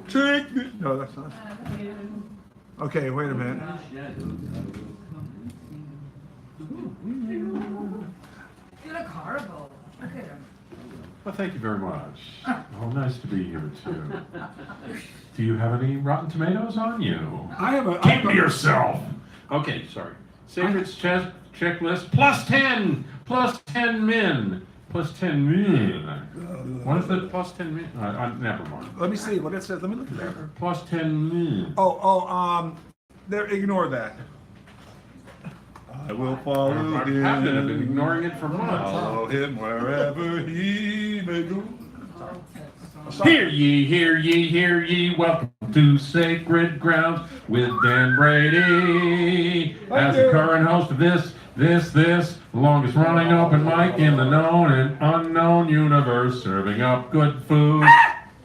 Take me. No, that's not. Okay, wait a minute. You look horrible. Look at him. Well, thank you very much. Oh, nice to be here too. Do you have any rotten tomatoes on you? I have a. Keep to yourself. Okay, sorry. Sacred's checklist plus 10 min. Plus 10 min. What is the plus 10 min? Never mind. Let me see what it says. Let me look at that. Plus 10 min. There. Ignore that. I will follow him. I've been ignoring it for months. Follow him wherever he may go. Hear ye, hear ye, hear ye, welcome to Sacred Grounds with Dan Brady. As the current host of this, longest running open mic in the known and unknown universe, serving up good food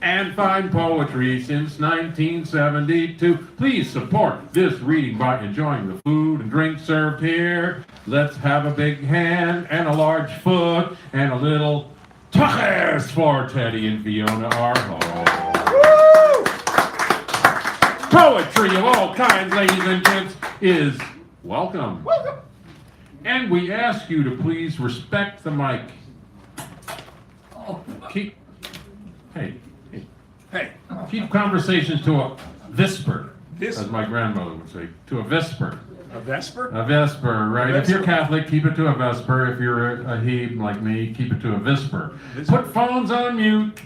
and fine poetry since 1972. Please support this reading by enjoying the food and drink served here. Let's have a big hand and a large foot and a little tuchers for Teddy and Fiona our host. Poetry of all kinds, ladies and gents, is welcome. And we ask you to please respect the mic. Keep conversations to a whisper, as my grandmother would say, to a whisper. A vesper? A vesper, right? If you're Catholic, keep it to a vesper. If you're a Hebe like me, keep it to a whisper. Put phones on mute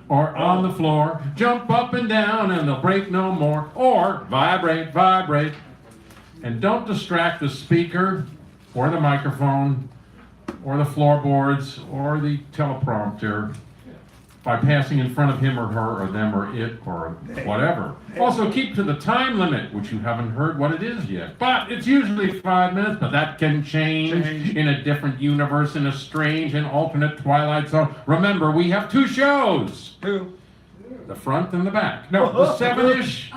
or on the floor. Jump up and down and they'll break no more. Or vibrate, vibrate. And don't distract the speaker or the microphone or the floorboards or the teleprompter by passing in front of him or her or them or it or whatever. Also, keep to the time limit, which you haven't heard what it is yet. But it's usually 5 minutes, but that can change in a different universe, in a strange and alternate twilight zone. Remember, we have 2 shows. Two. The front and the back. No, the 7-ish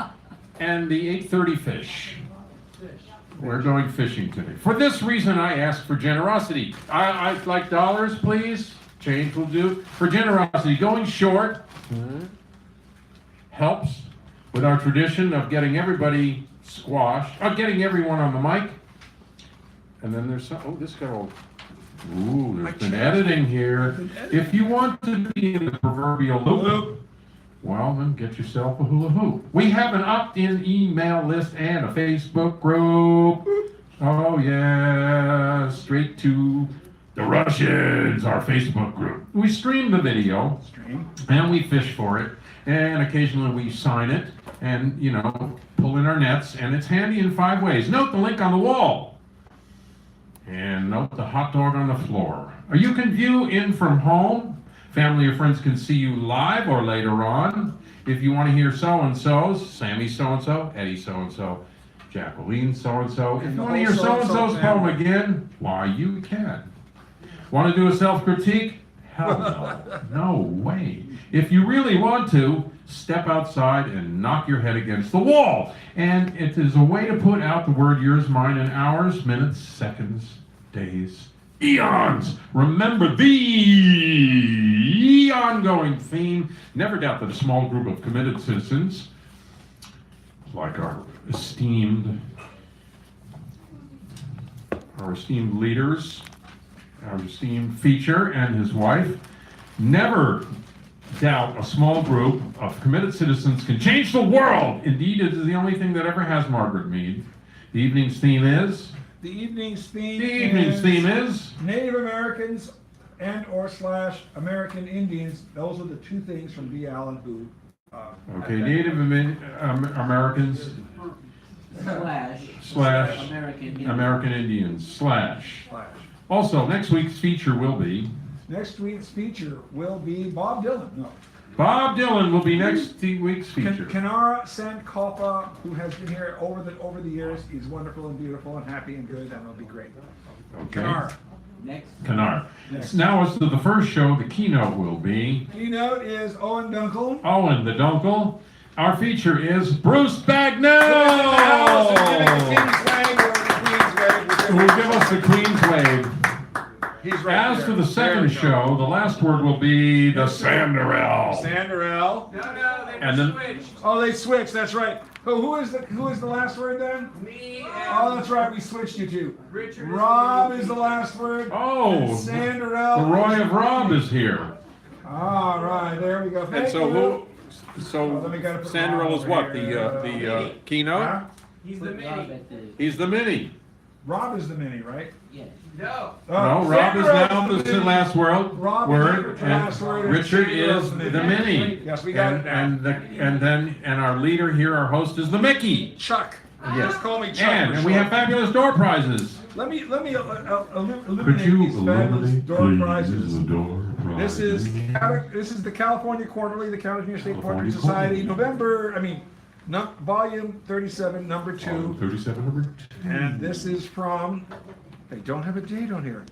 and the 8:30 fish. We're going fishing today. For this reason, I ask for generosity. I'd like dollars, please. Change will do. For generosity, going short helps with our tradition of getting everybody squashed, getting everyone on the mic. And then there's some, this got all, there's been editing here. If you want to be in the proverbial loop, well, then get yourself a hula hoop. We have an opt-in email list and a Facebook group. Oh yeah, straight to the Russians, our Facebook group. We stream the video, and we fish for it, and occasionally we sign it, and, pull in our nets, and it's handy in 5 ways. Note the link on the wall, and note the hot dog on the floor. Or you can view in from home. Family or friends can see you live or later on. If you want to hear so-and-sos, Sammy so-and-so, Eddie so-and-so, Jacqueline so-and-so. If you want to hear so-and-so's poem again, why, you can. Want to do a self-critique? Hell no. No way. If you really want to, step outside and knock your head against the wall. And it is a way to put out the word yours, mine, and ours, minutes, seconds, days, eons. Remember the ongoing theme. Never doubt that a small group of committed citizens, like our esteemed leaders, our esteemed feature and his wife, never doubt a small group of committed citizens can change the world. Indeed, it is the only thing that ever has, Margaret Mead. The evening's theme is? The evening's theme is Native Americans and/or / American Indians. Those are the 2 things from B. Allen who. Okay, Native Americans / American Indians / Also, next week's feature will be Bob Dylan. No. Bob Dylan will be next week's feature. Kanara Sankalpa, who has been here over the years, he's wonderful and beautiful and happy and good, and it'll be great. Okay. Kanara. Next. Now, as to the first show, the keynote will be. Keynote is Owen Dunkel. Owen the Dunkel. Our feature is Bruce Bagnell. Who will give us the Queen's Wave. He's right As there. for the There second we go. show, the last word will be the Sanderel. Sanderel. No, they And then- switched. Oh, they switched. That's right. Who is the last word then? Me and Oh, that's right. We switched you two. Richard. Rob is the last word. Oh, And the Sanderel. Roy of Rob is here. All right, there we go. And Thank so you. who, Oh, so then we gotta put Sanderel Rob is what, over here. the keynote? Huh? He's the mini. He's the mini. Rob is the mini, right? No. No, Rob is Sanderel's now the mini. last Rob is word, the last word, and and Richard Sanderel's is the the mini. mini. Yes, we got it now. And our leader here, our host, is the Mickey. Chuck. Yes. Just call me Chuck. And for we have short. fabulous door prizes. Let me illuminate Could you these fabulous illuminate, door please, prizes. the door This prizes? is the California Quarterly, the California State Portrait California Society, Quarterly. volume 37, number 2. 37 number 2. And this is from, they don't have a date on here.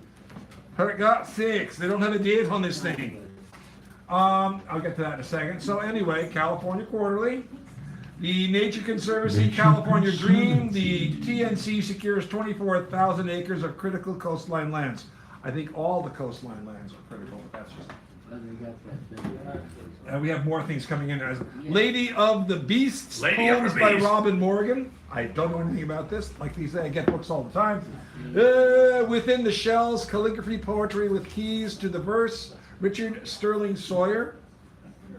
Paragraph 6, they don't have a date on this thing. I'll get to that in a second. So anyway, California Quarterly. The Nature Conservancy Nature California Dream, Conservancy. the TNC secures 24,000 acres of critical coastline lands. I think all the coastline lands are critical, but that's just. And we have more things coming in. As Lady of the Beasts, Lady of the poems by Beast. Robin Morgan. I don't know anything about this. Like these, I get books all the time. Within the Shells, calligraphy poetry with keys to the verse. Richard Sterling Sawyer,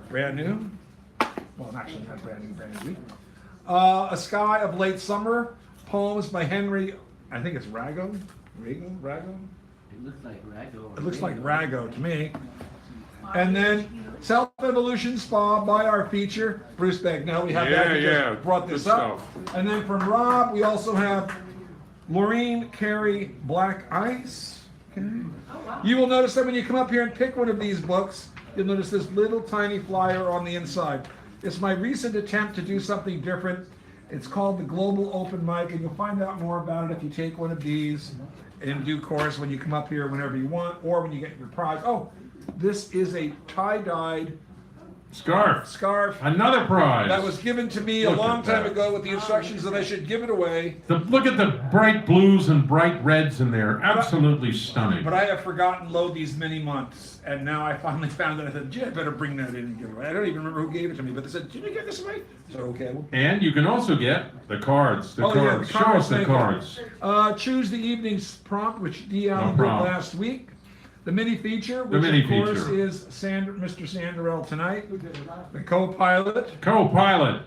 brand new. Well, actually not brand new. A Sky of Late Summer, poems by Henry, I think it's Rago? Rago? It looks like Rago. It looks like Rago to me. And then Self-Evolution Spa by our feature, Bruce Bagnell. We have that. He just brought this good up. And then from Rob, we also have Laureen Carey, Black Ice. Okay. You will notice that when you come up here and pick one of these books, you'll notice this little tiny flyer on the inside. It's my recent attempt to do something different. It's called the Global Open Mic, and you'll find out more about it if you take one of these in due course when you come up here whenever you want, or when you get your prize. Oh, this is a tie-dyed scarf Another prize. that was given to me Look a long at time that. ago with the instructions that I should give it away. Look at the bright blues and bright reds in there. Absolutely stunning. But I have forgotten low these many months, and now I finally found it. I said, gee, I better bring that in and give it away. I don't even remember who gave it to me, but they said, did you get this away? So, okay. Well, And you can also get the cards. Oh, yeah, the Show cards, us the thank you. cards. choose the evening's prompt, which Dee Allen did problem. last week. The mini feature, The which mini of course feature. is Mr. Sanderel tonight. The co-pilot. Co-pilot.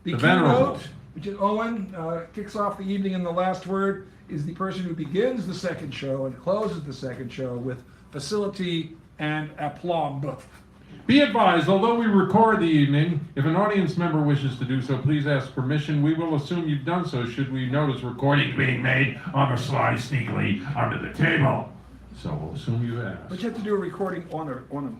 The The Venerable. keynote, which is Owen, kicks off the evening, and the last word is the person who begins the second show and closes the second show with facility and aplomb. Be advised, although we record the evening, if an audience member wishes to do so, please ask permission. We will assume you've done so should we notice recording being made on the slide sneakily under the table. So we'll assume you have. But you have to do a recording on never mind.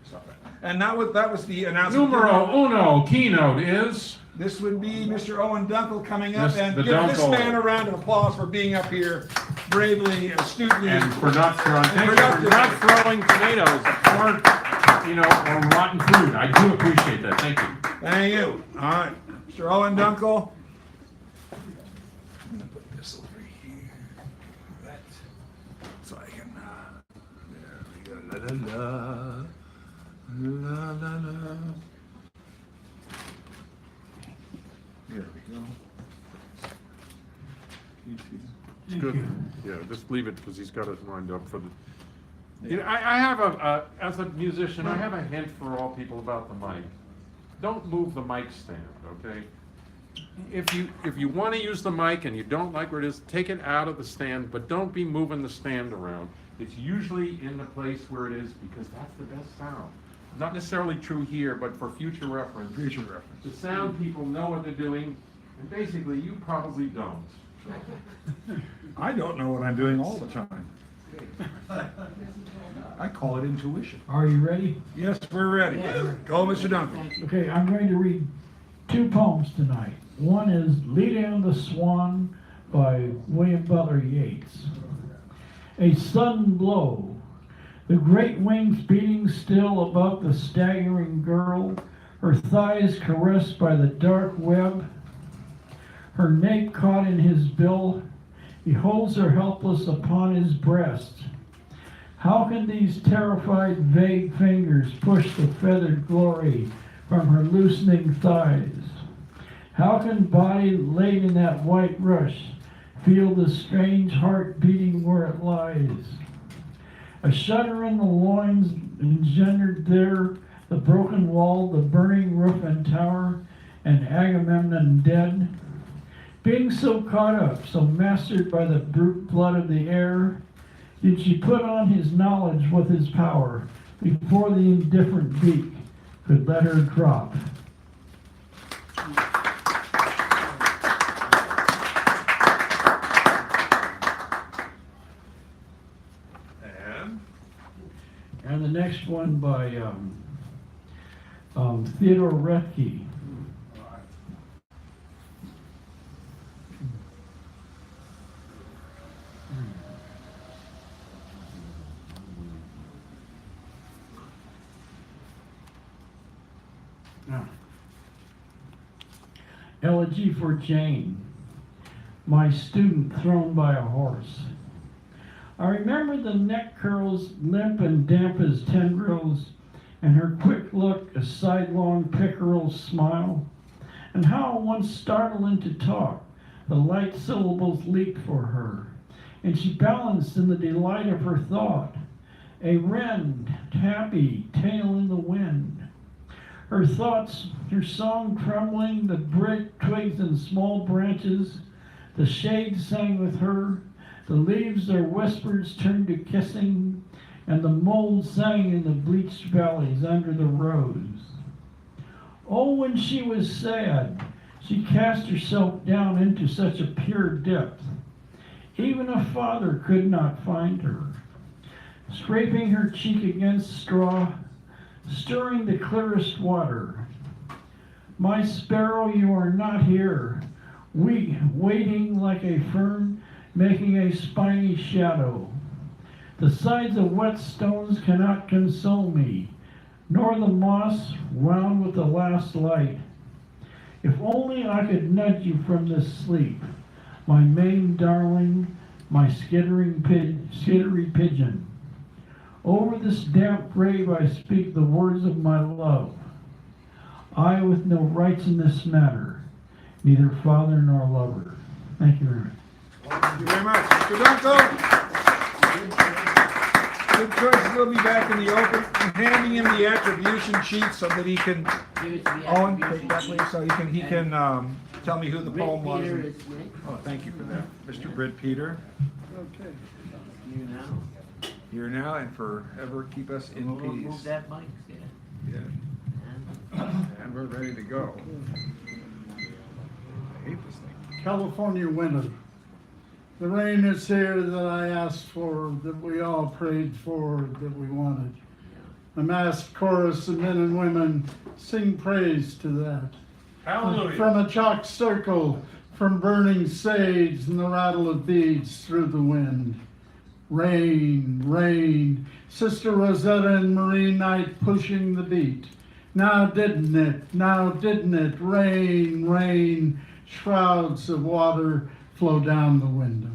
Stop that. And that was the announcement. Numero uno keynote is This would be Mr. Owen Dunkel coming up, Yes, and the give this Dunkel. man a round of applause for being up here bravely, astutely. and for not throwing, thank you for productive. not throwing tomatoes or rotten fruit. I do appreciate that. Thank you. Thank you. All right, Mr. Owen Dunkel. I'm gonna put this over here. That, so I can. There we go. La la la, la la la. There we go. It's good. Yeah, just leave it because he's got it lined up for the. You know, I have as a musician, I have a hint for all people about the mic. Don't move the mic stand, okay? If you want to use the mic and you don't like where it is, take it out of the stand, but don't be moving the stand around. It's usually in the place where it is because that's the best sound. Not necessarily true here, but for future reference. Future reference. The sound people know what they're doing, and basically you probably don't. I don't know what I'm doing all the time. I call it intuition. Are you ready? Yes, we're ready. Go, Mr. Duncan. Okay, I'm going to read two poems tonight. One is Lead in the Swan by William Butler Yeats. A sudden blow, the great wings beating still above the staggering girl, her thighs caressed by the dark web, her neck caught in his bill, He holds her helpless upon his breast. How can these terrified, vague fingers push the feathered glory from her loosening thighs? How can body laid in that white rush feel the strange heart beating where it lies? A shudder in the loins engendered there the broken wall, the burning roof and tower, and Agamemnon dead. Being so caught up, so mastered by the brute blood of the air, did she put on his knowledge with his power before the indifferent beak could let her drop. And the next one by Theodore Retke. Elegy for Jane, my student thrown by a horse. I remember the neck curls, limp and damp as tendrils, and her quick look, a sidelong pickerel smile, and how once startled into talk, the light syllables leaped for her, and she balanced in the delight of her thought, a wren, happy, tail in the wind. Her thoughts, her song trembling, the bright twigs and small branches, the shade sang with her, the leaves their whispers turned to kissing, and the mold sang in the bleached valleys under the rose. Oh, when she was sad, she cast herself down into such a pure depth. Even a father could not find her. Scraping her cheek against straw, stirring the clearest water. My sparrow, you are not here, waiting like a fern, making a spiny shadow. The sides of wet stones cannot console me, nor the moss wound with the last light. If only I could nudge you from this sleep, my maimed darling, my skittery pigeon. Over this damp grave I speak the words of my love. I with no rights in this matter, neither father nor lover. Thank you very much. Thank you very much. Mr. Dunkel. Good choices. We'll be back in the open. I'm handing him the attribution sheet so that he can, Give it to the Owen, attribution take that sheet. please, so he can tell me who the Britt poem was. Peter is next. Oh, thank you for that. Mr. Britt Peter, Okay. You now. here now and forever keep us in Move peace. that mic, Stan. Yeah. And we're ready to go. I hate this thing. California winter. The rain is here that I asked for, that we all prayed for, that we wanted. A masked chorus of men and women sing praise to that. Hallelujah. From a chalk circle, from burning sage and the rattle of beads through the wind. Rain, rain, Sister Rosetta and Marie Knight pushing the beat. Now didn't it, rain, rain, shrouds of water flow down the window.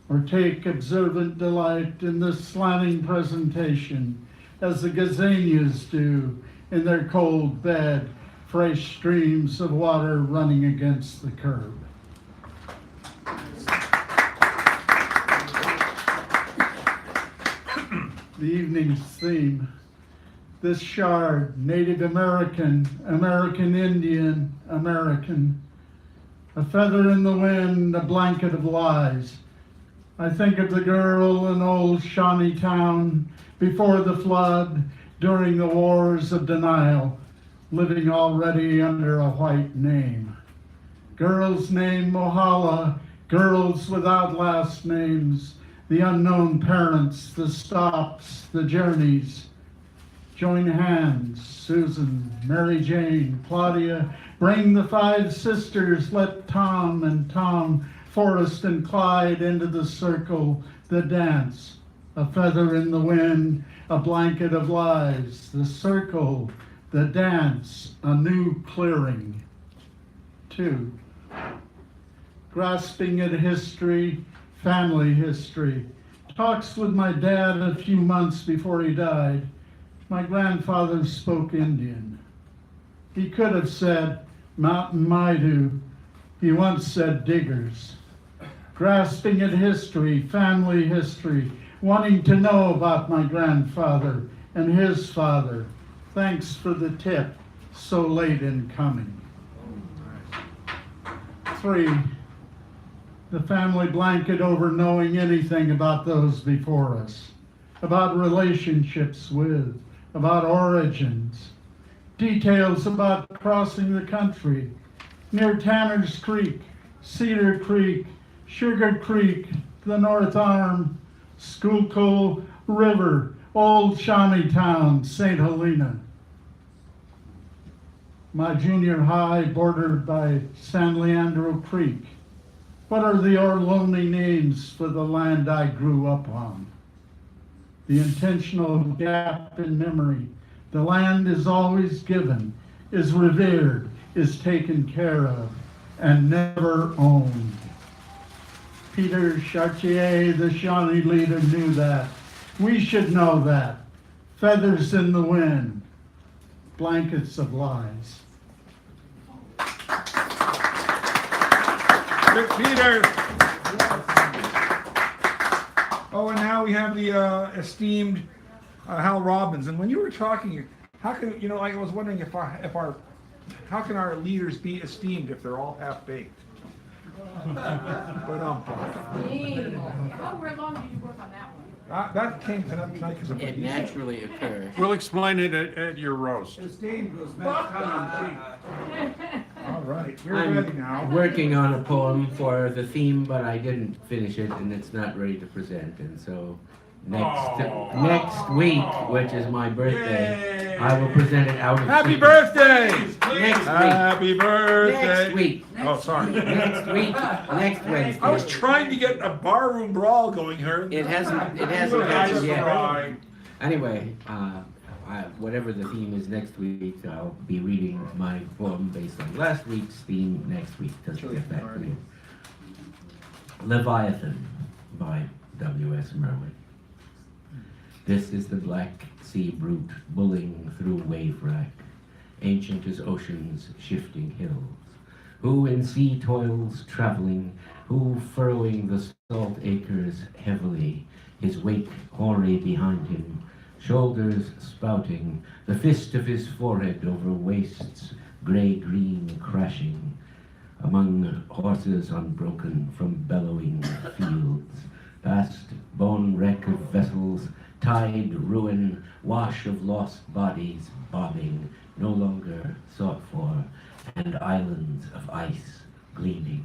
Or take observant delight in this slanting presentation, as the gazanias do in their cold bed, fresh streams of water running against the curb. The evening's theme, this shard, Native American, American Indian, American, a feather in the wind, a blanket of lies. I think of the girl in old Shawnee Town before the flood, during the wars of denial, living already under a white name. Girls named Mohala, girls without last names, the unknown parents, the stops, the journeys. Join hands, Susan, Mary Jane, Claudia, bring the five sisters, let Tom and Tom, Forrest and Clyde into the circle, the dance. A feather in the wind, a blanket of lies, the circle, the dance, a new clearing. 2. grasping at history, family history. Talks with my dad a few months before he died. My grandfather spoke Indian. He could have said Mountain Maidu. He once said diggers. Grasping at history, family history, wanting to know about my grandfather and his father. Thanks for the tip, so late in coming. 3, the family blanket over knowing anything about those before us, about relationships with, about origins, details about crossing the country, near Tanner's Creek, Cedar Creek, Sugar Creek, the North Arm, Schuylkill River, Old Shawnee Town, St. Helena. My junior high bordered by San Leandro Creek. What are the Ohlone names for the land I grew up on? The intentional gap in memory. The land is always given, is revered, is taken care of, and never owned. Peter Chartier, the Shawnee leader, knew that. We should know that. Feathers in the wind, blankets of lies. Britt Peter. Oh, and now we have the esteemed Hal Robbins. And when you were talking, how can I was wondering how can our leaders be esteemed if they're all half baked? But How long did you work on that one? that came tonight because of It naturally occurs. We'll explain it at your roast. All right, we're I'm ready now. working on a poem for the theme, but I didn't finish it, and it's not ready to present. And so next week, which is my birthday, I will present it out of Happy sequence. birthday! Next week. Happy birthday! Next week. Oh, sorry. Next week. Next Wednesday. I was trying to get a barroom brawl going here. It hasn't happened yet. Anyway, whatever the theme is next week, I'll be reading my poem based on last week's theme next week. Just to get back to you. Leviathan by W.S. Merwin. This is the black sea brute bulling through wave rack, ancient as ocean's shifting hills, who in sea toils traveling, who furrowing the salt acres heavily, his wake hoary behind him, shoulders spouting, the fist of his forehead over wastes gray-green crashing, among horses unbroken from bellowing fields, past bone wreck of vessels, tide, ruin, wash of lost bodies bobbing, no longer sought for, and islands of ice gleaming.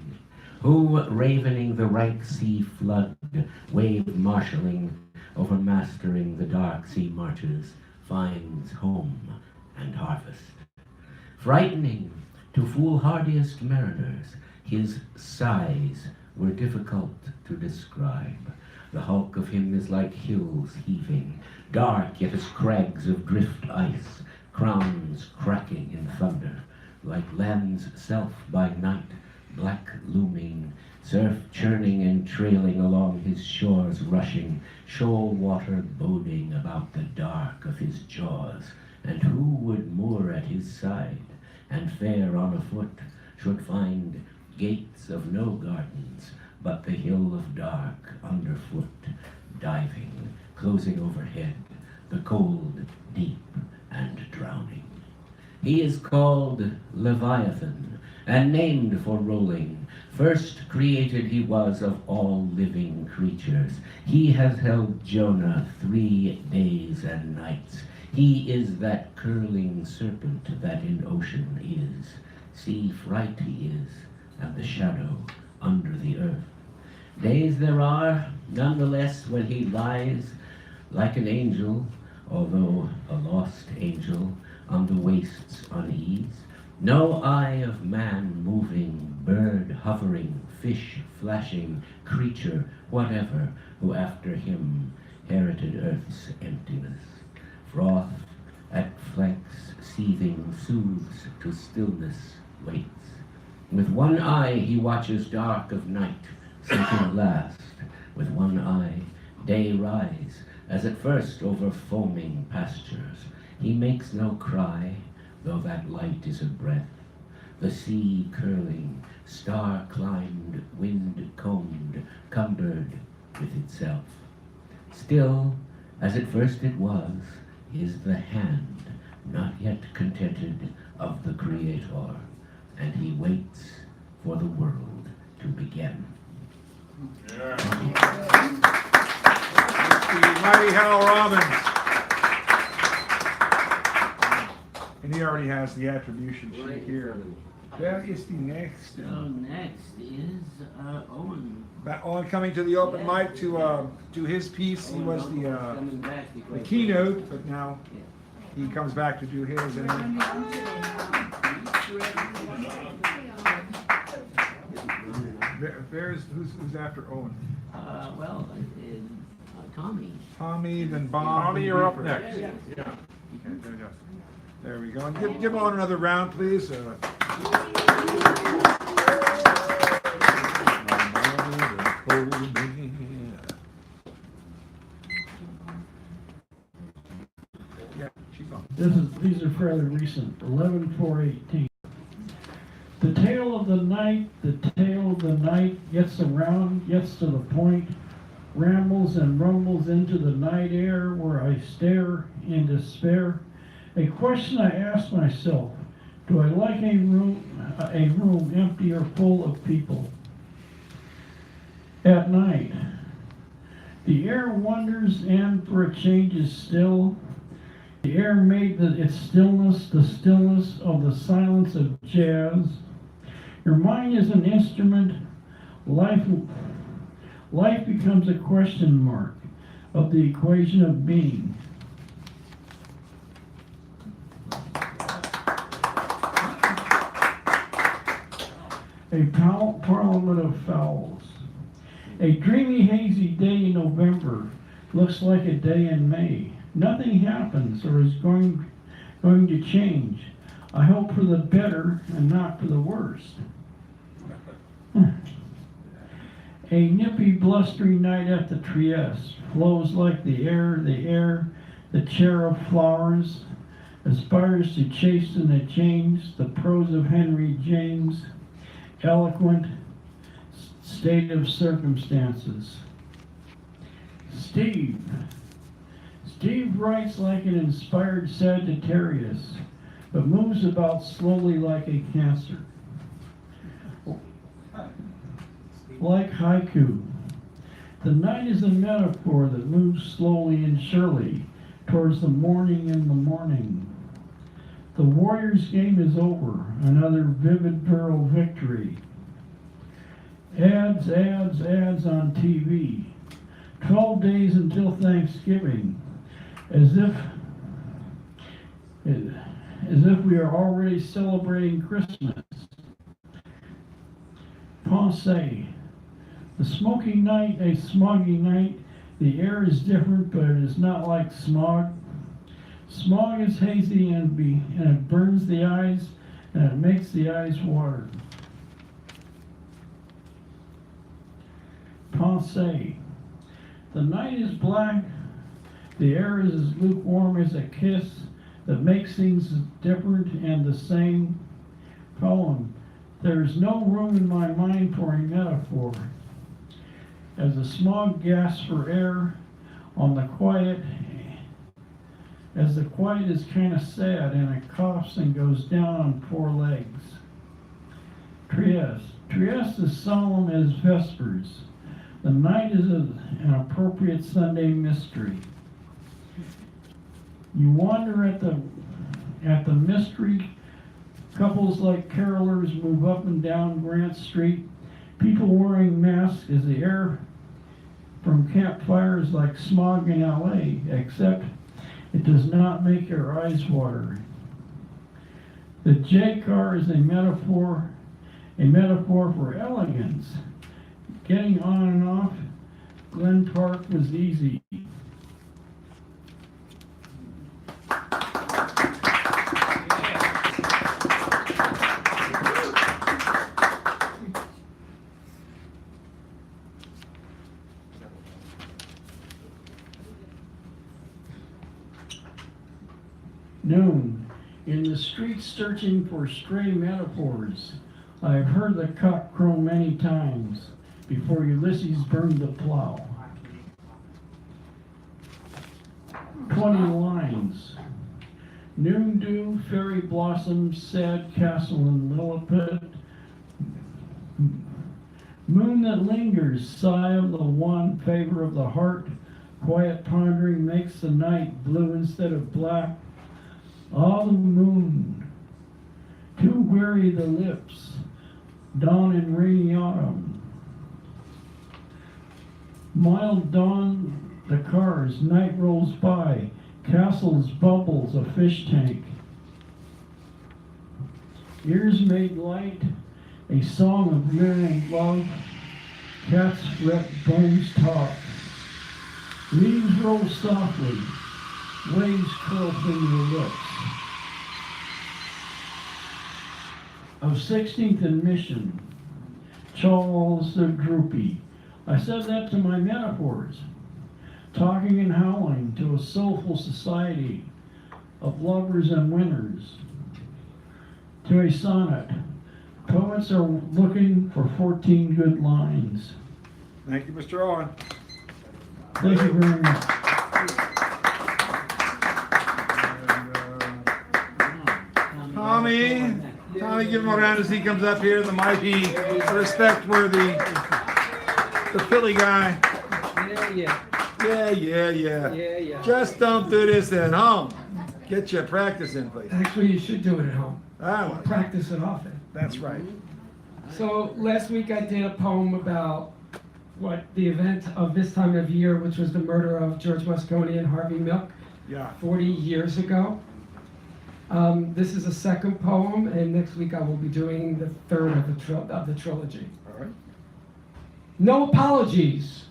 Who, ravening the rank sea flood, wave marshalling, over mastering the dark sea marches, finds home and harvest. Frightening to foolhardiest mariners, his sighs were difficult to describe. The hulk of him is like hills heaving, dark yet as crags of drift ice, crowns cracking in thunder, like land's self by night, black looming, surf churning and trailing along his shores rushing, shoal water boding about the dark of his jaws, and who would moor at his side, and fare on afoot, should find gates of no gardens, but the hill of dark underfoot, diving, closing overhead, the cold, deep, and drowning. He is called Leviathan, and named for rolling. First created he was of all living creatures. He has held Jonah 3 days and nights. He is that curling serpent that in ocean is. Sea fright he is, and the shadow under the earth. Days there are, nonetheless, when he lies like an angel, although a lost angel, on the waste's unease. No eye of man moving, bird hovering, fish flashing, creature, whatever, who after him herited earth's emptiness. Froth at flanks seething soothes to stillness waits. With one eye he watches dark of night, sinking last. With one eye day rise, as at first over foaming pastures. He makes no cry, though that light is a breath. The sea curling, star-climbed, wind-combed, cumbered with itself. Still, as at first it was, is the hand, not yet contented, of the Creator, and he waits for the world to begin. The mighty Hal Robbins. And he already has the attribution sheet here. That is the next. So next is Owen. Owen coming to the open mic to do his piece. He was Coming back the keynote, but now he comes back to do his. And there's who's after Owen. Tommy. Tommy, then Bob. Tommy, you're up next. Yeah. There we go. And give Owen another round, please. These are fairly recent. 11/4/18. The tail of the night gets around, gets to the point, rambles and rumbles into the night air where I stare in despair. A question I ask myself, do I like a room empty or full of people? At night, the air wanders and for a change is still. The air made its stillness, the stillness of the silence of jazz. Your mind is an instrument. Life becomes a question mark of the equation of being. A parliament of fowls. A dreamy, hazy day in November looks like a day in May. Nothing happens or is going to change. I hope for the better and not for the worst. A nippy, blustery night at the Trieste flows like the chair of flowers, aspires to chasten the change, the prose of Henry James, eloquent state of circumstances. Steve writes like an inspired Sagittarius, but moves about slowly like a Cancer. Like haiku, the night is a metaphor that moves slowly and surely towards the morning in the morning. The Warriors' game is over, another vivid virile victory. Ads on TV. 12 days until Thanksgiving, as if we are already celebrating Christmas. Pensée. The smoky night, a smoggy night. The air is different, but it is not like smog. Smog is hazy and it burns the eyes and it makes the eyes water. Pensée. The night is black. The air is as lukewarm as a kiss that makes things different and the same. Poem. There is no room in my mind for a metaphor. As the smog gasps for air on the quiet, as the quiet is kind of sad and it coughs and goes down on 4 legs. Trieste. Trieste is solemn as Vespers. The night is an appropriate Sunday mystery. You wander at the mystery. Couples like carolers move up and down Grant Street. People wearing masks as the air from campfires like smog in LA, except it does not make your eyes water. The J car is a metaphor for elegance. Getting on and off Glen Park was easy. Noon. In the streets searching for stray metaphors, I've heard the cock crow many times before Ulysses burned the plow. 20 lines. Noon dew, fairy blossoms, sad castle and Lilliput. Moon that lingers, sigh of the one, favor of the heart. Quiet pondering makes the night blue instead of black. Ah, the moon, too weary the lips, dawn in rainy autumn. Mild dawn, the cars, night rolls by, castles, bubbles, a fish tank. Ears made light, a song of yearning love, cats rep, bones talk. Leaves roll softly, waves curl through your lips. Of 16th and Mission, Charles the Droopy. I said that to my metaphors, talking and howling to a soulful society of lovers and winners. To a sonnet, poets are looking for 14 good lines. Thank you, Mr. Owen. Thank you very much. Tommy, give him a round as he comes up here, the mighty, respect-worthy, the Philly guy. Yeah. Just don't do this at home. Get your practice in, please. Actually, you should do it at home. Ah, Practice it often. that's right. So last week I did a poem about the event of this time of year, which was the murder of George Moscone and Harvey Milk Yeah. 40 years ago. This is a second poem, and next week I will be doing the third of the trilogy. All right. No apologies,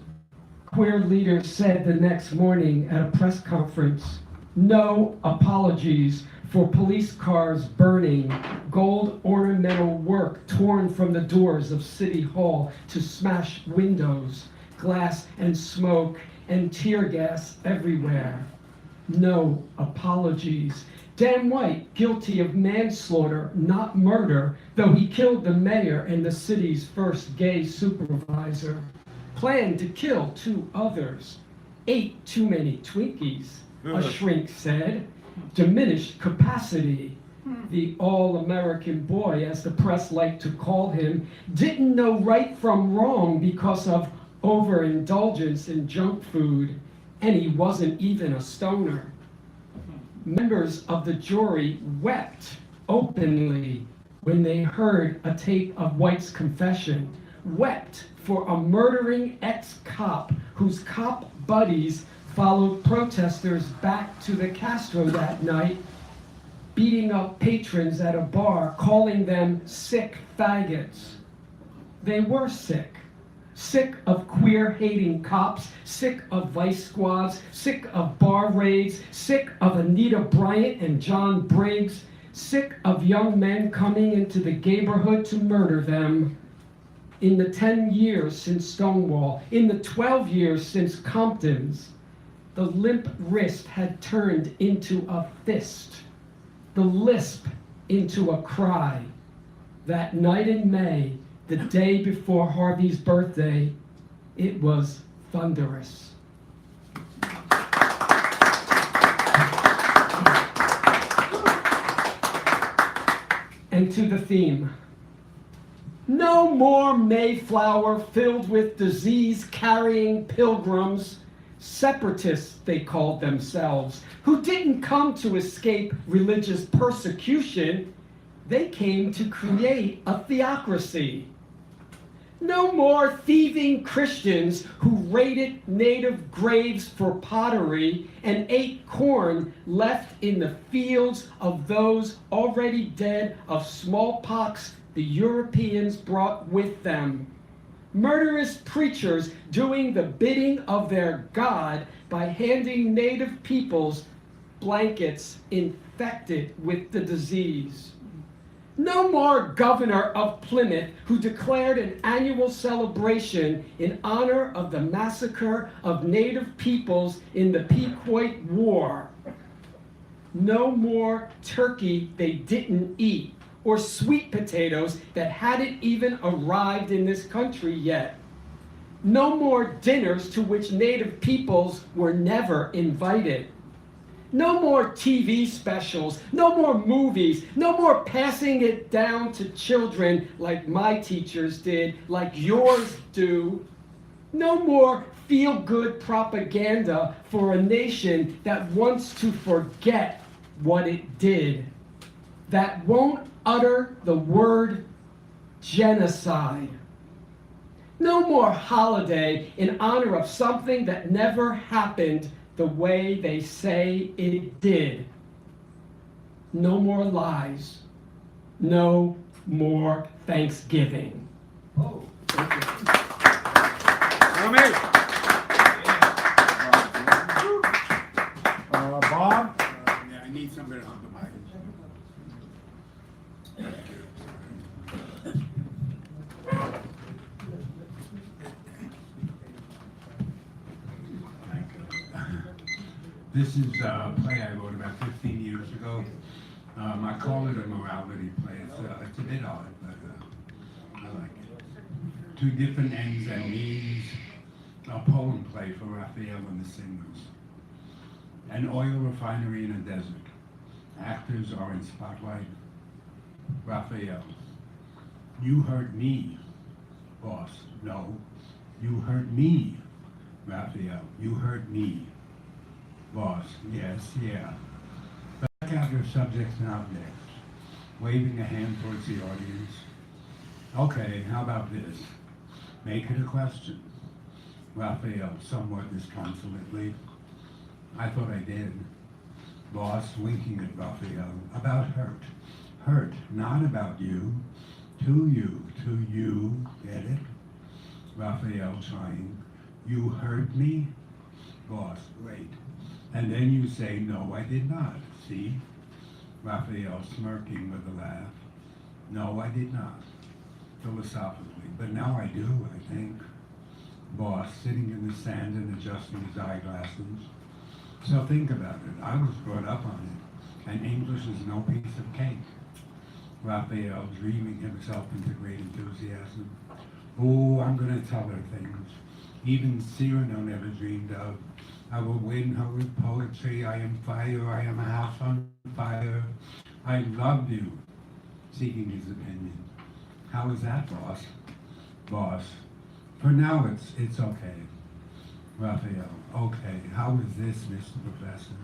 queer leaders said the next morning at a press conference. No apologies for police cars burning, gold ornamental work torn from the doors of City Hall to smash windows, glass and smoke and tear gas everywhere. No apologies. Dan White, guilty of manslaughter, not murder, though he killed the mayor and the city's first gay supervisor, planned to kill 2 others, ate too many Twinkies, a shrink said, diminished capacity. The all-American boy, as the press liked to call him, didn't know right from wrong because of overindulgence in junk food, and he wasn't even a stoner. Members of the jury wept openly when they heard a tape of White's confession, wept for a murdering ex-cop whose cop buddies followed protesters back to the Castro that night, beating up patrons at a bar, calling them sick faggots. They were sick. Sick of queer-hating cops, sick of vice squads, sick of bar raids, sick of Anita Bryant and John Briggs, sick of young men coming into the neighborhood to murder them. In the 10 years since Stonewall, in the 12 years since Compton's, the limp wrist had turned into a fist, the lisp into a cry. That night in May, the day before Harvey's birthday, it was thunderous. And to the theme. No more Mayflower filled with disease-carrying pilgrims, separatists they called themselves, who didn't come to escape religious persecution, they came to create a theocracy. No more thieving Christians who raided native graves for pottery and ate corn left in the fields of those already dead of smallpox the Europeans brought with them. Murderous preachers doing the bidding of their God by handing native peoples blankets infected with the disease. No more governor of Plymouth who declared an annual celebration in honor of the massacre of native peoples in the Pequot War. No more turkey they didn't eat, or sweet potatoes that hadn't even arrived in this country yet. No more dinners to which native peoples were never invited. No more TV specials, no more movies, no more passing it down to children like my teachers did, like yours do. No more feel-good propaganda for a nation that wants to forget what it did, that won't utter the word genocide. No more holiday in honor of something that never happened the way they say it did. No more lies. No more Thanksgiving. Bob? Yeah, I need somebody to hold the mic. This is a play I wrote about 15 years ago. I call it a morality play. It's a bit odd, but I like it. Two different ends and means. A poem play for Raphael and the Singers. An oil refinery in a desert. Actors are in spotlight. Raphael. You hurt me, boss. No, you hurt me, Raphael. You hurt me, boss. Yes, yeah. Back out your subjects and objects. Waving a hand towards the audience. Okay, how about this? Make it a question. Raphael, somewhat disconsolately. I thought I did. Boss, winking at Raphael. About hurt. Hurt, not about you. To you. Get it? Raphael trying. You hurt me? Boss, great. And then you say, no, I did not. See? Raphael smirking with a laugh. No, I did not. Philosophically. But now I do, I think. Boss, sitting in the sand and adjusting his eyeglasses. So think about it. I was brought up on it. And English is no piece of cake. Raphael dreaming himself into great enthusiasm. Oh, I'm going to tell her things. Even Cyrano never dreamed of. I will win her with poetry. I am fire. I am a house on fire. I love you. Seeking his opinion. How is that, boss? Boss. For now, it's okay. Raphael, okay. How is this, Mr. Professor?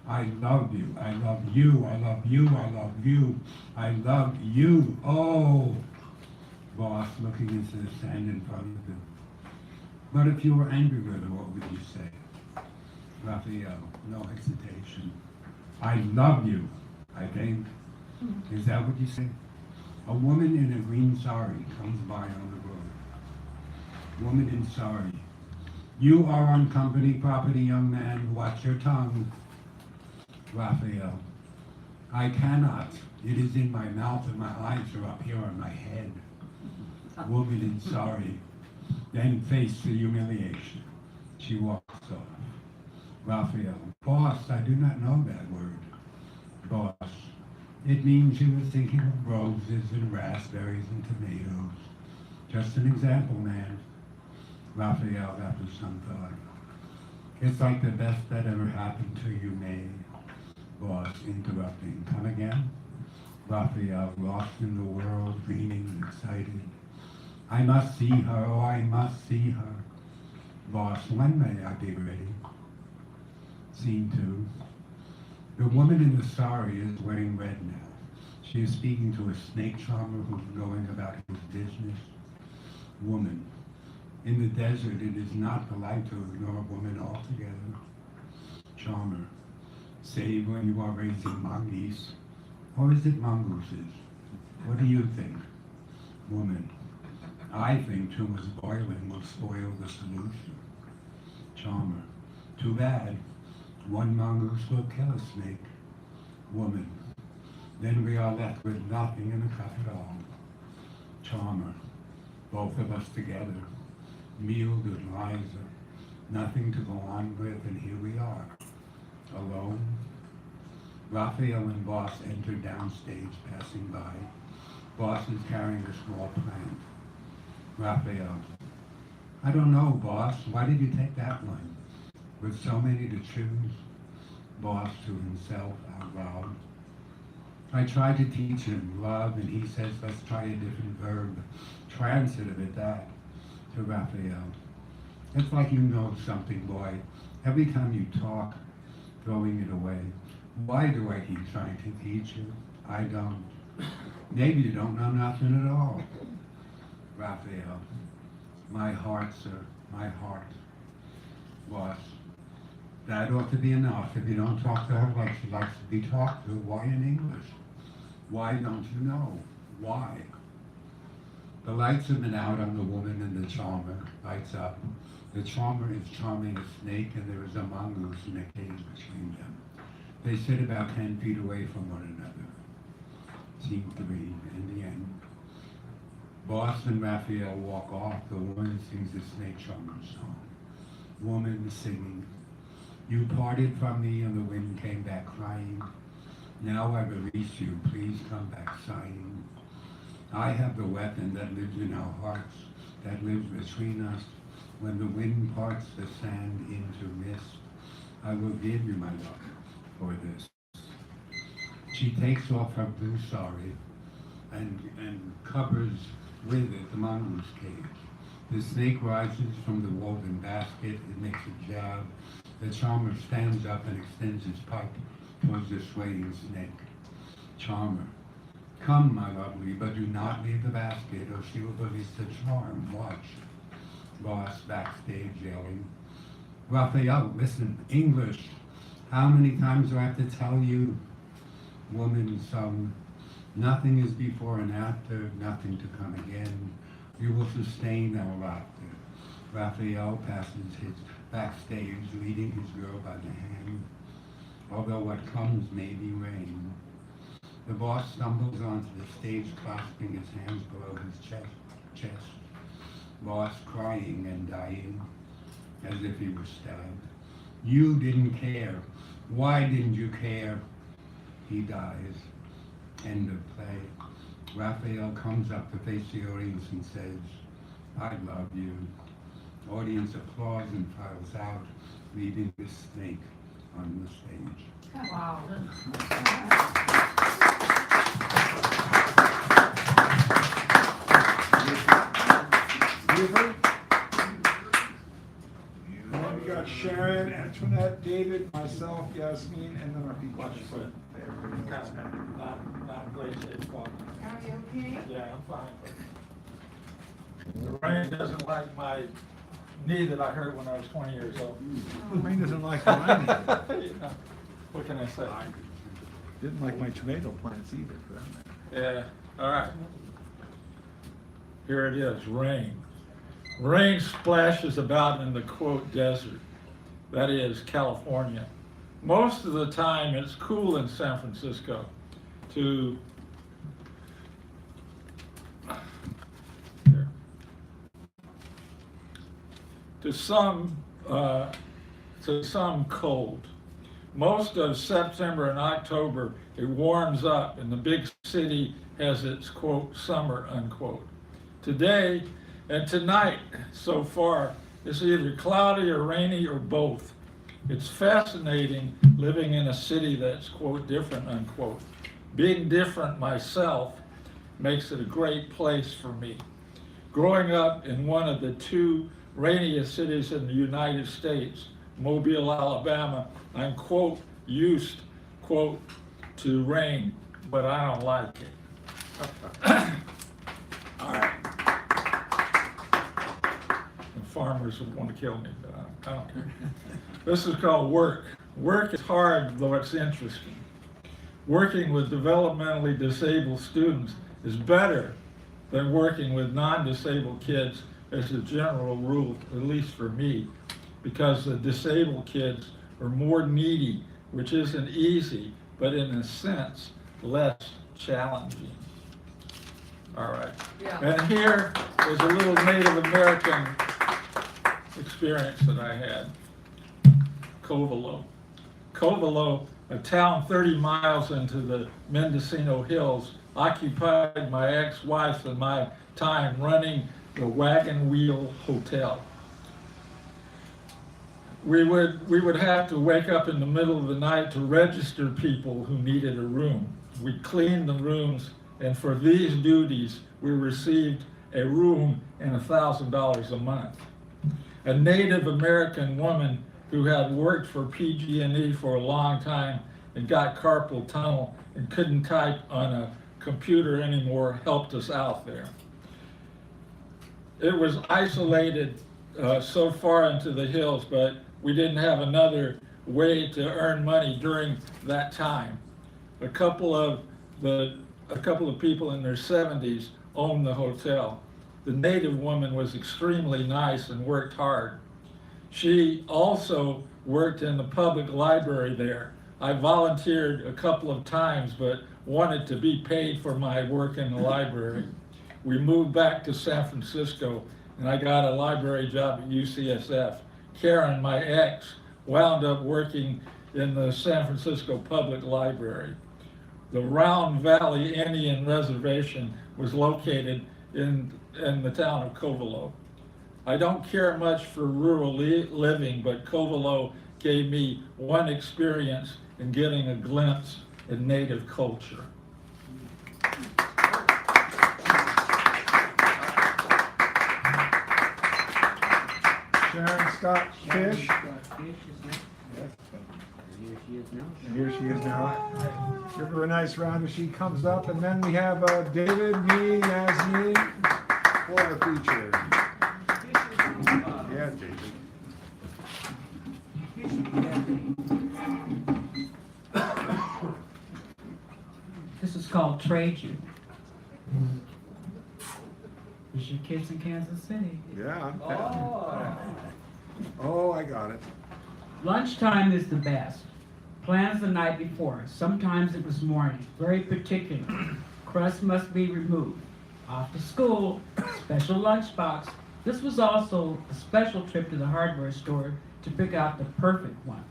I love you. I love you. I love you. I love you. I love you. Oh, boss, looking into the sand in front of him. But if you were angry with her, what would you say? Raphael, no hesitation. I love you, I think. Is that what you say? A woman in a green sari comes by on the road. Woman in sari. You are on company property, young man. Watch your tongue. Raphael. I cannot. It is in my mouth and my eyes are up here on my head. Woman in sari. Then face the humiliation. She walks off. Raphael. Boss, I do not know that word. Boss. It means you were thinking of roses and raspberries and tomatoes. Just an example, man. Raphael, after some thought. It's like the best that ever happened to you, May. Boss, interrupting. Come again? Raphael, lost in the world, dreaming, excited. I must see her, oh, I must see her. Boss, when may I be ready? Scene 2. The woman in the sari is wearing red now. She is speaking to a snake charmer who's going about his business. Woman. In the desert, it is not polite to ignore a woman altogether. Charmer. Save when you are raising monkeys. Or is it mongooses? What do you think? Woman. I think too much boiling will spoil the solution. Charmer. Too bad. One mongoose will kill a snake. Woman. Then we are left with nothing in the cup at all. Charmer. Both of us together. Mildred, Liza. Nothing to go on with, and here we are. Alone. Raphael and Boss entered downstage, passing by. Boss is carrying a small plant. Raphael, I don't know, Boss. Why did you take that one? With so many to choose? Boss to himself out loud. I tried to teach him love, and he says, let's try a different verb, transitive at that, to Raphael. It's like you know something, boy. Every time you talk, throwing it away. Why do I keep trying to teach you? I don't. Maybe you don't know nothing at all. Raphael, my heart, sir, my heart. Boss, that ought to be enough. If you don't talk to her like she likes to be talked to, why in English? Why don't you know? Why? The lights have been out on the woman and the charmer. Lights up. The charmer is charming a snake, and there is a mongoose in a cage between them. They sit about 10 feet away from one another. Scene 3, in the end. Boss and Raphael walk off. The woman sings the snake charmer song. Woman singing. You parted from me and the wind came back crying. Now I release you, please come back sighing. I have the weapon that lives in our hearts, that lives between us. When the wind parts the sand into mist, I will give you my love for this. She takes off her blue sari and covers with it the mongoose cage. The snake rises from the woven basket. It makes a jab. The charmer stands up and extends his pipe towards the swaying snake. Charmer, come, my lovely, but do not leave the basket, or she will release the charm. Watch. Boss backstage yelling. Raphael, listen, English. How many times do I have to tell you? Woman sung. Nothing is before and after, nothing to come again. You will sustain our laughter. Raphael passes his backstage, leading his girl by the hand. Although what comes may be rain. The boss stumbles onto the stage, clasping his hands below his chest. Boss crying and dying, as if he were stabbed. You didn't care. Why didn't you care? He dies. End of play. Raphael comes up to face the audience and says, I love you. Audience applauds and files out, leaving the snake on the stage. Wow. And then we got Sharon, Antoinette, David, myself, Yasmin, and then our people. Are you okay? Yeah, I'm fine. The rain doesn't like my knee that I hurt when I was 20 years old. Rain doesn't like mine. You know, what can I say? Didn't like my tomato plants either, for that matter. Yeah, all right. Here it is, rain. Rain splashes about in the quote desert, that is California. Most of the time it's cool in San Francisco to some cold. Most of September and October it warms up and the big city has its quote summer unquote. Today and tonight so far it's either cloudy or rainy or both. It's fascinating living in a city that's quote different unquote. Being different myself makes it a great place for me. Growing up in one of the two rainiest cities in the United States, Mobile, Alabama, I'm quote used quote to rain, but I don't like it. All right. And farmers would want to kill me, but I don't care. This is called work. Work is hard, though it's interesting. Working with developmentally disabled students is better than working with non-disabled kids as a general rule, at least for me, because the disabled kids are more needy, which isn't easy, but in a sense, less challenging. All right. Yeah. And here is a little Native American experience that I had. Covelo. Covelo a town 30 miles into the Mendocino Hills, occupied my ex-wife and my time running the Wagon Wheel Hotel. We would have to wake up in the middle of the night to register people who needed a room. We cleaned the rooms, and for these duties, we received a room and $1,000 a month. A Native American woman who had worked for PG&E for a long time and got carpal tunnel and couldn't type on a computer anymore helped us out there. It was isolated so far into the hills, but we didn't have another way to earn money during that time. A couple of people in their 70s owned the hotel. The Native woman was extremely nice and worked hard. She also worked in the public library there. I volunteered a couple of times, but wanted to be paid for my work in the library. We moved back to San Francisco, and I got a library job at UCSF. Karen, my ex, wound up working in the San Francisco Public Library. The Round Valley Indian Reservation was located in the town of Covelo. I don't care much for rural living, but Covelo gave me one experience in getting a glimpse in Native culture. Sharon Scott Fish. And here she is now. And here she is now. Give her a nice round as she comes up. And then we have David, me, Yasmin for our feature. Yeah, David. This is called Trade You. Is your kids in Kansas City? Yeah. Oh, I got it. Lunchtime is the best. Plans the night before. Sometimes it was morning. Very particular. Crust must be removed. Off to school. Special lunchbox. This was also a special trip to the hardware store to pick out the perfect one.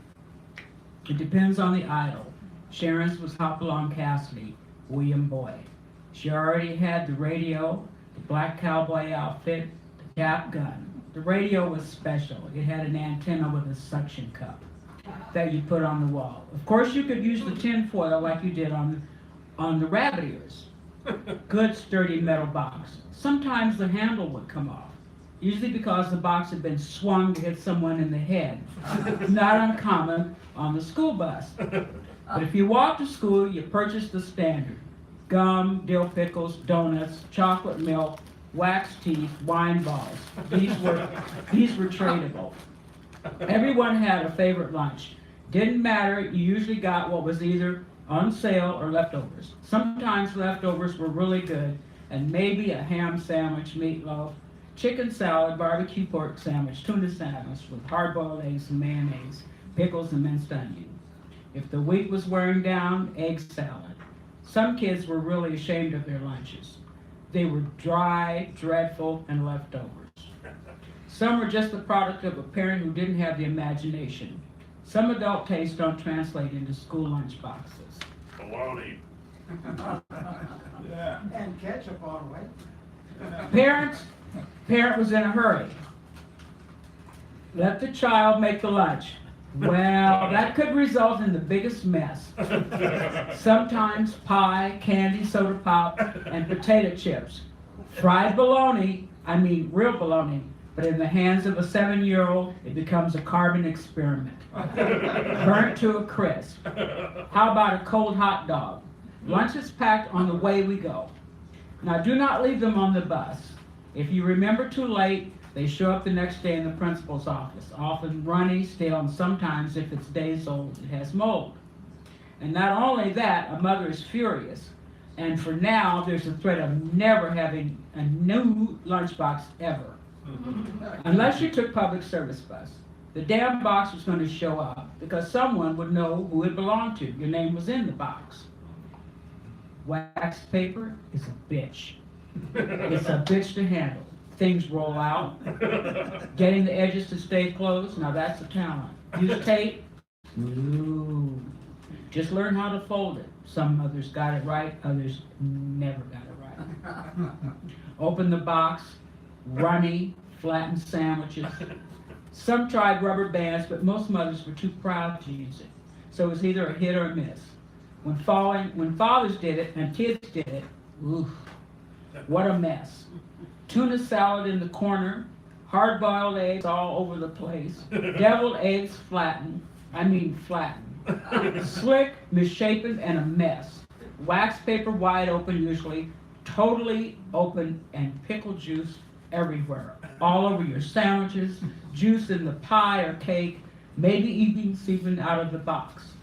It depends on the idol. Sharon's was Hopalong Cassidy, William Boyd. She already had the radio, the black cowboy outfit, the cap gun. The radio was special. It had an antenna with a suction cup that you put on the wall. Of course, you could use the tin foil like you did on the rabbit ears. Good sturdy metal box. Sometimes the handle would come off, usually because the box had been swung to hit someone in the head. Not uncommon on the school bus. But if you walked to school, you purchased the standard. Gum, dill pickles, donuts, chocolate milk, wax teeth, wine balls. These were tradable. Everyone had a favorite lunch. Didn't matter, you usually got what was either on sale or leftovers. Sometimes leftovers were really good, and maybe a ham sandwich, meatloaf, chicken salad, barbecue pork sandwich, tuna sandwich with hard-boiled eggs and mayonnaise, pickles and minced onion. If the week was wearing down, egg salad. Some kids were really ashamed of their lunches. They were dry, dreadful, and leftovers. Some were just the product of a parent who didn't have the imagination. Some adult tastes don't translate into school lunch boxes. Baloney. Yeah. And ketchup on it. Parent was in a hurry. Let the child make the lunch. Well, that could result in the biggest mess. Sometimes pie, candy, soda pop, and potato chips. Fried bologna, I mean real bologna, but in the hands of a 7-year-old, it becomes a carbon experiment. Burnt to a crisp. How about a cold hot dog? Lunch is packed on the way we go. Now do not leave them on the bus. If you remember too late, they show up the next day in the principal's office, often runny, stale, and sometimes, if it's days old, it has mold. And not only that, a mother is furious. And for now, there's a threat of never having a new lunchbox ever. Unless you took public service bus. The damn box was going to show up because someone would know who it belonged to. Your name was in the box. Wax paper is a bitch. It's a bitch to handle. Things roll out. Getting the edges to stay closed, now that's a talent. Use tape. Ooh. Just learn how to fold it. Some mothers got it right, others never got it right. Open the box, runny, flattened sandwiches. Some tried rubber bands, but most mothers were too proud to use it. So it was either a hit or a miss. When fathers did it and kids did it, oof, what a mess. Tuna salad in the corner, hard-boiled eggs all over the place, deviled eggs flattened, slick, misshapen, and a mess. Wax paper wide open usually, totally open, and pickle juice everywhere. All over your sandwiches, juice in the pie or cake, maybe even out of the box.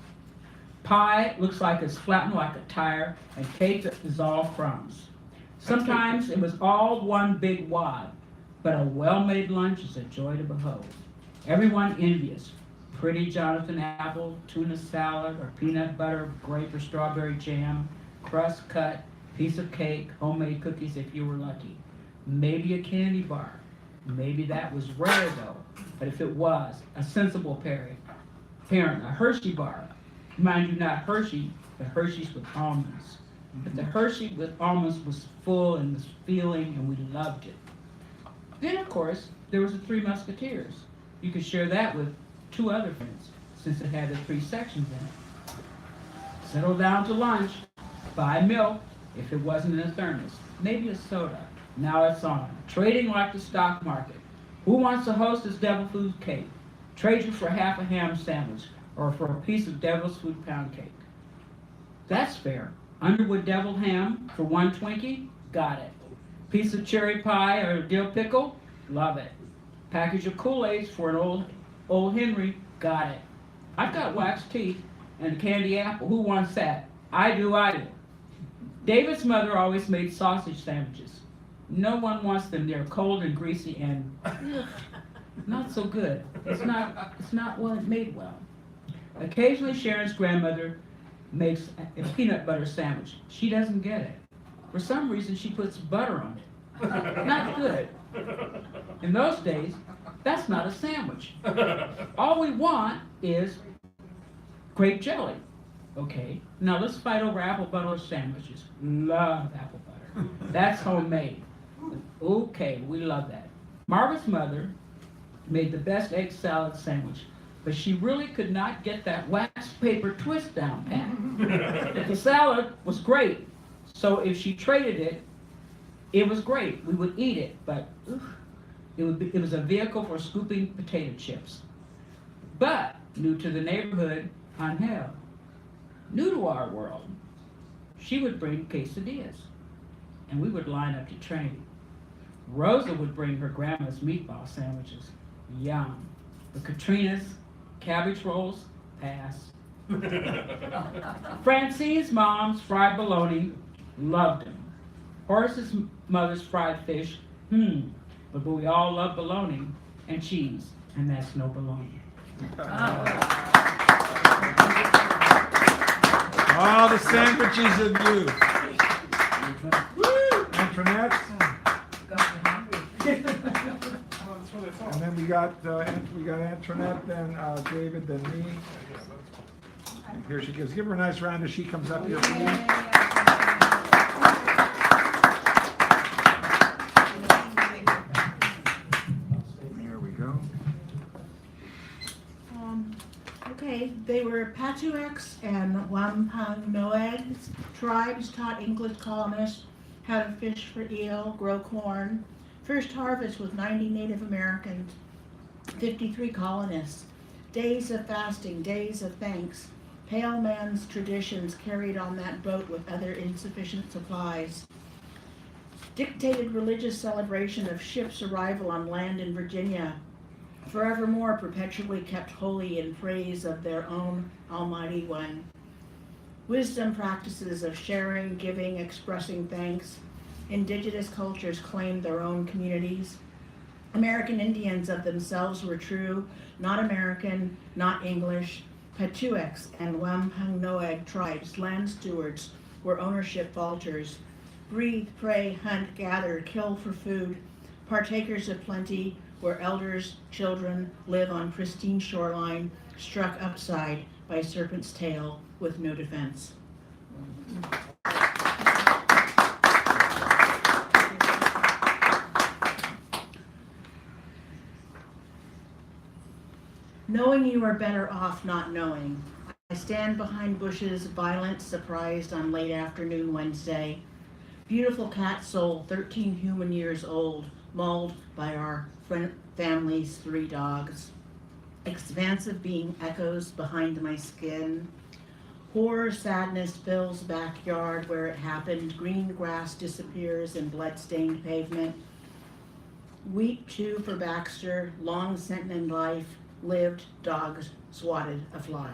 Pie looks like it's flattened like a tire, and cake is all crumbs. Sometimes it was all one big wad, but a well-made lunch is a joy to behold. Everyone envious. Pretty Jonathan apple, tuna salad, or peanut butter, grape or strawberry jam, crust cut, piece of cake, homemade cookies if you were lucky. Maybe a candy bar. Maybe that was rare though, but if it was, a sensible parent, a Hershey bar. Mind you, not Hershey, but Hershey's with almonds. But the Hershey with almonds was full and was filling, and we loved it. Then, of course, there was the Three Musketeers. You could share that with two other friends, since it had the 3 sections in it. Settle down to lunch, buy milk, if it wasn't in a thermos, maybe a soda. Now it's on. Trading like the stock market. Who wants to host this devil food cake? Trade you for half a ham sandwich, or for a piece of devil's food pound cake. That's fair. Underwood deviled ham for 1 Twinkie? Got it. Piece of cherry pie or dill pickle? Love it. Package of Kool-Aids for an old Henry? Got it. I've got wax teeth and a candy apple. Who wants that? I do. David's mother always made sausage sandwiches. No one wants them. They're cold and greasy and not so good. It's not well made well. Occasionally Sharon's grandmother makes a peanut butter sandwich. She doesn't get it. For some reason she puts butter on it. Not good. In those days, that's not a sandwich. All we want is grape jelly. Okay, now let's fight over apple butter sandwiches. Love apple butter. That's homemade. Okay, we love that. Margaret's mother made the best egg salad sandwich, but she really could not get that wax paper twist down pat. The salad was great, so if she traded it, it was great. We would eat it, but it was a vehicle for scooping potato chips. But new to the neighborhood, Angel, new to our world, she would bring quesadillas, and we would line up to train. Rosa would bring her grandma's meatball sandwiches. Yum. But Katrina's cabbage rolls, pass. Francine's mom's fried bologna, loved them. Horace's mother's fried fish, but we all love bologna and cheese, and that's no bologna. All the sandwiches of you. Antoinette. And then we got Antoinette, then David, then me. And here she goes. Give her a nice round as she comes up here for you. There we go. Okay, they were Patuxet and Wampanoag tribes taught English colonists how to fish for eel, grow corn. First harvest with 90 Native Americans, 53 colonists. Days of fasting, days of thanks. Pale man's traditions carried on that boat with other insufficient supplies. Dictated religious celebration of ships' arrival on land in Virginia. Forevermore perpetually kept holy in praise of their own Almighty One. Wisdom practices of sharing, giving, expressing thanks. Indigenous cultures claimed their own communities. American Indians of themselves were true, not American, not English. Patuxet and Wampanoag tribes, land stewards, where ownership falters. Breathe, pray, hunt, gather, kill for food. Partakers of plenty, where elders, children live on pristine shoreline, struck upside by serpent's tail, with no defense. Knowing you are better off not knowing. I stand behind bushes, violent, surprised on late afternoon Wednesday. Beautiful cat soul, 13 human years old, mauled by our family's 3 dogs. Expansive being echoes behind my skin. Horror, sadness fills backyard where it happened. Green grass disappears in blood-stained pavement. Weep too for Baxter, long sentient life, lived, dogs swatted a fly.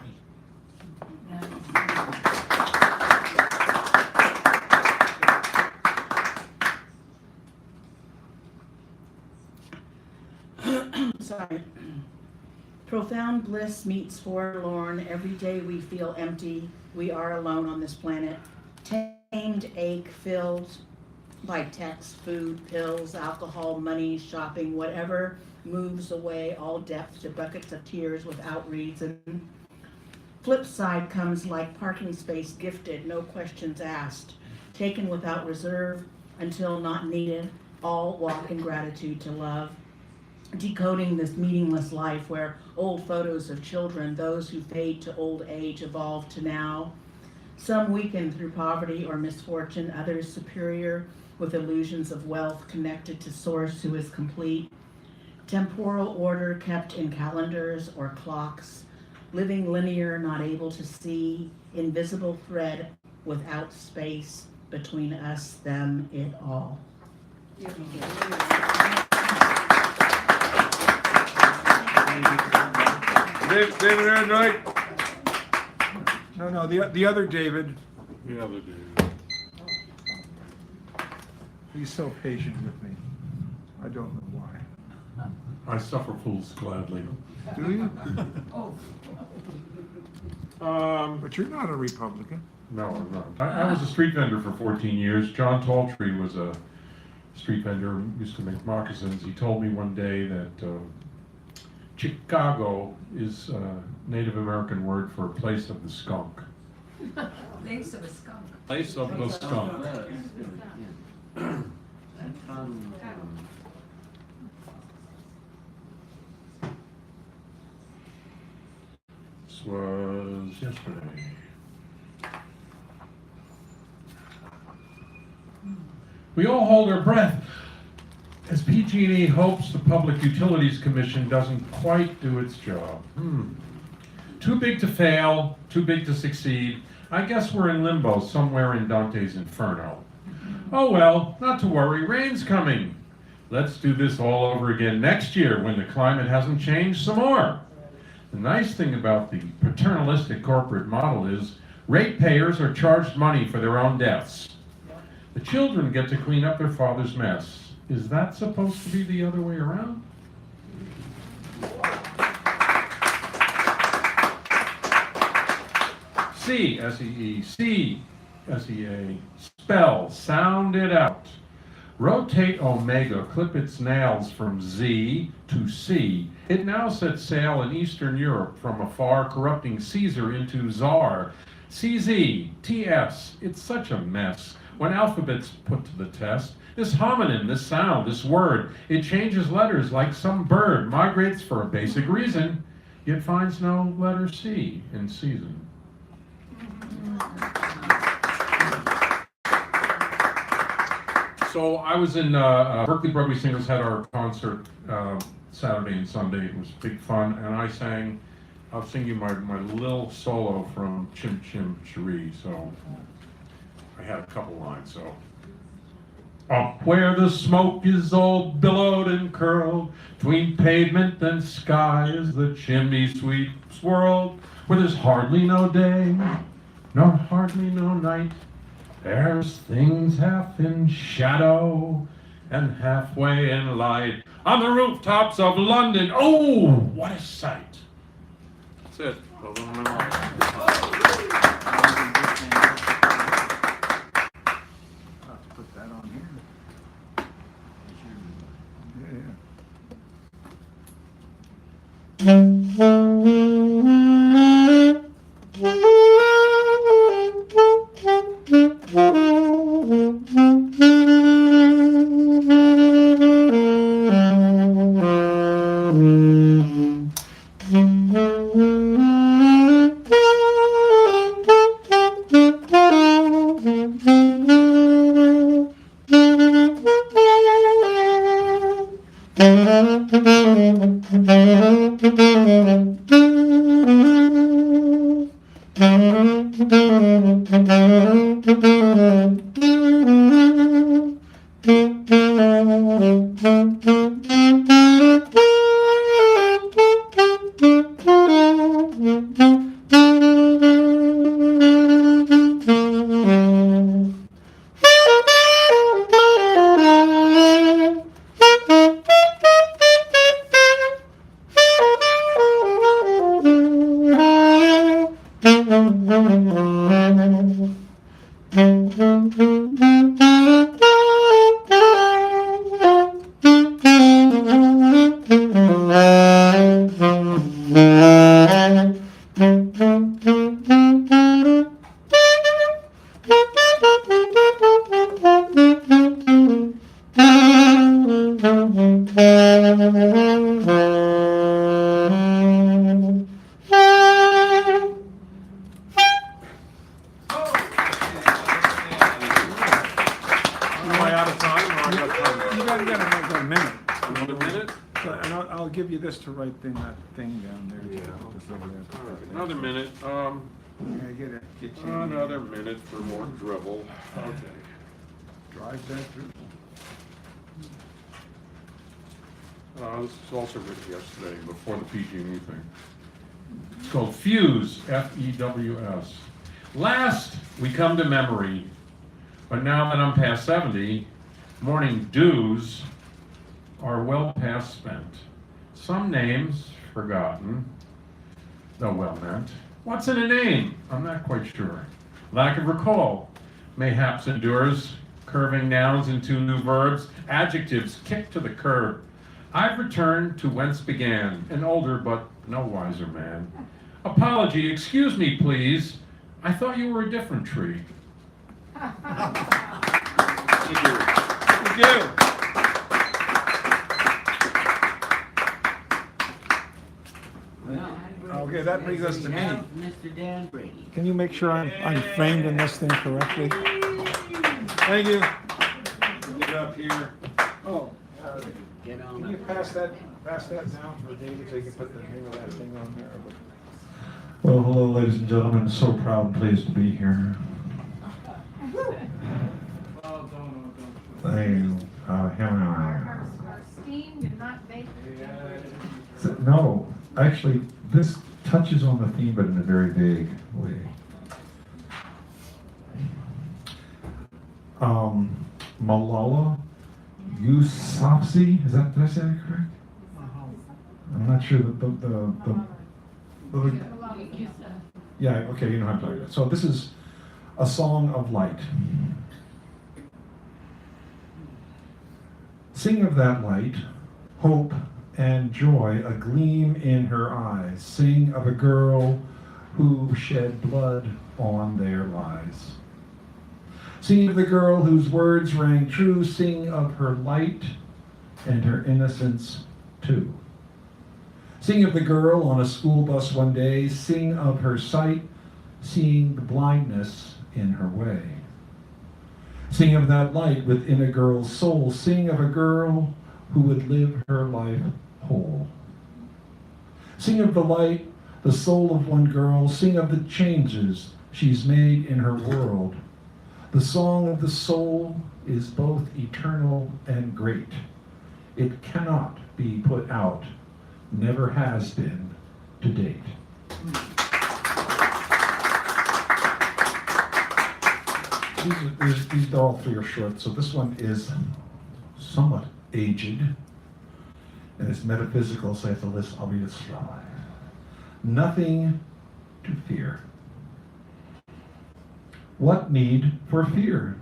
Sorry. Profound bliss meets forlorn. Every day we feel empty. We are alone on this planet. Tamed ache filled by text, food, pills, alcohol, money, shopping, whatever moves away all depth to buckets of tears without reason. Flip side comes like parking space gifted, no questions asked, taken without reserve until not needed, all walk in gratitude to love. Decoding this meaningless life where old photos of children, those who fade to old age, evolve to now. Some weakened through poverty or misfortune, others superior with illusions of wealth connected to source who is complete. Temporal order kept in calendars or clocks, living linear, not able to see, invisible thread without space between us, them, it all. David Aaron, no, the other David. The other David. He's so patient with me. I don't know why. I suffer fools gladly. Do you? But you're not a Republican. No, I'm not. I was a street vendor for 14 years. John Talltree was a street vendor, used to make moccasins. He told me one day that Chicago is a Native American word for place of the skunk. Place of a skunk. Place of the skunk. This was yesterday. We all hold our breath as PG&E hopes the Public Utilities Commission doesn't quite do its job. Too big to fail, too big to succeed. I guess we're in limbo somewhere in Dante's Inferno. Oh well, not to worry, rain's coming. Let's do this all over again next year when the climate hasn't changed some more. The nice thing about the paternalistic corporate model is ratepayers are charged money for their own deaths. The children get to clean up their father's mess. Is that supposed to be the other way around? C, S-E-E, C, S-E-A, spell, sound it out. Rotate omega, clip its nails from Z to C. It now sets sail in Eastern Europe from afar, corrupting Caesar into Czar. CZ, TS, it's such a mess. When alphabet's put to the test, this homonym, this sound, this word, it changes letters like some bird, migrates for a basic reason, yet finds no letter C in season. So I was in Berkeley Broadway Singers had our concert Saturday and Sunday. It was big fun, and I'll sing you my little solo from Chim Chim Cherie. So I had a couple lines. So up where the smoke is all billowed and curled, between pavement and sky is the chimney sweeps world, where there's hardly no day, nor hardly no night. There's things half in shadow and halfway in light. On the rooftops of London, oh, what a sight. That's it. Those are my lines. I'll have to put that on here. Yeah. Am I out of time or I got time? You got a minute. Another minute? And I'll give you this to write that thing down there. Yeah. Just over there. Another minute, Yeah, get you. another minute for more dribble. Okay. Drive that through. This was also written yesterday before the PG&E thing. It's called Fuse, F-E-W-S. Last we come to memory, but now that I'm past 70, morning dews are well past spent. Some names forgotten, though well meant. What's in a name? I'm not quite sure. Lack of recall mayhaps endures, curving nouns into new verbs, adjectives kicked to the curb. I've returned to whence began, an older but no wiser man. Apology, excuse me please, I thought you were a different tree. Thank you. Okay, that brings us to me. Mr. Dan Brady. Can you make sure I'm framed in this thing correctly? Thank you. Get up here. Oh, Get on can you up. pass that down for David so you can put the name of that thing on there? Well, hello, ladies and gentlemen. So proud and pleased to be here. Thank you. Steam did not bake. No, actually, this touches on the theme, but in a very vague way. Malala Yousafzai, did I say that correct? I'm not sure that the yeah, okay, you know how to play it. So this is a song of light. Sing of that light, hope and joy, a gleam in her eyes. Sing of a girl who shed blood on their lies. Sing of the girl whose words rang true. Sing of her light and her innocence too. Sing of the girl on a school bus one day. Sing of her sight, seeing the blindness in her way. Sing of that light within a girl's soul. Sing of a girl who would live her life whole. Sing of the light, the soul of one girl. Sing of the changes she's made in her world. The song of the soul is both eternal and great. It cannot be put out, never has been to date. These all three are short, so this one is somewhat aged, and it's metaphysical, so I have to list, I'll read it slowly. Nothing to fear. What need for fear?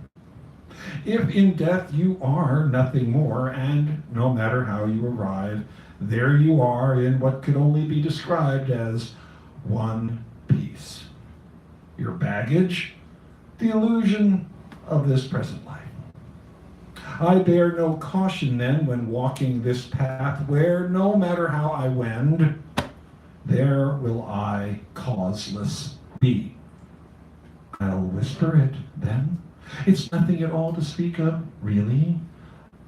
If in death you are nothing more, and no matter how you arrive, there you are in what could only be described as one piece. Your baggage, the illusion of this present life. I bear no caution then when walking this path where no matter how I wend, there will I causeless be. I'll whisper it then. It's nothing at all to speak of, really.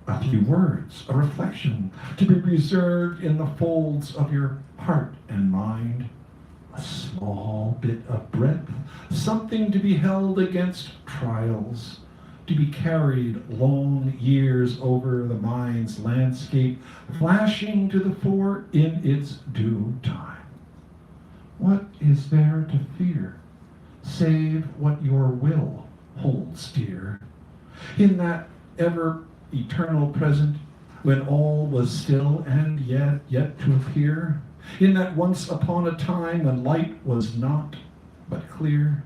A few words, a reflection, to be preserved in the folds of your heart and mind. A small bit of breadth, something to be held against trials, to be carried long years over the mind's landscape, flashing to the fore in its due time. What is there to fear, save what your will holds dear? In that ever eternal present, when all was still and yet to appear, in that once upon a time when light was not but clear,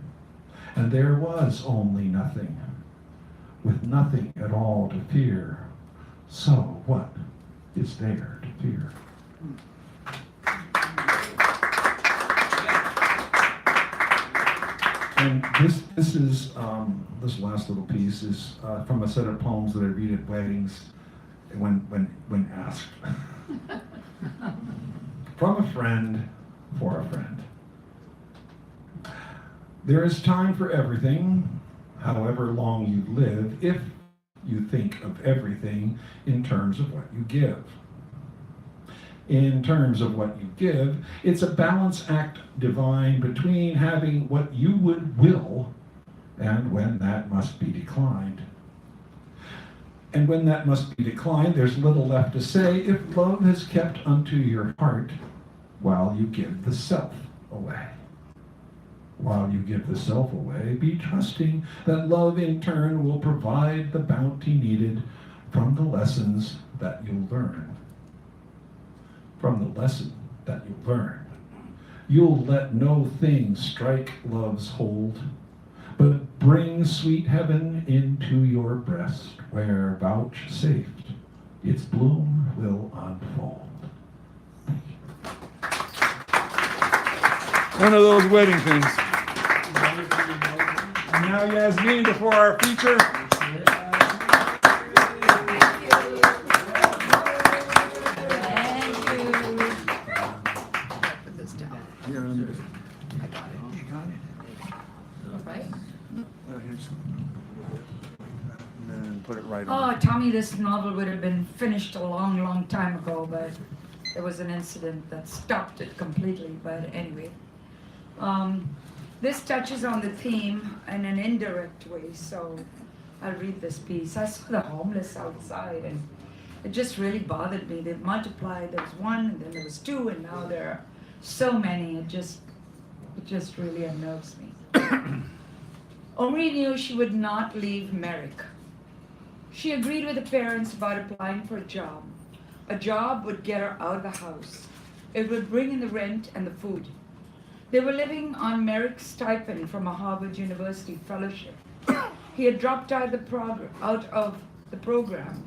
and there was only nothing, with nothing at all to fear. So what is there to fear? And this is this last little piece is from a set of poems that I read at weddings when asked. From a friend for a friend. There is time for everything, however long you live, if you think of everything in terms of what you give. In terms of what you give, it's a balance act divine between having what you would will and when that must be declined. And when that must be declined, there's little left to say if love has kept unto your heart while you give the self away. While you give the self away, be trusting that love in turn will provide the bounty needed from the lessons that you'll learn. From the lesson that you'll learn. You'll let no thing strike love's hold, but bring sweet heaven into your breast, where vouchsafed its bloom will unfold. One of those wedding things. And now Yasmin before our feature. Put it right Oh, on. Tommy, this novel would have been finished a long, long time ago, but there was an incident that stopped it completely. But anyway, this touches on the theme in an indirect way, so I'll read this piece. I saw the homeless outside, and it just really bothered me. They multiplied. There was one, and then there was two, and now there are so many. It just really unnerves me. Omri knew she would not leave Merrick. She agreed with the parents about applying for a job. A job would get her out of the house. It would bring in the rent and the food. They were living on Merrick's stipend from a Harvard University fellowship. He had dropped out of the program.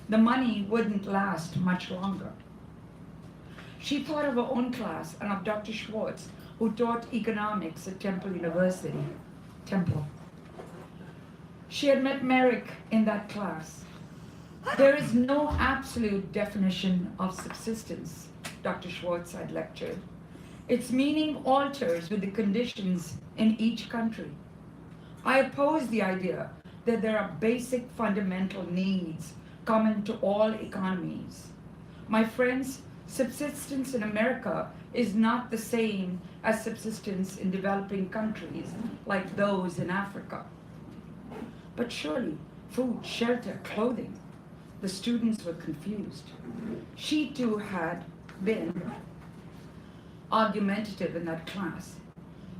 The money wouldn't last much longer. She thought of her own class and of Dr. Schwartz, who taught economics at Temple University. Temple. She had met Merrick in that class. There is no absolute definition of subsistence, Dr. Schwartz had lectured. Its meaning alters with the conditions in each country. I oppose the idea that there are basic fundamental needs common to all economies. My friends, subsistence in America is not the same as subsistence in developing countries like those in Africa. But surely, food, shelter, clothing. The students were confused. She too had been argumentative in that class.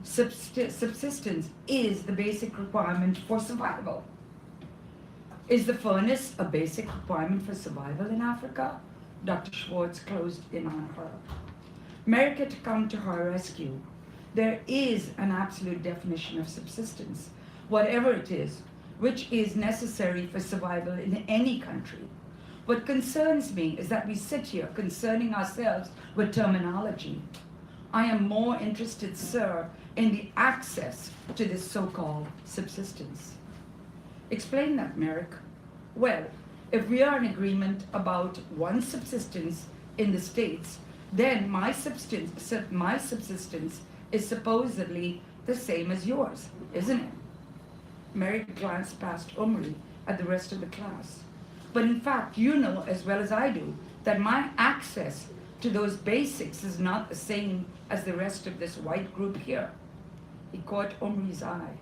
Subsistence is the basic requirement for survival. Is the furnace a basic requirement for survival in Africa? Dr. Schwartz closed in on her. Merrick had to come to her rescue. There is an absolute definition of subsistence, whatever it is, which is necessary for survival in any country. What concerns me is that we sit here concerning ourselves with terminology. I am more interested, sir, in the access to this so-called subsistence. Explain that, Merrick. Well, if we are in agreement about one subsistence in the States, then my subsistence is supposedly the same as yours, isn't it? Merrick glanced past Omri at the rest of the class. But in fact, you know as well as I do that my access to those basics is not the same as the rest of this white group here. He caught Omri's eye.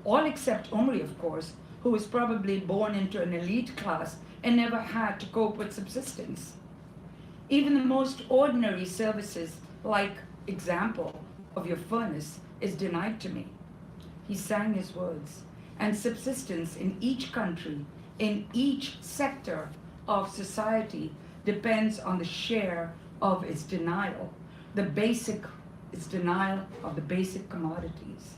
All except Omri, of course, who was probably born into an elite class and never had to cope with subsistence. Even the most ordinary services, like example of your furnace, is denied to me. He sang his words, and subsistence in each country, in each sector of society, depends on the share of its denial, its denial of the basic commodities.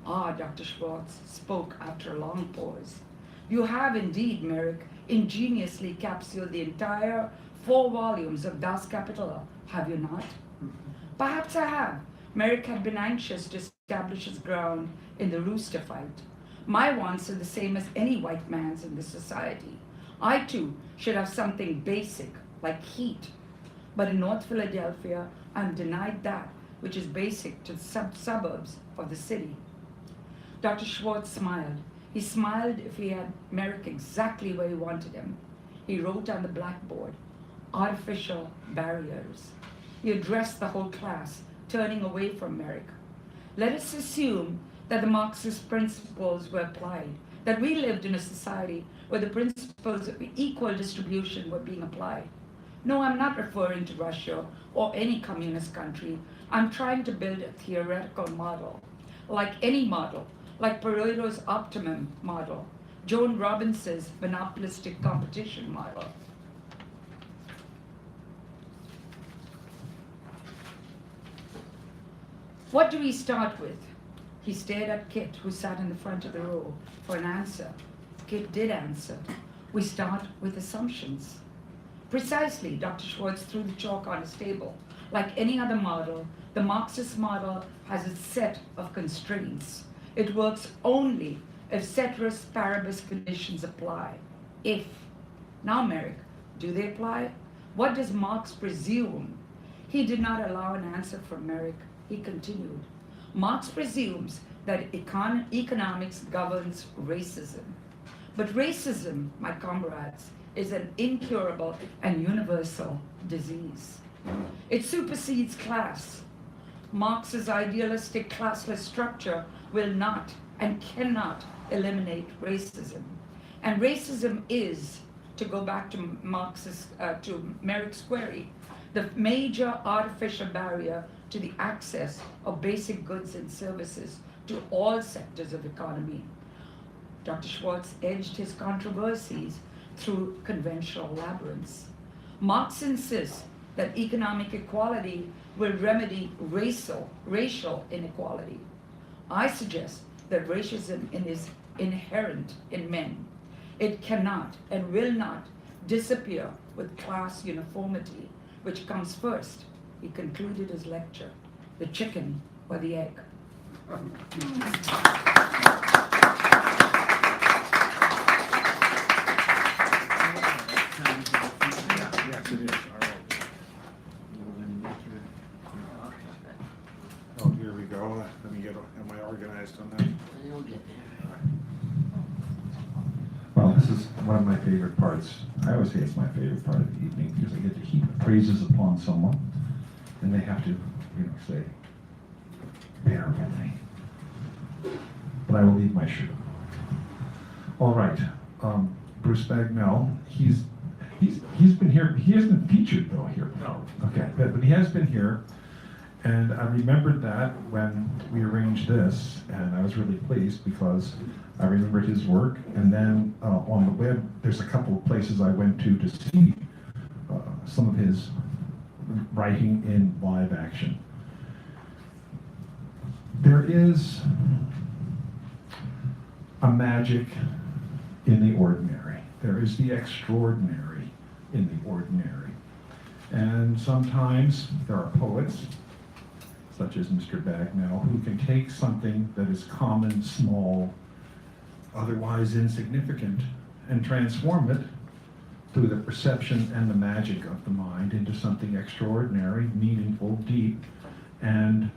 Ah, Dr. Schwartz spoke after a long pause. You have indeed, Merrick, ingeniously capsuled the entire 4 volumes of Das Kapital, have you not? Perhaps I have. Merrick had been anxious to establish his ground in the rooster fight. My wants are the same as any white man's in this society. I too should have something basic, like heat. But in North Philadelphia, I'm denied that which is basic to the suburbs of the city. Dr. Schwartz smiled. He smiled if he had Merrick exactly where he wanted him. He wrote on the blackboard, artificial barriers. He addressed the whole class, turning away from Merrick. Let us assume that the Marxist principles were applied, that we lived in a society where the principles of equal distribution were being applied. No, I'm not referring to Russia or any communist country. I'm trying to build a theoretical model, like any model, like Pareto's optimum model, Joan Robins's monopolistic competition model. What do we start with? He stared at Kit, who sat in the front of the row, for an answer. Kit did answer. We start with assumptions. Precisely, Dr. Schwartz threw the chalk on his table. Like any other model, the Marxist model has its set of constraints. It works only if ceteris paribus conditions apply. If. Now, Merrick, do they apply? What does Marx presume? He did not allow an answer from Merrick. He continued. Marx presumes that economics governs racism. But racism, my comrades, is an incurable and universal disease. It supersedes class. Marx's idealistic classless structure will not and cannot eliminate racism. And racism is, to go back to Merrick's query, the major artificial barrier to the access of basic goods and services to all sectors of economy. Dr. Schwartz edged his controversies through conventional labyrinths. Marx insists that economic equality will remedy racial inequality. I suggest that racism is inherent in men. It cannot and will not disappear with class uniformity, which comes first. He concluded his lecture, the chicken or the egg. Oh, here we go. Let me am I organized on that? Well, this is one of my favorite parts. I always say it's my favorite part of the evening because I get to heap praises upon someone, and they have to, say, bear with me. But I will leave my shoe. All right, Bruce Bagnell. He's been here. He hasn't been featured though here. No. Okay, but he has been here. And I remembered that when we arranged this, and I was really pleased because I remembered his work. And then on the web, there's a couple of places I went to see some of his writing in live action. There is a magic in the ordinary. There is the extraordinary in the ordinary. And sometimes there are poets, such as Mr. Bagnell, who can take something that is common, small, otherwise insignificant, and transform it through the perception and the magic of the mind into something extraordinary, meaningful, deep, and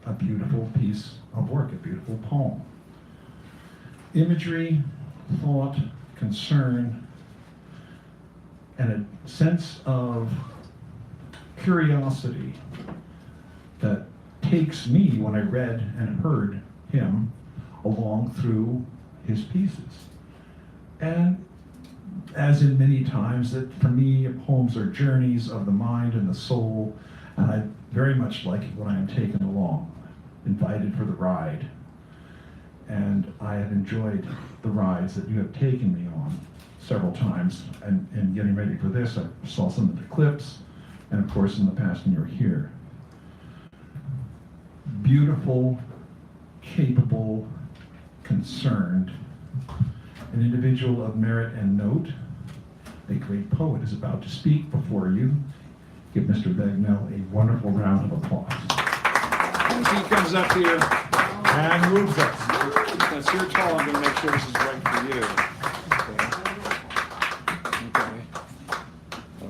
a beautiful piece of work, a beautiful poem. Imagery, thought, concern, and a sense of curiosity that takes me when I read and heard him along through his pieces. And as in many times, that for me, poems are journeys of the mind and the soul, and I very much like it when I am taken along, invited for the ride. And I have enjoyed the rides that you have taken me on several times, and in getting ready for this, I saw some of the clips, and of course in the past when you were here. Beautiful, capable, concerned, an individual of merit and note. A great poet is about to speak before you. Give Mr. Bagnell a wonderful round of applause. As he comes up here and moves us. Since you're tall, I'm going to make sure this is right for you. Okay.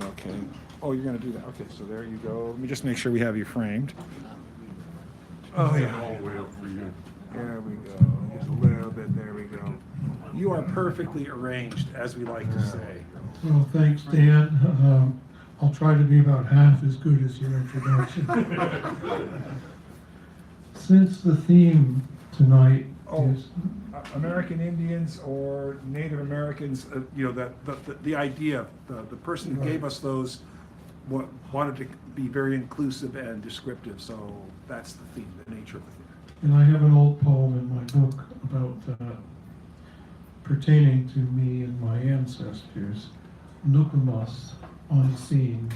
Okay. Oh, you're going to do that. Okay, so there you go. Let me just make sure we have you framed. Oh, yeah. All the way up for you. There we go. Just a little bit. There we go. You are perfectly arranged, as we like to say. Well, thanks, Dan. I'll try to be about half as good as your introduction. Since the theme tonight is American Indians or Native Americans, you know, the idea, the person who gave us those wanted to be very inclusive and descriptive, so that's the theme, the nature of the theme. And I have an old poem in my book about pertaining to me and my ancestors, Nukumas unseen.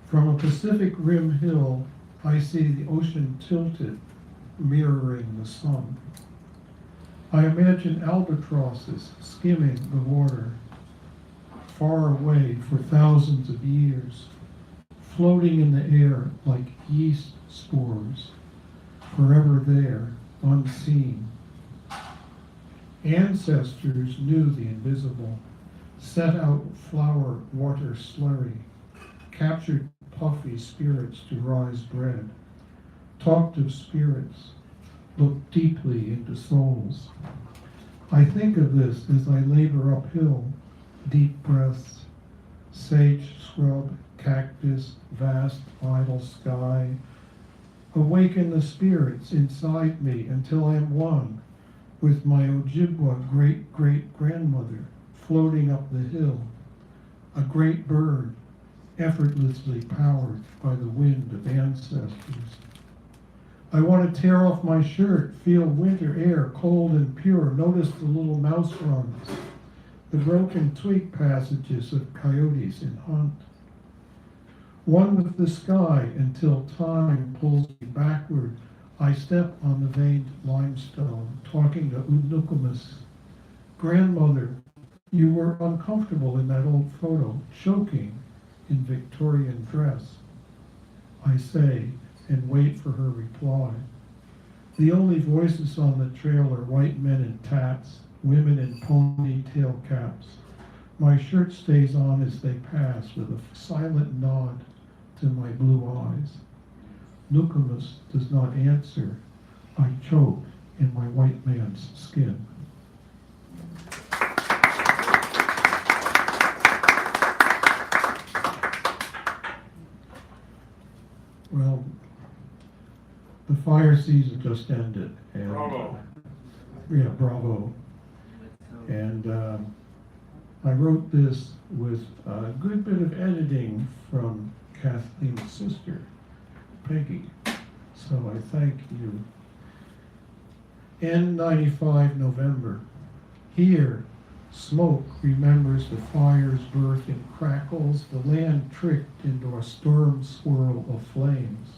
From a Pacific Rim hill, I see the ocean tilted, mirroring the sun. I imagine albatrosses skimming the water, far away for thousands of years, floating in the air like yeast spores, forever there, unseen. Ancestors knew the invisible, set out flower water slurry, captured puffy spirits to rise bread, talked of spirits, looked deeply into souls. I think of this as I labor uphill, deep breaths, sage scrub, cactus, vast idle sky, awaken the spirits inside me until I am one with my Ojibwa great-great-grandmother floating up the hill, a great bird effortlessly powered by the wind of ancestors. I want to tear off my shirt, feel winter air, cold and pure, notice the little mouse runs, the broken twig passages of coyotes in hunt. One with the sky until time pulls me backward. I step on the veined limestone, talking to Unukumas. Grandmother, you were uncomfortable in that old photo, choking in Victorian dress. I say, and wait for her reply. The only voices on the trail are white men in tats, women in ponytail caps. My shirt stays on as they pass with a silent nod to my blue eyes. Nukumas does not answer. I choke in my white man's skin. Well, the fire season just ended. And, Bravo. Yeah, bravo. And I wrote this with a good bit of editing from Kathleen's sister, Peggy. So I thank you. N95 November. Here, smoke remembers the fire's birth in crackles, the land tricked into a storm swirl of flames.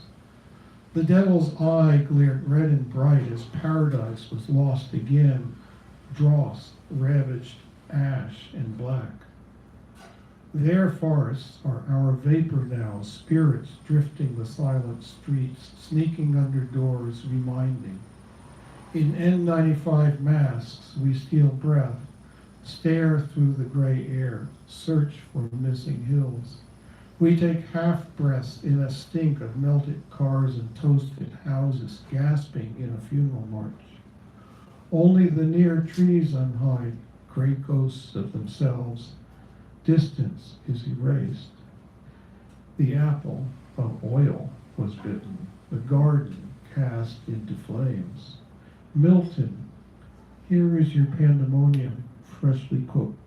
The devil's eye glared red and bright as paradise was lost again, dross, ravaged, ash, and black. Their forests are our vapor now, spirits drifting the silent streets, sneaking under doors, reminding. In N95 masks, we steal breath, stare through the gray air, search for missing hills. We take half-breaths in a stink of melted cars and toasted houses, gasping in a funeral march. Only the near trees unhide, gray ghosts of themselves. Distance is erased. The apple of oil was bitten, the garden cast into flames. Milton, here is your pandemonium freshly cooked.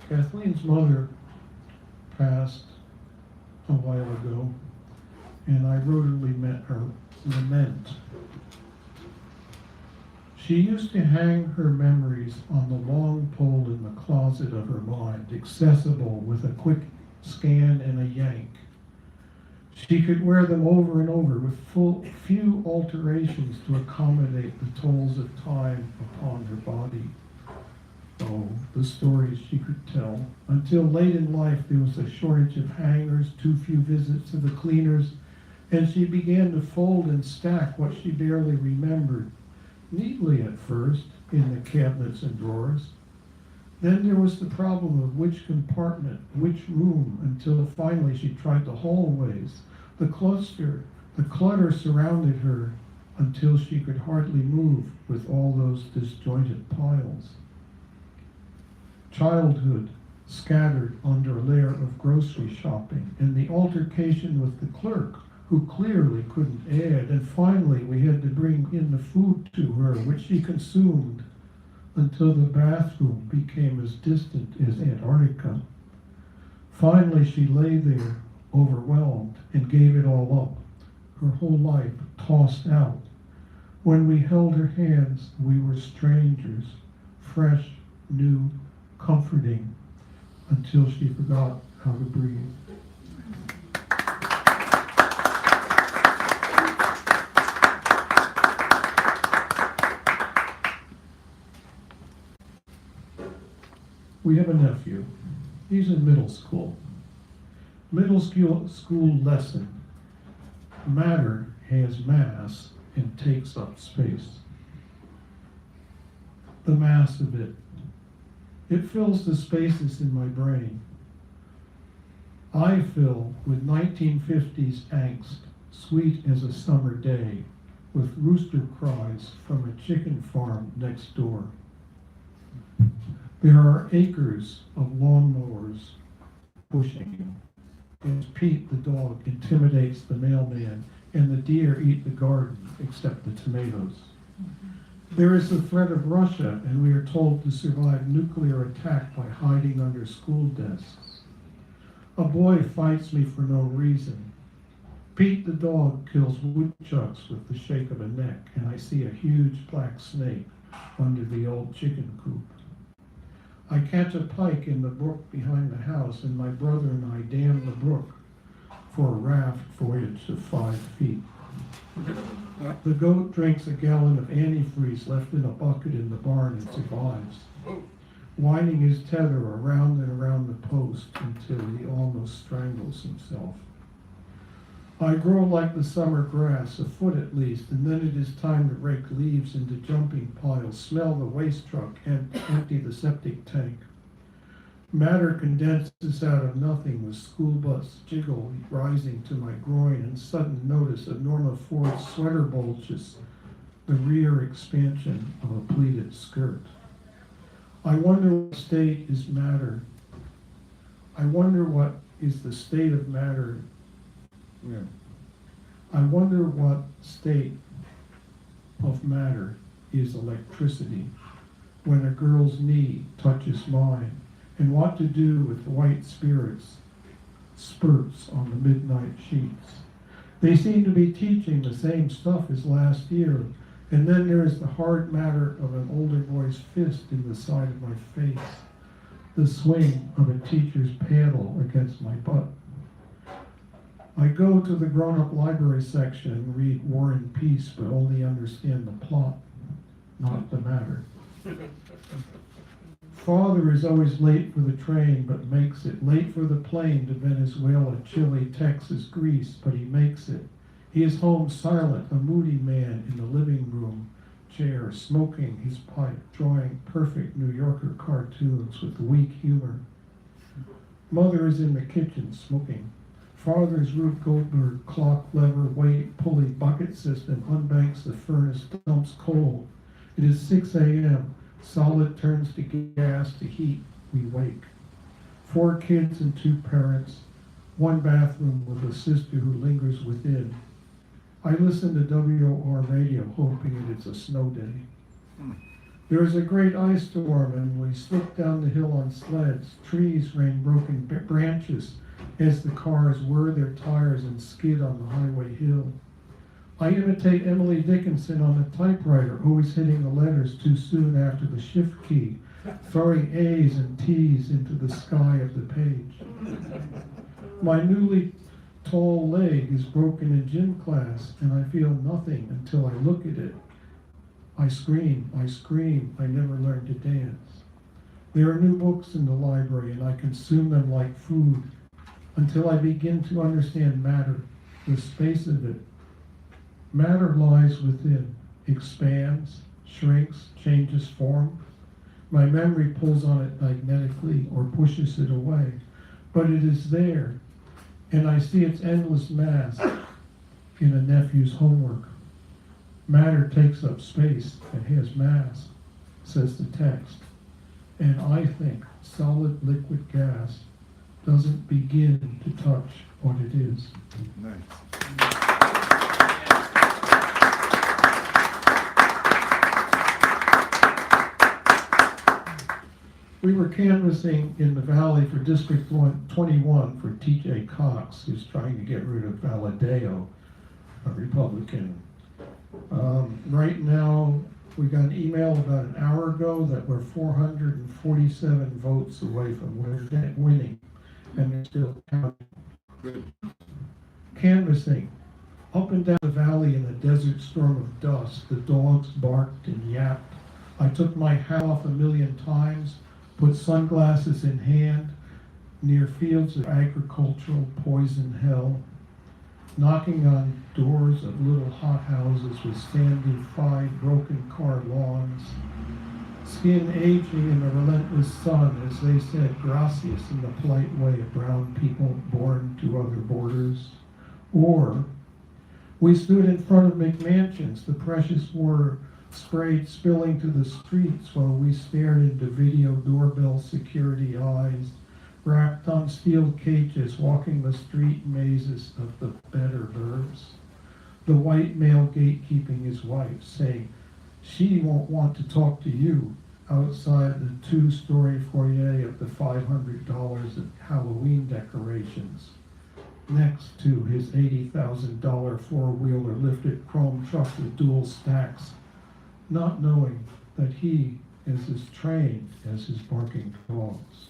Kathleen's mother passed a while ago, and I wrote her lament. She used to hang her memories on the long pole in the closet of her mind, accessible with a quick scan and a yank. She could wear them over and over with few alterations to accommodate the tolls of time upon her body. Oh, the stories she could tell. Until late in life, there was a shortage of hangers, too few visits to the cleaners, and she began to fold and stack what she barely remembered, neatly at first, in the cabinets and drawers. Then there was the problem of which compartment, which room, until finally she tried the hallways. The clutter surrounded her until she could hardly move with all those disjointed piles. Childhood scattered under a layer of grocery shopping, and the altercation with the clerk, who clearly couldn't add, and finally we had to bring in the food to her, which she consumed until the bathroom became as distant as Antarctica. Finally she lay there, overwhelmed, and gave it all up, her whole life tossed out. When we held her hands, we were strangers, fresh, new, comforting, until she forgot how to breathe. We have a nephew. He's in middle school. Middle school lesson. Matter has mass and takes up space. The mass of it. It fills the spaces in my brain. I fill with 1950s angst, sweet as a summer day, with rooster cries from a chicken farm next door. There are acres of lawnmowers pushing, as Pete the dog intimidates the mailman, and the deer eat the garden except the tomatoes. There is the threat of Russia, and we are told to survive nuclear attack by hiding under school desks. A boy fights me for no reason. Pete the dog kills woodchucks with the shake of a neck, and I see a huge black snake under the old chicken coop. I catch a pike in the brook behind the house, and my brother and I dam the brook for a raft voyage of 5 feet. The goat drinks a gallon of antifreeze left in a bucket in the barn and survives, winding his tether around and around the post until he almost strangles himself. I grow like the summer grass, a foot at least, and then it is time to rake leaves into jumping piles, smell the waste truck, and empty the septic tank. Matter condenses out of nothing with school bus jiggle rising to my groin and sudden notice of Norma Ford's sweater bulges, the rear expansion of a pleated skirt. I wonder what state is matter. I wonder what is the state of matter. I wonder what state of matter is electricity when a girl's knee touches mine, and what to do with the white spirits spurts on the midnight sheets. They seem to be teaching the same stuff as last year, and then there is the hard matter of an older boy's fist in the side of my face, the swing of a teacher's paddle against my butt. I go to the grown-up library section and read War and Peace, but only understand the plot, not the matter. Father is always late for the train, but makes it. Late for the plane to Venezuela, Chile, Texas, Greece, but he makes it. He is home silent, a moody man in the living room, chair, smoking his pipe, drawing perfect New Yorker cartoons with weak humor. Mother is in the kitchen smoking. Father's Rube Goldberg clock lever weight pulley bucket system unbanks the furnace, dumps coal. It is 6 a.m. Solid turns to gas to heat. We wake. 4 kids and 2 parents. 1 bathroom with a sister who lingers within. I listen to WOR radio, hoping it's a snow day. There is a great ice storm, and we slip down the hill on sleds. Trees rain broken branches as the cars whir their tires and skid on the highway hill. I imitate Emily Dickinson on the typewriter, always hitting the letters too soon after the shift key, throwing A's and T's into the sky of the page. My newly tall leg is broken in gym class, and I feel nothing until I look at it. I scream, I never learned to dance. There are new books in the library, and I consume them like food until I begin to understand matter, the space of it. Matter lies within, expands, shrinks, changes form. My memory pulls on it magnetically or pushes it away, but it is there, and I see its endless mass in a nephew's homework. Matter takes up space and has mass, says the text. And I think solid liquid gas doesn't begin to touch what it is. Nice. We were canvassing in the valley for District 21 for T.J. Cox, who's trying to get rid of Valadeo, a Republican. Right now, we got an email about an hour ago that we're 447 votes away from winning, and they're still counting. Good. Canvassing. Up and down the valley in a desert storm of dust, the dogs barked and yapped. I took my hat off 1,000,000 times, put sunglasses in hand, near fields of agricultural poison hell, knocking on doors of little hothouses with sandy, fried, broken car lawns, skin aging in the relentless sun as they said gracias in the polite way of brown people born to other borders. Or we stood in front of McMansions, the precious water sprayed spilling to the streets while we stared into video doorbell security eyes, wrapped on steel cages, walking the street mazes of the better verbs. The white male gatekeeping his wife, saying, she won't want to talk to you, outside the 2-story foyer of the $500 of Halloween decorations, next to his $80,000 four-wheeler lifted chrome truck with dual stacks, not knowing that he is as trained as his barking dogs.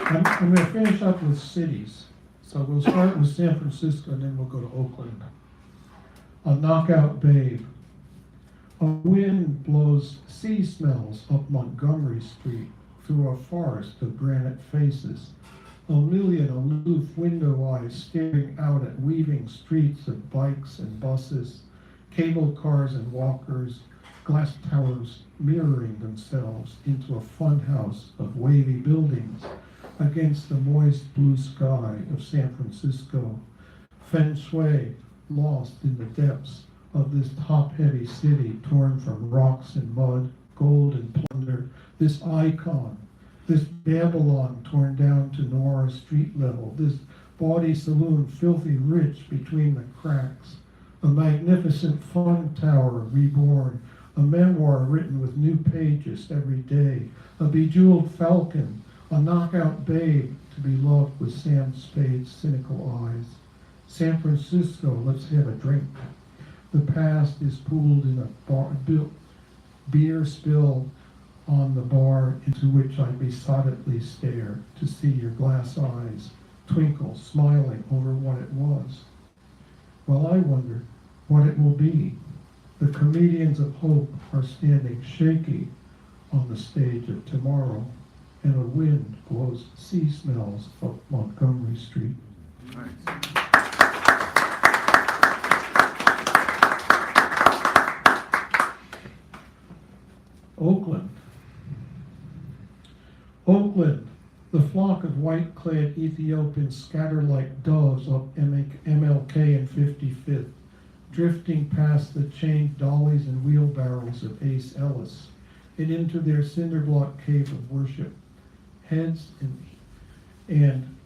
I'm going to finish up with cities. So we'll start with San Francisco and then we'll go to Oakland. A knockout babe. A wind blows sea smells up Montgomery Street through a forest of granite faces. A million aloof window eyes staring out at weaving streets of bikes and buses, cable cars and walkers, glass towers mirroring themselves into a funhouse of wavy buildings against the moist blue sky of San Francisco. Feng shui lost in the depths of this top-heavy city torn from rocks and mud, gold and plunder, this icon, this Babylon torn down to Nora street level, this bawdy saloon filthy rich between the cracks, a magnificent fun tower reborn, a memoir written with new pages every day, a bejeweled falcon, a knockout babe to be loved with Sam Spade's cynical eyes. San Francisco, let's have a drink. The past is pooled in a beer spill on the bar into which I besottedly stare to see your glass eyes twinkle, smiling over what it was. Well, I wonder what it will be. The comedians of hope are standing shaky on the stage of tomorrow, and a wind blows sea smells up Montgomery Street. Nice. flock of white-clad Ethiopians scatter like doves up MLK and 55th, drifting past the chained dollies and wheelbarrows of Ace Ellis and into their cinder block cave of worship. Heads and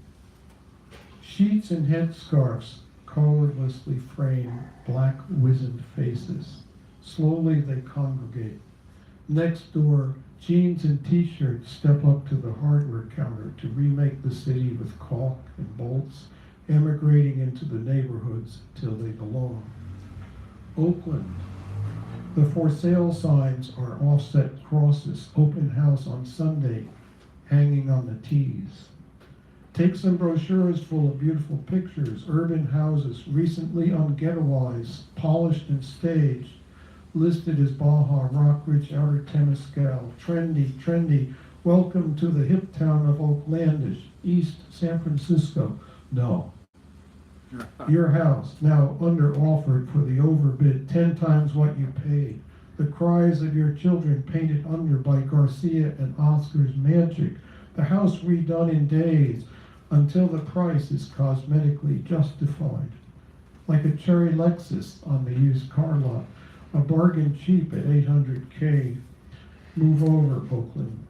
sheets and headscarves colorlessly frame black wizened faces. Slowly they congregate. Next door, jeans and t-shirts step up to the hardware counter to remake the city with caulk and bolts, emigrating into the neighborhoods till they belong. Oakland. The for sale signs are offset crosses, open house on Sunday, hanging on the tees. Take some brochures full of beautiful pictures, urban houses, recently unghettoized, polished and staged, listed as Baja, Rockridge, Outer Temescal, trendy, welcome to the hip town of Oaklandish, East San Francisco. No. Your house, now under offered for the overbid, 10 times what you paid. The cries of your children painted under by Garcia and Oscar's magic. The house redone in days until the price is cosmetically justified. Like a cherry Lexus on the used car lot. A bargain cheap at $800K. Move over, Oakland.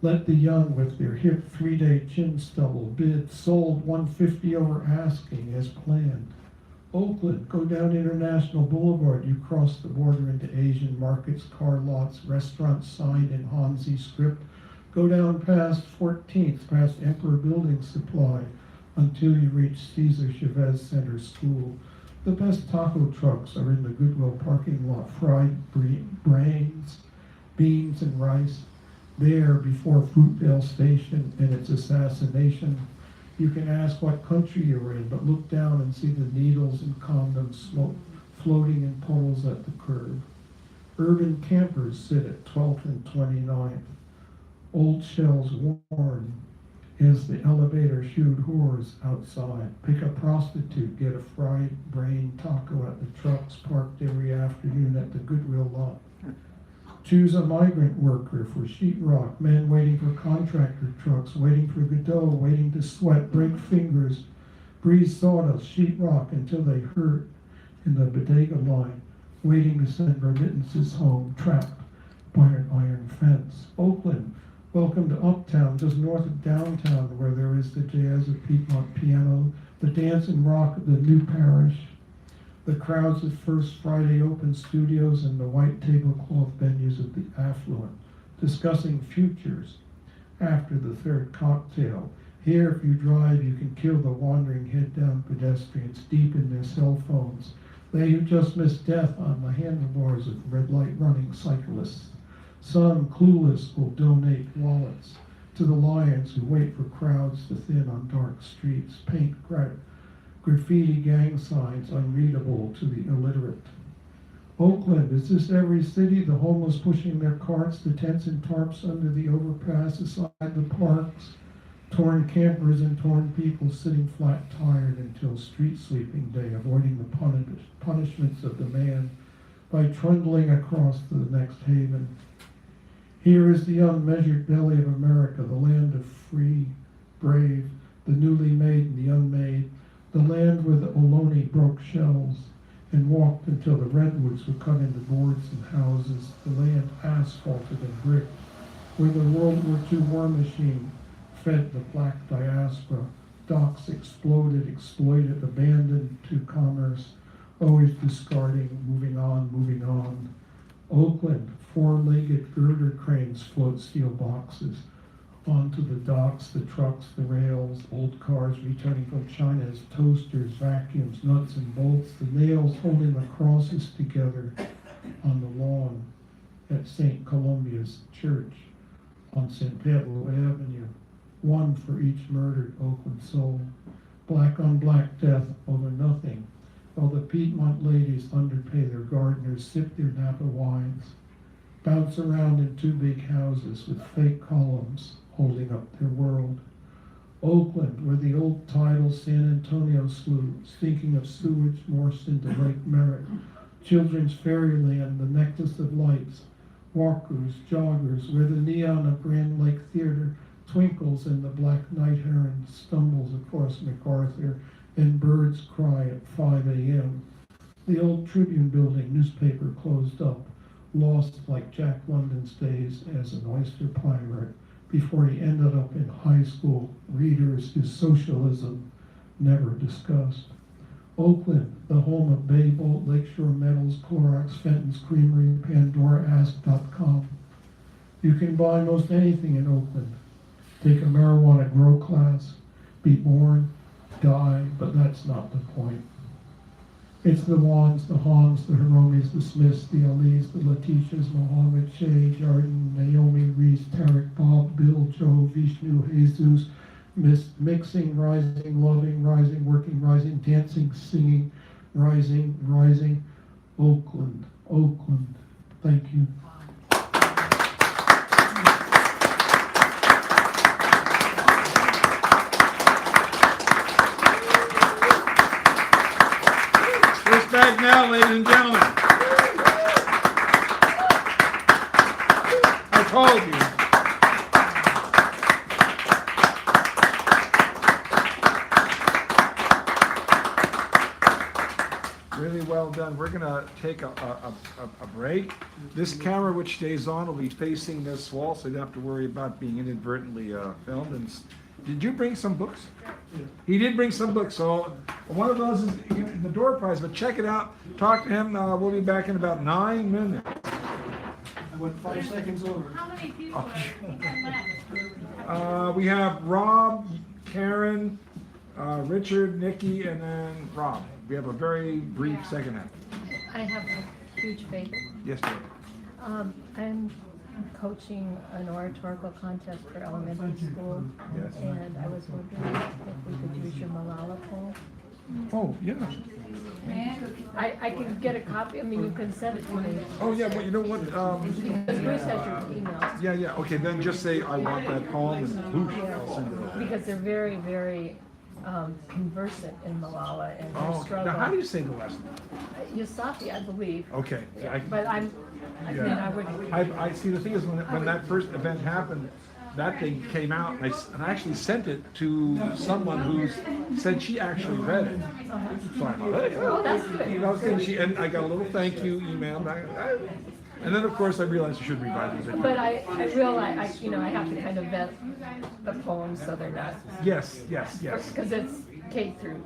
Let the young with their hip 3-day chin stubble bid, sold $150 over asking as planned. Oakland, go down International Boulevard, you cross the border into Asian markets, car lots, restaurants signed in Hanzi script. Go down past 14th, past Emperor Building Supply, until you reach Cesar Chavez Center School. The best taco trucks are in the Goodwill parking lot, fried brains, beans, and rice. There, before Fruitvale Station and its assassination, you can ask what country you're in, but look down and see the needles and condoms floating in puddles at the curb. Urban campers sit at 12th and 29th. Old shells worn as the elevator shooed whores outside. Pick a prostitute, get a fried brain taco at the trucks parked every afternoon at the Goodwill lot. Choose a migrant worker for sheetrock, men waiting for contractor trucks, waiting for Godot, waiting to sweat, break fingers, breeze sawdust, sheetrock until they hurt in the bodega line, waiting to send remittances home, trapped by an iron fence. Oakland, welcome to Uptown, just north of downtown, where there is the Jazz of Piedmont Piano, the Dance and Rock of the New Parish, the crowds of First Friday Open Studios, and the white tablecloth venues of the affluent, discussing futures after the third cocktail. Here, if you drive, you can kill the wandering head-down pedestrians deep in their cell phones. They who just missed death on the handlebars of red light running cyclists. Some, clueless, will donate wallets to the lions who wait for crowds to thin on dark streets, paint graffiti gang signs unreadable to the illiterate. Oakland, is this every city? The homeless pushing their carts, the tents and tarps under the overpass aside the parks, torn campers and torn people sitting flat tired until street sweeping day, avoiding the punishments of the man by trundling across to the next haven. Here is the unmeasured belly of America, the land of free, brave, the newly made and the unmade, the land where the Ohlone broke shells and walked until the redwoods were cut into boards and houses, the land asphalted and bricked, where the World War II war machine fed the black diaspora, docks exploded, exploited, abandoned to commerce, always discarding, moving on. Oakland, four-legged girder cranes float steel boxes onto the docks, the trucks, the rails, old cars returning from China as toasters, vacuums, nuts and bolts, the nails holding the crosses together on the lawn at St. Columbia's Church on San Pablo Avenue, one for each murdered Oakland soul. Black on black death over nothing, while the Piedmont ladies underpay their gardeners, sip their Napa wines, bounce around in two big houses with fake columns holding up their world. Oakland, where the old tidal San Antonio sluice, thinking of sewage morphed into Lake Merritt, children's fairyland, the necklace of lights, walkers, joggers, where the neon of Grand Lake Theater Twinkles and the black night heron stumbles across MacArthur, and birds cry at 5 a.m. The old Tribune building newspaper closed up, lost like Jack London's days as an oyster pirate before he ended up in high school, readers whose socialism never discussed. Oakland, the home of Bay Bolt, Lakeshore Metals, Clorox, Fenton's Creamery, Pandora, Ask.com. You can buy most anything in Oakland. Take a marijuana grow class, be born, die, but that's not the point. It's the Wands, the Hans, the Hiromis, the Smiths, the Alis, the Letitias, Mohammed, Shay, Jordan, Naomi, Reese, Tarek, Bob, Bill, Joe, Vishnu, Jesus, mixing, rising, loving, rising, working, rising, dancing, singing, rising, rising. Oakland, Oakland. Thank you. First back now, ladies and gentlemen. I told you. Really well done. We're going to take a break. This camera, which stays on, will be facing this wall, so you don't have to worry about being inadvertently filmed. And did you bring some books? He did bring some books. So one of those is in the door prize, but check it out. Talk to him. We'll be back in about 9 minutes. I went 5 seconds over. How many people are left? We have Rob, Karen, Richard, Nikki, and then Rob. We have a very brief second half. I have a huge favor. Yes, sir. I'm coaching an oratorical contest for elementary school. Yes. And I was wondering if we could use your Malala poem. Oh, yeah. I can get a copy. I mean, you can send it to me. Oh, yeah, well, you know what? Because Bruce has your email. Yeah, yeah, okay, then just say, I want that poem, and whoosh, I'll send it over. Because they're very, very conversant in Malala and their Oh, struggle. now how do you say the last name? Yasafi, I believe. Okay. Yeah, but I mean, I would. I see, the thing is, when that first event happened, that thing came out, and I actually sent it to someone who said she actually read it. So I thought, hey, Oh, that's good. and I got a little thank you email back. And then, of course, I realized you should revise these. But I realize, I have to kind of vet the poems so they're not. Yes, yes, yes. Because it's K through,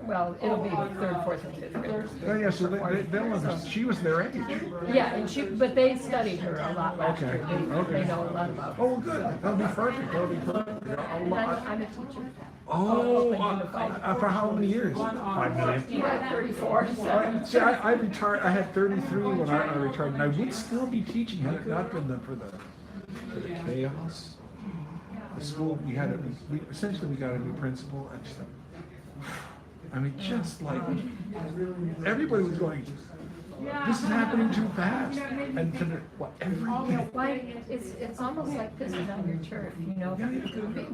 well, it'll be 3rd, 4th, and 5th grade. Oh, yeah, so they'll understand. She was their age. Yeah, and but they studied her a lot last Okay, year. They know a lot about her. Oh, good. That'll be perfect. That'll be perfect. And I'm a teacher. Oh, Oakland Unified. for how many years? 5 million. You had 34, so. See, I retired, I had 33 when I retired, and I would still be teaching had it not been for the chaos. The school, essentially we got a new principal, and just, I mean, just like, everybody was going, this is happening too fast. And to the, everything. Why, it's almost like pissing on your turf,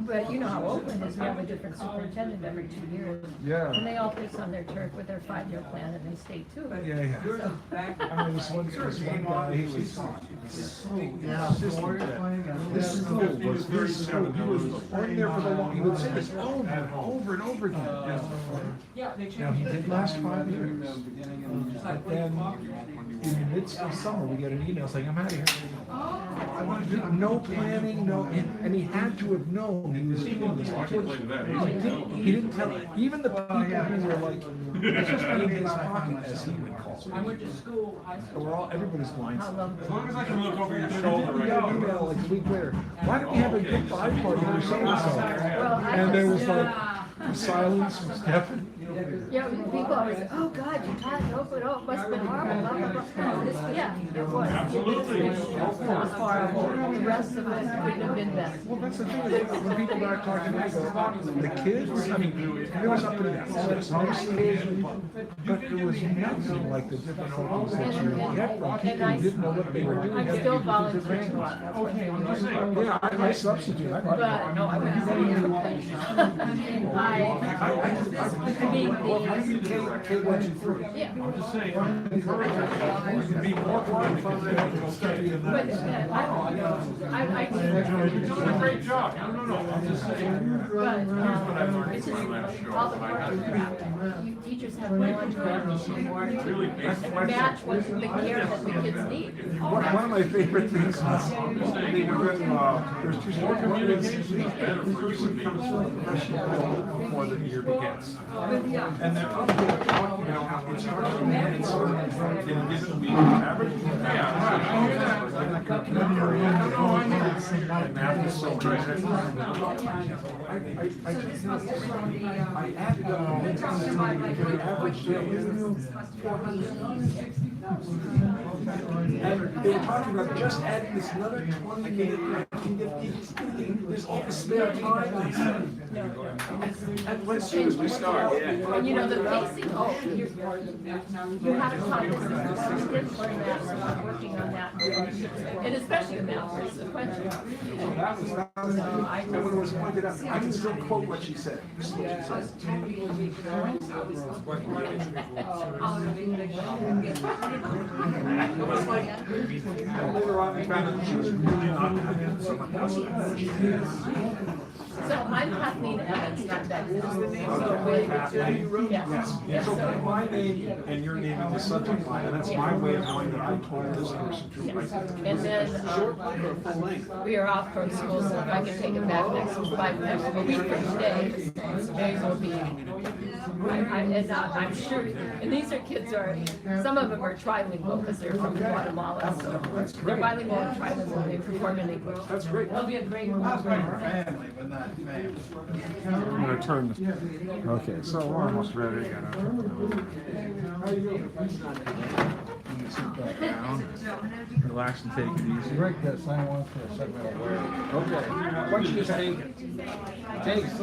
But you know how Oakland is, we have a different superintendent every 2 years. Yeah. And they all piss on their turf with their 5-year plan, and they stay too. Yeah, yeah. I mean, this one guy, he was so insistent that this school was his school. He was on there for the long, he would say this over and over and over again. Now, he did last 5 years. But then, in the midst of summer, we get an email saying, I'm out of here. No planning, and he had to have known he was doing this. He didn't tell, even the people who were like, it's just in his pocket, as he would call it. I went to school. Everybody's blind. How long? As long as I can look over your We shoulder. got an email like a week later, why don't we have a goodbye party or so-and-so? And there was like silence from Stephen. Yeah, people always say, oh God, you taught in Oakland, oh, it must have been horrible, blah, blah, blah. Yeah, it was. Absolutely. It was horrible. The rest of it couldn't have been better. Well, that's the thing, when people are talking about the kids, I mean, there was up and down, but it was nothing like the difficulties that you get from people who didn't know what they were doing. I'm still volunteering a lot, that's what they were. Yeah, I substitute. But, no, I wouldn't say I mean, how do you K1 and 3? Yeah. I'm just saying, encourage her. You can be more qualified and study than But, that. I You're doing a great job. No, I'm just saying. but, It's it's just all the choreography. You teachers have no idea anymore to match what the care that the kids need. One of my favorite things is they were there's two More sports. communication is better. Person becomes a professional before the year begins. And they're talking about how it's hard to manage in a given week. Average? Yeah. And math is so great. I added up the average day is 460. And they were talking about just adding this another 20 minutes. There's all the spare time. And as soon as we start, And you know, the pacing, you have a time system, kids learn that, we're not working on that. And especially the math sequential. And when it was pointed out, I can still quote what she said. This is what she said. Later on, we found that she was really not having someone else. So I'm Kathleen Evans, not that. Yes. So put my name and your name in the subject line, and that's my way of knowing that I told this person to write that. And then we are off from school, so if I can take it back next week from today, today will be. I'm sure, and these are kids some of them are trilingual because they're from Guatemala, so they're bilingual and trilingual. They perform in English. That's great. It'll be a great Family, but not family. I'm gonna turn this. Okay, so we're almost ready. Sit back down, relax and take it easy. Break that sign once for a second. Okay, why don't you just take it? Take it.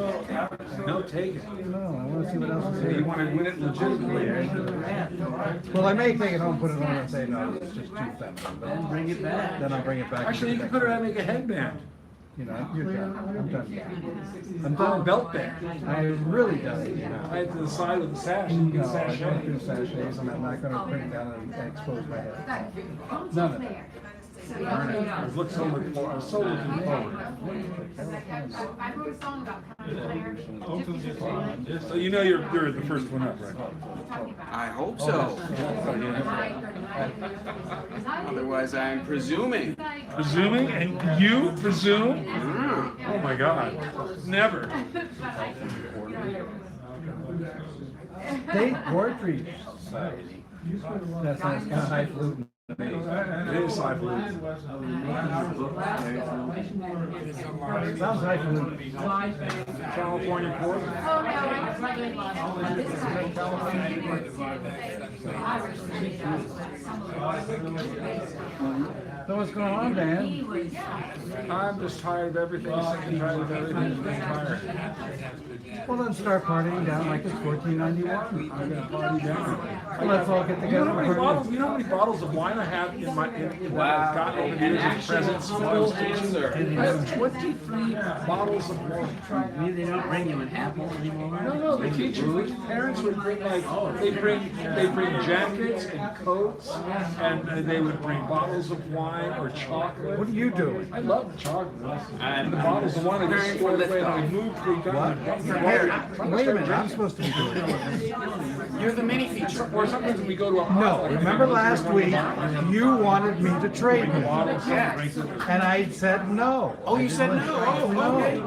No, take it. No, I want to see what else is You here. want to win it legitimately. Well, I may take it home, put it on and say, no, it's just too feminine. But Bring it back. then I'll bring it back. Actually, you can put it on and make a headband. You know, you're done. I'm done. I'm done. Belt band. I really done. You know. I had to the side with the sash. You No, can I sash don't on. do sachets, and I'm not going to print it down and expose my head. None of that. I was looking so looking forward. I was so looking forward. I wrote a song about So you know you're the first one up, right? I hope so. Otherwise, I'm presuming. Presuming, and you presume? Oh my God! Never. State Poetry Society. That's nice, kind of highfalutin. It is highfalutin. Sounds highfalutin. California port. So what's going on, Dan? I'm just tired of everything. Sick and tired of everything. Just tired. Well, then start partying down like it's 1491. I'm gonna party down. Well, let's all get You know together. how many bottles? You know how many bottles of wine I have in my Wow. got over the An years of actual presents? humble answer. I have 23 bottles of wine. Maybe they don't bring you an apple anymore? No, the teachers, the parents would bring they bring jackets and coats, and they would bring bottles of wine or chocolate. What are you doing? I love the chocolate. I'm The bottles of wine I just preparing stored for away and I liftoff. moved the gun. Wait a minute, I'm supposed to be doing this. You're the mini feature. Or sometimes we go to a No, remember last week, you wanted me to trade with you. And I said no. Oh, you said no? Oh, okay.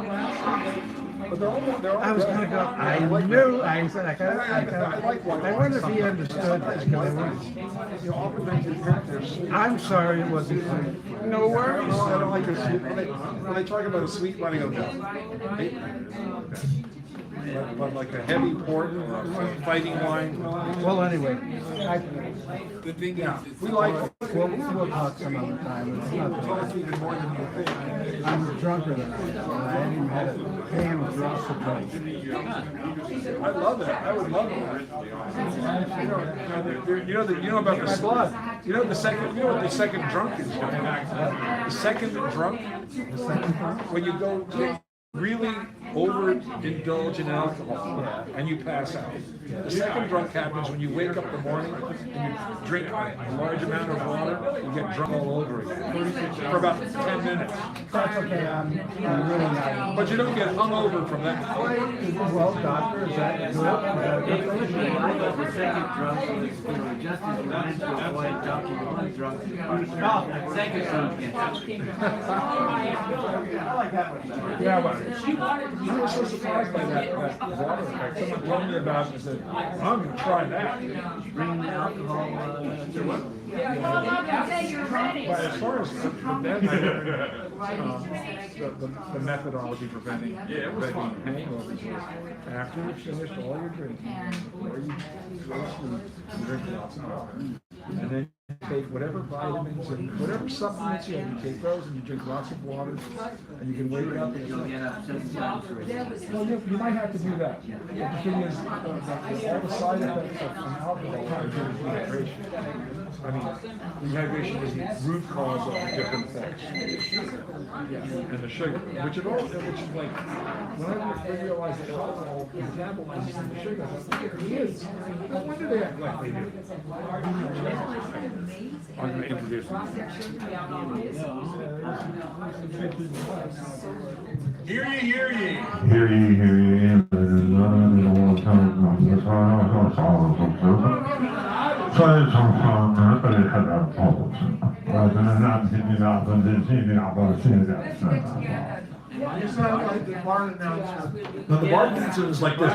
But they're all I was good. gonna go, I knew, I said, I wonder if he understood this, because I was, You often make your parents. I'm sorry it wasn't funny. No worries. I don't like a sweet. When they talk about a sweet wine, I go, no. But like a heavy port, fighting wine. Well, anyway, Good thing, yeah. We like. we'll talk some other time. It's not Talk even more than you think. I'm drunker than I am. I haven't even had a can of drops of drink. I love it. I would love it. You know about the blood. You know what the second drunk is. The second drunk. When you go really overindulge in alcohol and you pass out. The second drunk happens when you wake up in the morning and you drink a large amount of water, you get drunk all over again for about 10 minutes. That's okay, I'm really not. But you don't get hungover from that. Well, doctor, is that good? I got the second drunk was just as nice to avoid dumping one drunk. Second drunk gets I like that one. Yeah, but I was so surprised by that water effect. Someone told me about it and said, I'm going to try that. Bring the alcohol to what? But as far as preventing the methodology preventing hangovers is after you finished all your drinking, or you go to sleep, you drink lots of water. And then you take whatever vitamins and whatever supplements you have, you take those and you drink lots of water, and you can wake up and You'll get up 7 times already. well, you might have to do that. But the thing is, all the side effects of alcohol are dehydration. I mean, dehydration is the root cause of different things. And the sugar, which is like, when I realized that alcohol metabolizes in the sugar, I was like, kids, when do they act like they do? I'm going to introduce them. Hear ye, hear ye. Hear ye, hear ye. You sound like the bar announcer. No, the bar announcer is like this.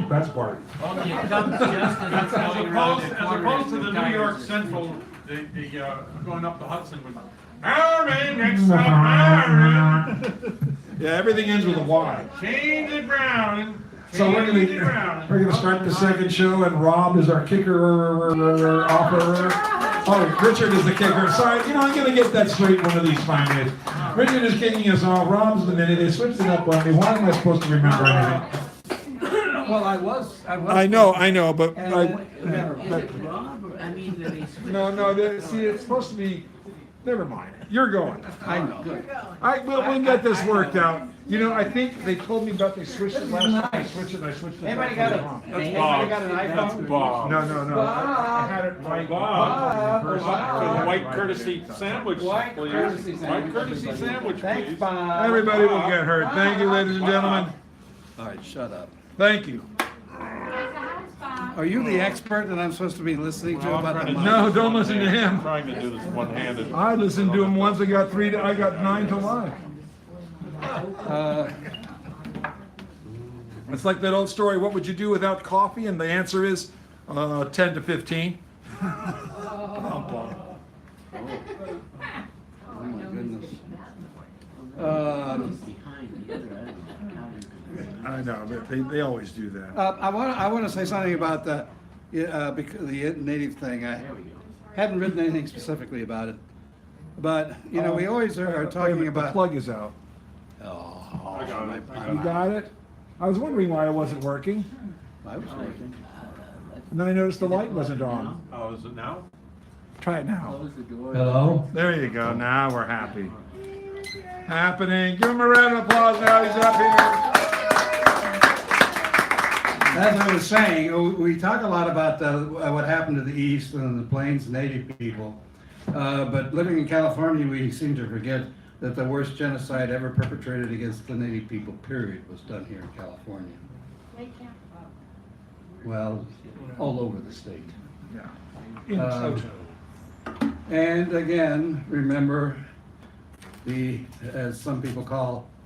That's Bart. As opposed to the New York Central, going up the Hudson with, Iron, next stop, Iron. Yeah, everything ends with a Y. Change it brown. So we're gonna start the second show, and Rob is our kicker offer. Oh, Richard is the kicker. Sorry, I'm gonna get that straight one of these fine days. Richard is kicking us off. Rob's the minute. They switched it up on me. Why am I supposed to remember anything? Well, I was. I know, but no. See, it's supposed to be. Never mind. You're going. I know. We'll get this worked out. I think they told me about they switched it last time. I switched it. Anybody got an iPhone? Bob. No. I had it right. Bob. White courtesy sandwich, please. White courtesy sandwich. White courtesy sandwich, Thanks, please. Bob. Everybody will get hurt. Thank you, ladies and gentlemen. All right, shut up. Thank you. Are you the expert that I'm supposed to be listening to about the No, don't listen to him. I'm trying to do this one-handed. I listened to him once. I got 9 to live. It's like that old story, what would you do without coffee? And the answer is 10 to 15. Oh my goodness. I know, but they always do that. I want to say something about the native thing. I haven't written anything specifically about it, but we always are talking about. The plug is out. Oh, You got it? I was wondering why it wasn't working. I was working. And then I noticed the light wasn't on. Oh, is it now? Try it now. Hello? There you go. Now we're happy. Happening. Give him a round of applause now. He's up here. As I was saying, we talk a lot about what happened to the East and the Plains Native people, but living in California, we seem to forget that the worst genocide ever perpetrated against the Native people, period, was done here in California. Well, all over the state. In toto. And again, remember as some people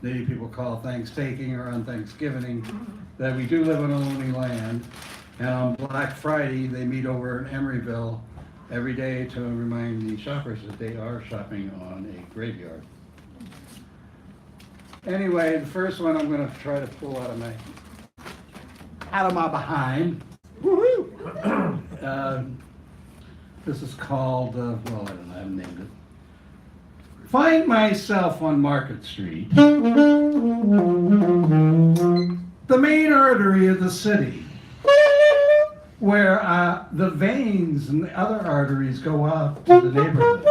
Native people call Thanksgiving or on Thanksgiving, that we do live on a lonely land. And on Black Friday, they meet over in Emeryville every day to remind the shoppers that they are shopping on a graveyard. Anyway, the first one I'm going to try to pull out of my behind. Woohoo! This is called, I haven't named it. Find myself on Market Street, the main artery of the city. where the veins and the other arteries go out to the neighborhood.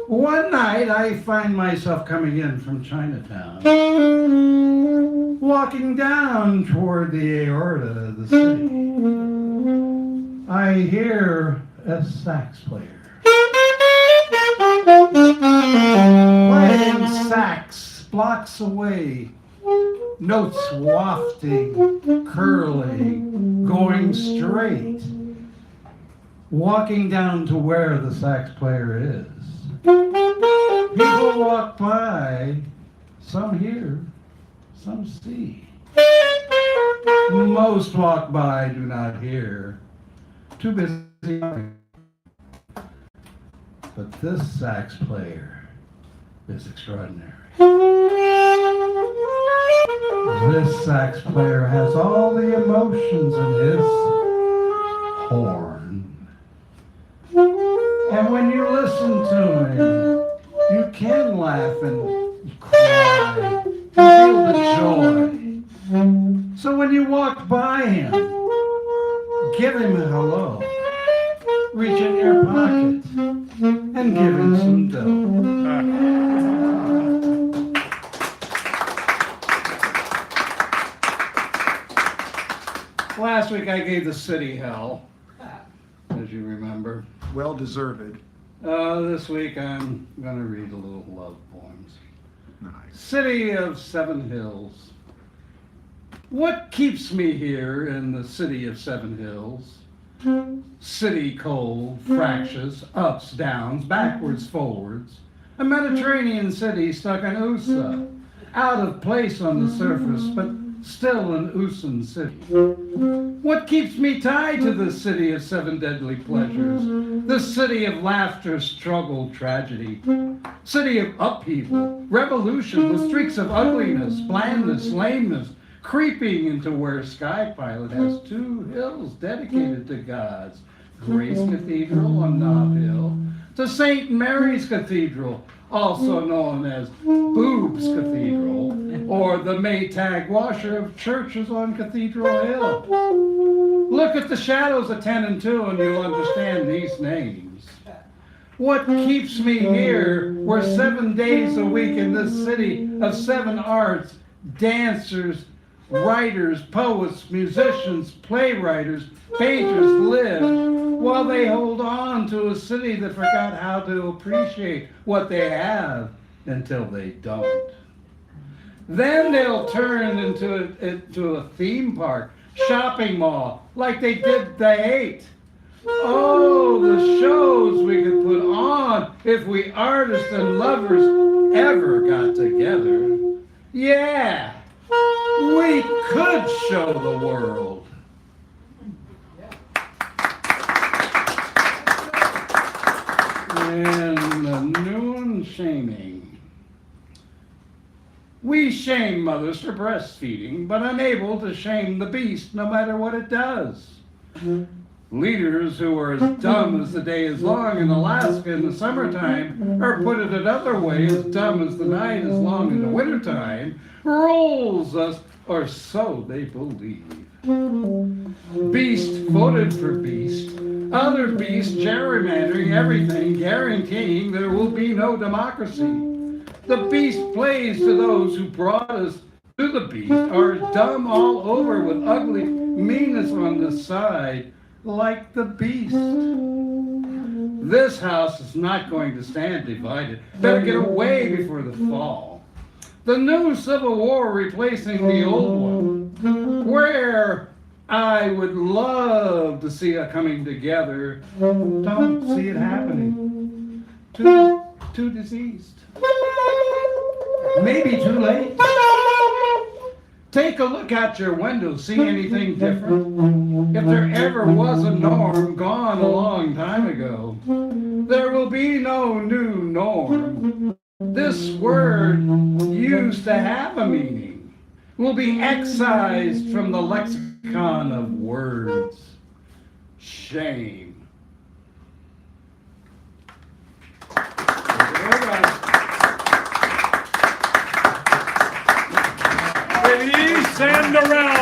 One night I find myself coming in from Chinatown, walking down toward the aorta of the city. I hear a sax player playing sax blocks away, notes wafting, curling, going straight, walking down to where the sax player is. People walk by, some hear, some see. Most walk by, do not hear, too busy. But this sax player is extraordinary. This sax player has all the emotions in his horn. And when you listen to him, you can laugh and cry and feel the joy. So when you walk by him, give him a hello. Reach in your pocket and give him some dough. Last week I gave the city hell, as you remember. Well deserved. This week I'm going to read a little love poems. Nice. City of Seven Hills. What keeps me here in the city of Seven Hills? City cold, fractious, ups, downs, backwards, forwards. A Mediterranean city stuck in USA, out of place on the surface, but still an Usan city. What keeps me tied to the city of seven deadly pleasures? The city of laughter, struggle, tragedy. City of upheaval, revolution, with streaks of ugliness, blandness, lameness, creeping into where Sky Pilot has two hills dedicated to gods. Grace Cathedral on Nob Hill, to St. Mary's Cathedral, also known as Boobs Cathedral, or the Maytag Washer of churches on Cathedral Hill. Look at the shadows of 10 and 2 and you'll understand these names. What keeps me here were 7 days a week in this city of 7 arts, dancers, writers, poets, musicians, playwrights, painters live, while they hold on to a city that forgot how to appreciate what they have until they don't. Then they'll turn into a theme park, shopping mall, like they did the 8. Oh, the shows we could put on if we artists and lovers ever got together. Yeah, we could show the world. And the noon shaming. We shame mothers for breastfeeding, but unable to shame the beast no matter what it does. Leaders who are as dumb as the day is long in Alaska in the summertime, or put it another way, as dumb as the night is long in the wintertime, rules us, or so they believe. Beast voted for beast. Other beasts gerrymandering everything, guaranteeing there will be no democracy. The beast plays to those who brought us to the beast, are dumb all over with ugly meanness on the side, like the beast. This house is not going to stand divided. Better get away before the fall. The new Civil War replacing the old one, where I would love to see a coming together. Don't see it happening. Too diseased. Maybe too late. Take a look out your window, see anything different? If there ever was a norm, gone a long time ago. There will be no new norm. This word used to have a meaning will be excised from the lexicon of words. Shame. Ladies, stand around.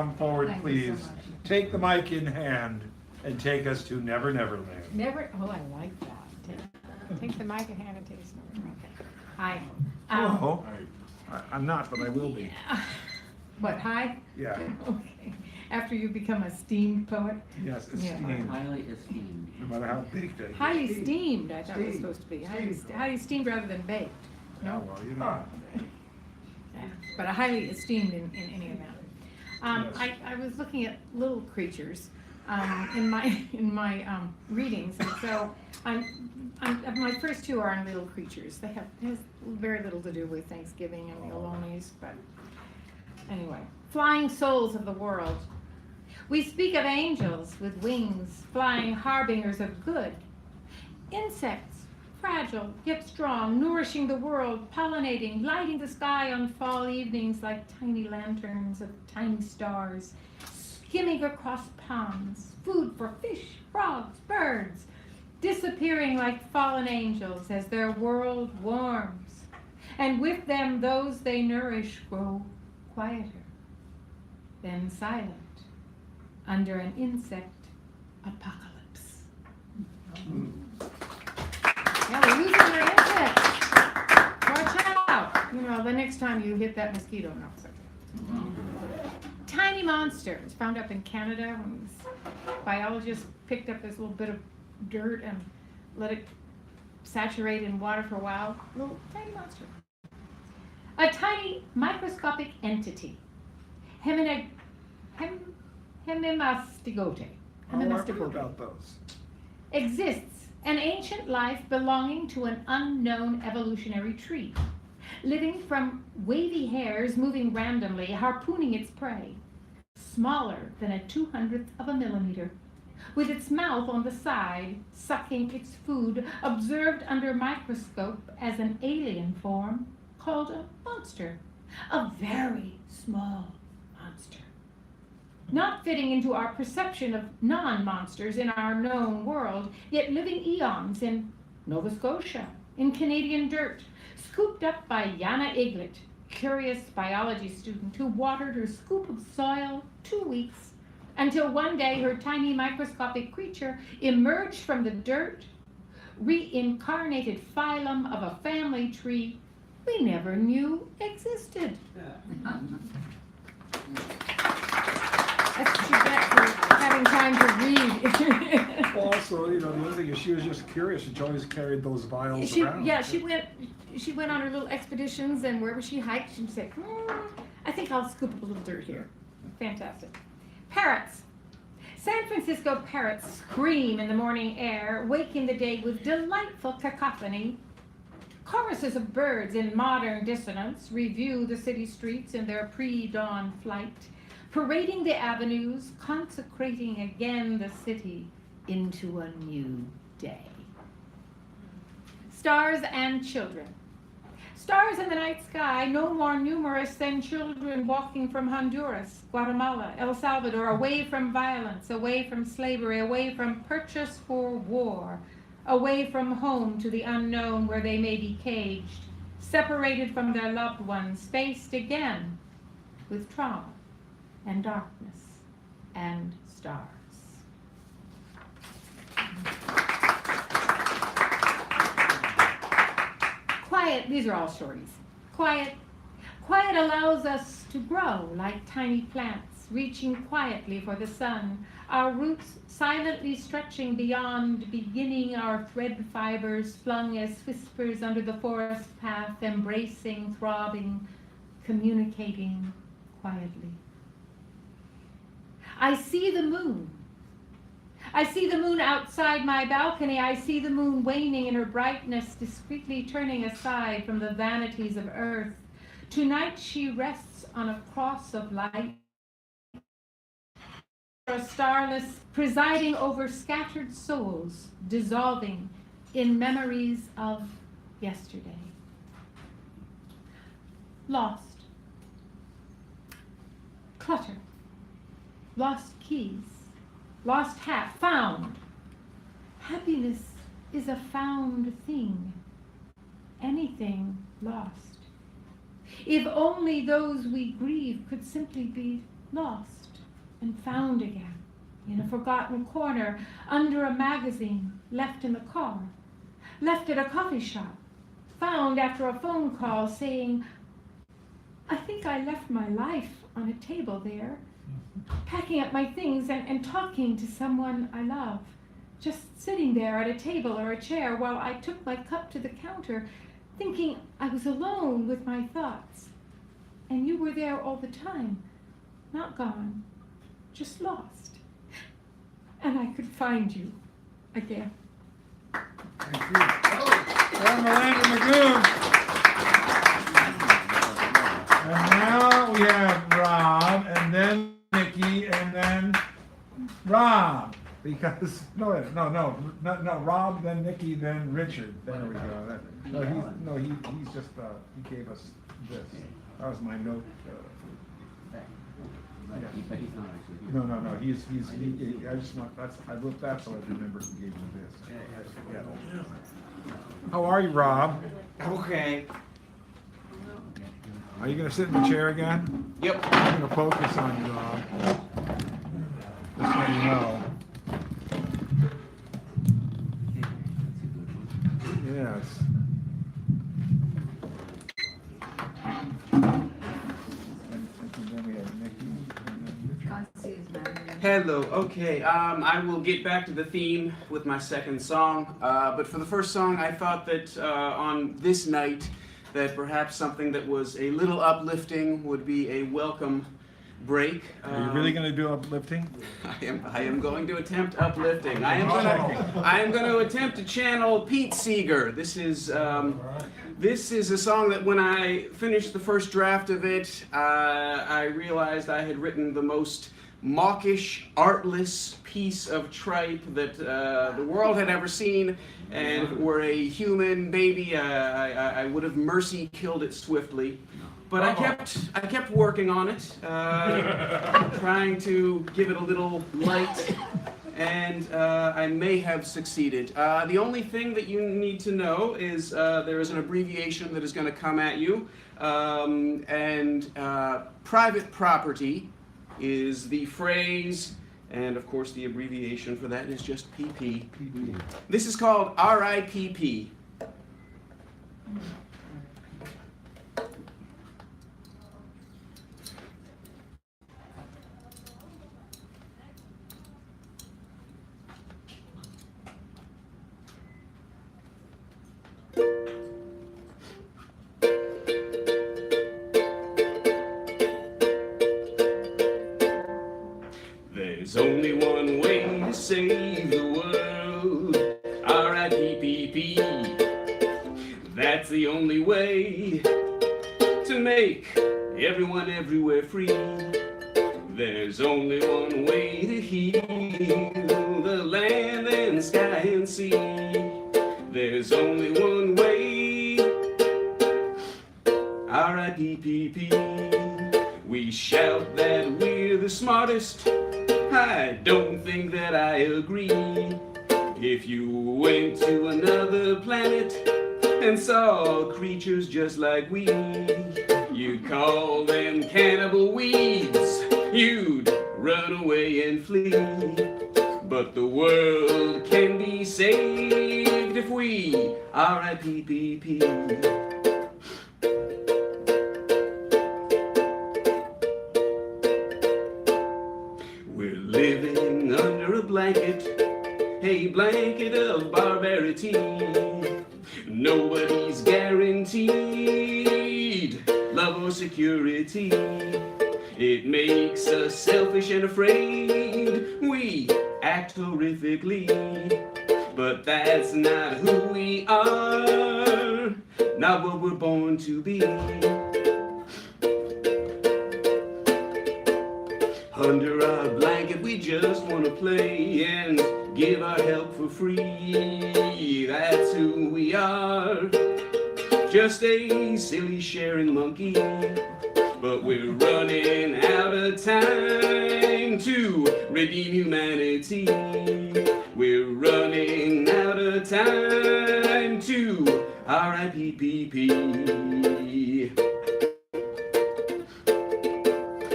come forward, Thank you so please. much. Take the mic in hand and take us to Never Never Land. Never, oh, I like that. Take the mic in hand and take us nowhere. Okay. Hi. Hello. I'm not, but I will be. What, hi? Yeah. Okay. After you become a steamed poet? Yes, Yeah. esteemed. Highly esteemed. No matter how baked I get. Highly steamed, I thought it was Steamed. supposed to be. Highly steamed rather than baked. Oh, well, you know. Yeah, but a highly esteemed in any event. Yes. I was looking at little creatures in my readings, and so my first two are on little creatures. It has very little to do with Thanksgiving and the Ohlonies, but anyway. Flying souls of the world. We speak of angels with wings, flying harbingers of good. Insects, fragile yet strong, nourishing the world, pollinating, lighting the sky on fall evenings like tiny lanterns of tiny stars, skimming across ponds, food for fish, frogs, birds, disappearing like fallen angels as their world warms. And with them those they nourish grow quieter, then silent, under an insect apocalypse. Yeah, we're losing our insects. Watch out. You know, the next time you hit that mosquito, no, it's okay. Tiny monsters found up in Canada when this biologist picked up this little bit of dirt and let it saturate in water for a while. Little tiny monster. A tiny microscopic entity. Hemimastigote. Oh, I've heard about those. Exists, an ancient life belonging to an unknown evolutionary tree, living from wavy hairs moving randomly, harpooning its prey, smaller than a 200th of a millimeter, with its mouth on the side, sucking its food, observed under microscope as an alien form called a monster, a very small monster. Not fitting into our perception of non-monsters in our known world, yet living eons in Nova Scotia, in Canadian dirt, scooped up by Jana Iglet, curious biology student who watered her scoop of soil 2 weeks, until one day her tiny microscopic creature emerged from the dirt, reincarnated phylum of a family tree we never knew existed. That's what you get for having time to read. Well, also, you know, the other thing is she was just curious. She always carried those vials around. Yeah, she went on her little expeditions, and wherever she hiked, she'd say, I think I'll scoop up a little dirt here. Fantastic. Parrots. San Francisco parrots scream in the morning air, waking the day with delightful cacophony. Choruses of birds in modern dissonance review the city streets in their pre-dawn flight, parading the avenues, consecrating again the city into a new day. Stars and children. Stars in the night sky, no more numerous than children walking from Honduras, Guatemala, El Salvador, away from violence, away from slavery, away from purchase for war, away from home to the unknown where they may be caged, separated from their loved ones, faced again with trauma and darkness and stars. Quiet, these are all stories. Quiet allows us to grow like tiny plants, reaching quietly for the sun, our roots silently stretching beyond, beginning our thread fibers flung as whispers under the forest path, embracing, throbbing, communicating quietly. I see the moon. I see the moon outside my balcony. I see the moon waning in her brightness, discreetly turning aside from the vanities of earth. Tonight she rests on a cross of light, starless, presiding over scattered souls, dissolving in memories of yesterday. Lost. Clutter. Lost keys. Lost hat. Found. Happiness is a found thing. Anything lost. If only those we grieve could simply be lost. and found again in a forgotten corner under a magazine left in the car, left at a coffee shop, found after a phone call saying, I think I left my life on a table there, packing up my things and talking to someone I love, just sitting there at a table or a chair while I took my cup to the counter, thinking I was alone with my thoughts. And you were there all the time, not gone, just lost. And I could find you again. Thank you. And Miranda Magoon. And now we have Rob, and then Nikki, and then Rob. Because no, Rob, then Nikki, then Richard. There we go. He's just he gave us this. That was my note. Yeah. But he's not actually here. No. He, I just want that's I looked that so I remember who gave me this. Yeah. How are you, Rob? Okay. Are you gonna sit in the chair again? Yep. I'm gonna focus on you, Rob. Just so you know. Yes. Hello. Okay. I will get back to the theme with my second song. But for the first song, I thought that on this night, that perhaps something that was a little uplifting would be a welcome break. Are you really going to do uplifting? I am going to attempt uplifting. I am going to attempt to channel Pete Seeger. This is a song that when I finished the first draft of it, I realized I had written the most mawkish, artless piece of tripe that the world had ever seen, and if it were a human baby, I would have mercy killed it swiftly. But I kept working on it, trying to give it a little light, and I may have succeeded. The only thing that you need to know is there is an abbreviation that is going to come at you, and private property is the phrase, and of course the abbreviation for that is just PP. This is called RIPP. There's only one way to save the world, R-I-P-P-P. That's the only way to make everyone everywhere free. There's only one way to heal the land and sky and sea. There's only one way, R-I-P-P-P. We shout that we're the smartest. I don't think that I agree. If you went to another planet and saw creatures just like we, you'd call them cannibal weeds. You'd run away and flee. But the world can be saved if we R-I-P-P-P. Living under a blanket, a blanket of barbarity. Nobody's guaranteed love or security. It makes us selfish and afraid. We act horrifically, but that's not who we are, not what we're born to be. Under our blanket we just want to play and give our help for free. That's who we are, just a silly sharing monkey. But we're running out of time to redeem humanity. We're running out of time to R.I.P.P.P.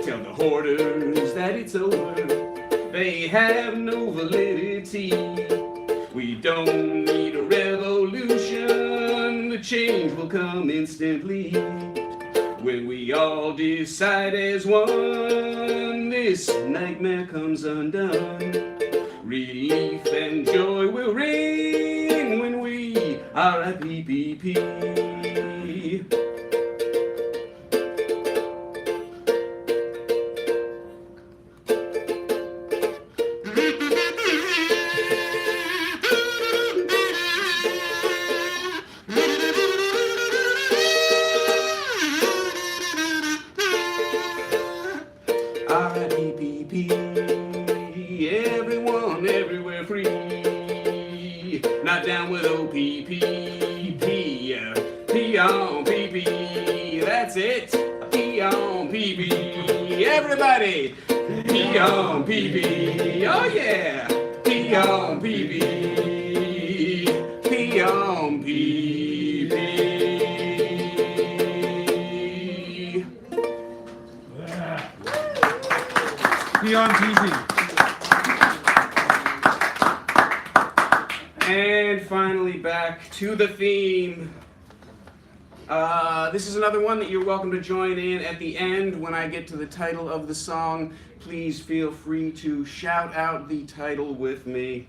Tell the hoarders that it's over. have no validity. We don't need a revolution, the change will come instantly. When we all decide as one, this nightmare comes undone. Relief and joy will reign when we are at PPP. R.I.P.P.P. Everyone, everywhere free. Not down with O.P.P.P. P on P.P. That's it. P on P.P. Everybody. P on P.P. Oh yeah. P on P.P. P on P.P. Be on TV. And finally back to the theme. This is another one that you're welcome to join in at the end when I get to the title of the song. Please feel free to shout out the title with me.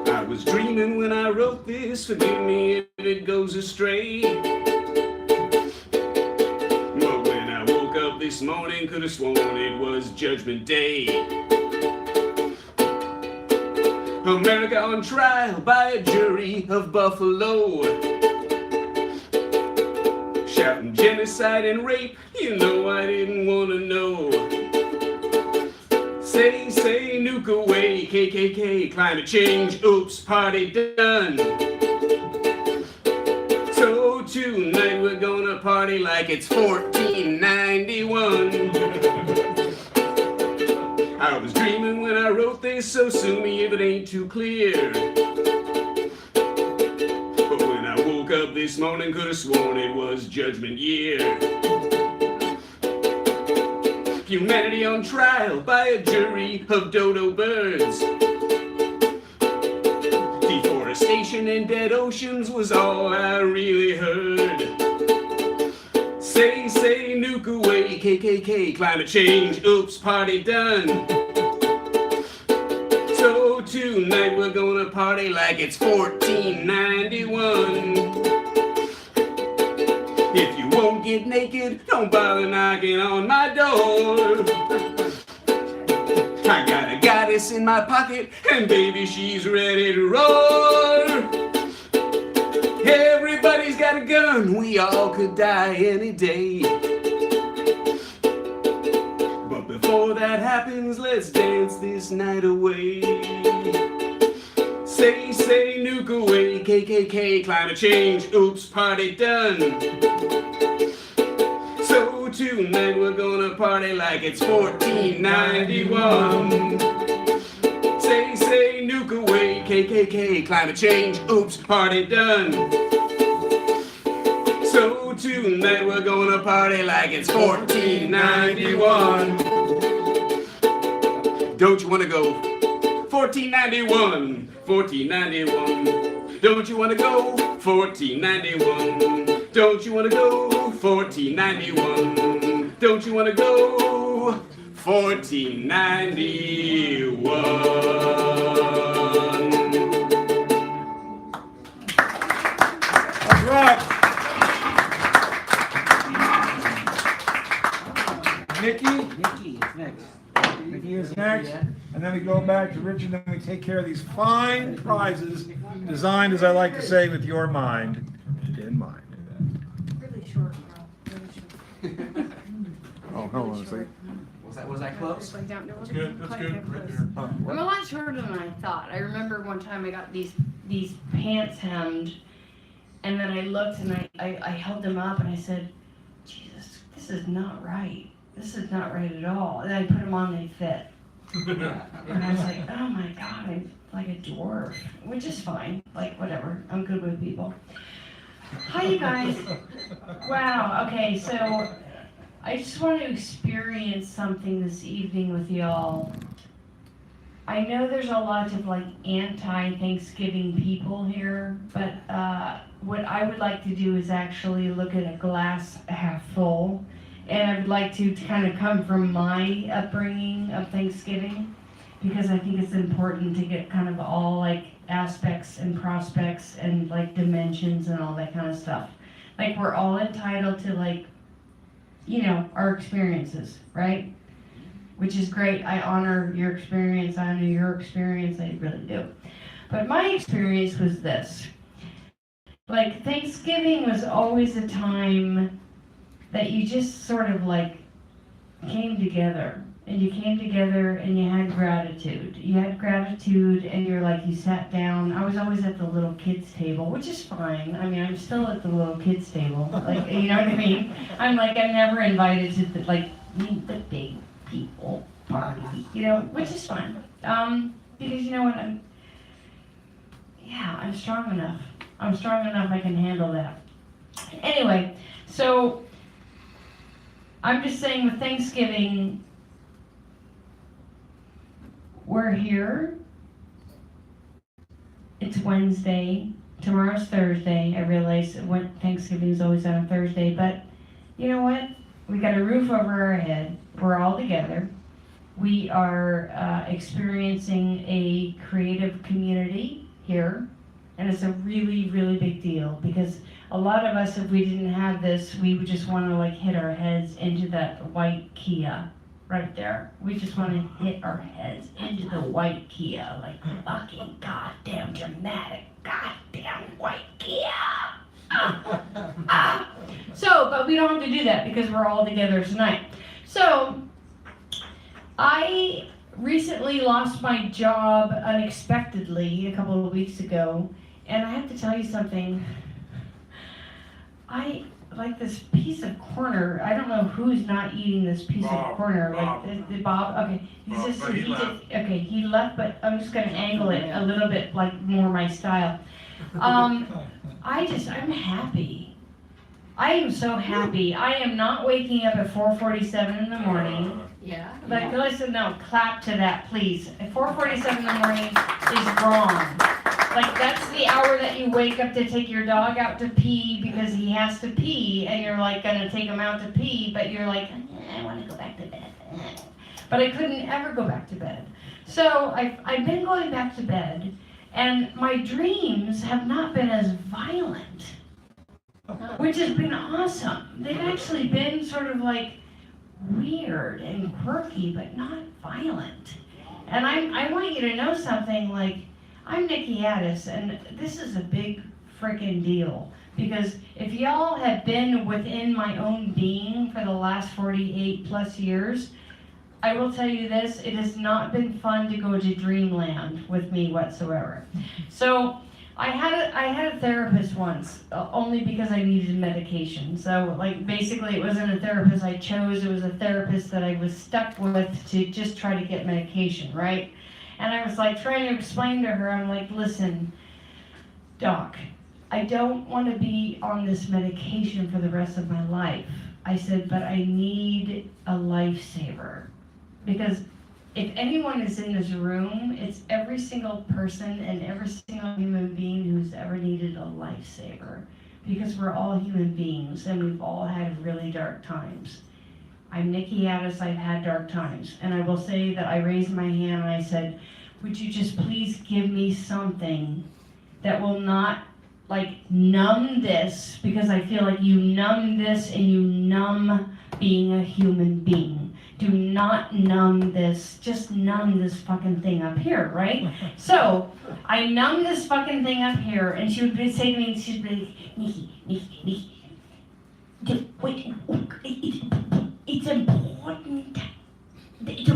I was dreaming when I wrote this, forgive me if it goes astray. But when I woke up this morning, could have sworn it was Judgment Day. America on trial by a jury of Buffalo. Shouting genocide and rape, you know I didn't want to know. Say, nuke away, KKK, climate change, oops, party done. So tonight we're gonna party like it's 1491. I was dreaming when I wrote this, so sue me if it ain't too clear. But when I woke up this morning, could have sworn it was Judgment Year. Humanity on trial by a jury of dodo birds. Deforestation and dead oceans was all I really heard. Say, nuke away, KKK, climate change, oops, party done. So tonight we're gonna party like it's 1491. If you won't get naked, don't bother knocking on my door. I got a goddess in my pocket, and baby, she's ready to roar. Everybody's got a gun, we all could die any day. But before that happens, let's dance this night away. Say, nuke away, KKK, climate change, oops, party done. So tonight we're gonna party like it's 1491. Say, nuke away, KKK, climate change, oops, party done. So tonight we're gonna party like it's 1491. Don't you wanna go? 1491, 1491. Don't you wanna go? 1491. Don't you wanna go? 1491. Don't you wanna go? 1491. That's right. Nikki Nikki is next. Nikki is next. And then we go back to Richard, and then we take care of these fine prizes designed, as I like to say, with your mind in mind. Really short, girl. Really short. Oh, hold on a second. Was I close? That's good, that's good, right there. I'm a lot shorter than I thought. I remember one time I got these pants hemmed, and then I looked and I held them up and I said, Jesus, this is not right. This is not right at all. And I put them on, they fit. And I was like, oh my God, like a dwarf, which is fine. Like, whatever. I'm good with people. Hi, you guys. Wow. Okay, so I just want to experience something this evening with y'all. I know there's a lot of like anti-Thanksgiving people here, but what I would like to do is actually look at a glass half full, and I would like to kind of come from my upbringing of Thanksgiving, because I think it's important to get kind of all like aspects and prospects and like dimensions and all that kind of stuff. Like, we're all entitled to, like, you know, our experiences, right? Which is great. I honor your experience. I honor your experience. I really do. But my experience was this. Like, Thanksgiving was always a time that you just sort of like came together. And you came together and you had gratitude. You had gratitude and you're like, you sat down. I was always at the little kids table, which is fine. I mean, I'm still at the little kids table. Like, you know what I mean? I'm never invited to the, like, meet the big people party, you know, which is fine. Because you know what, I'm strong enough. I'm strong enough I can handle that. Anyway, so I'm just saying with Thanksgiving, we're here. It's Wednesday. Tomorrow's Thursday. I realize Thanksgiving is always on a Thursday, but you know what? We got a roof over our head. We're all together. We are experiencing a creative community here, and it's a really, really big deal, because a lot of us, if we didn't have this, we would just want to like hit our heads into that white Kia right there. We just want to hit our heads into the white Kia, like fucking goddamn dramatic, goddamn white Kia. So, but we don't have to do that because we're all together tonight. So, I recently lost my job unexpectedly a couple of weeks ago, and I have to tell you something. I like this piece of corner. I don't know who's not eating this piece of corner. Bob. Like Bob. Okay, he left, but I'm just gonna angle it a little bit like more my style. I'm happy. I am so happy. I am not waking up at 4:47 in the morning. Yeah. Like, listen, no, clap to that, please. At 4:47 in the morning is wrong. Like, that's the hour that you wake up to take your dog out to pee because he has to pee, and you're like gonna take him out to pee, but you're like, I want to go back to bed. But I couldn't ever go back to bed. So I've been going back to bed, and my dreams have not been as violent, which has been awesome. They've actually been sort of like weird and quirky, but not violent. And I want you to know something, like, I'm Nikki Addis, and this is a big freaking deal. Because if y'all have been within my own being for the last 48 plus years, I will tell you this, it has not been fun to go to dreamland with me whatsoever. So I had a therapist once, only because I needed medication. So, like, basically it wasn't a therapist I chose, it was a therapist that I was stuck with to just try to get medication, right? And I was like trying to explain to her, I'm like, listen, doc, I don't want to be on this medication for the rest of my life. I said, but I need a lifesaver. Because if anyone is in this room, it's every single person and every single human being who's ever needed a lifesaver. Because we're all human beings and we've all had really dark times. I'm Nikki Addis, I've had dark times. And I will say that I raised my hand and I said, would you just please give me something that will not like numb this, because I feel like you numb this and you numb being a human being. Do not numb this, just numb this fucking thing up here, right? So, I numb this fucking thing up here, and she would say to me, she'd be like, Nikki, wait, it's important that you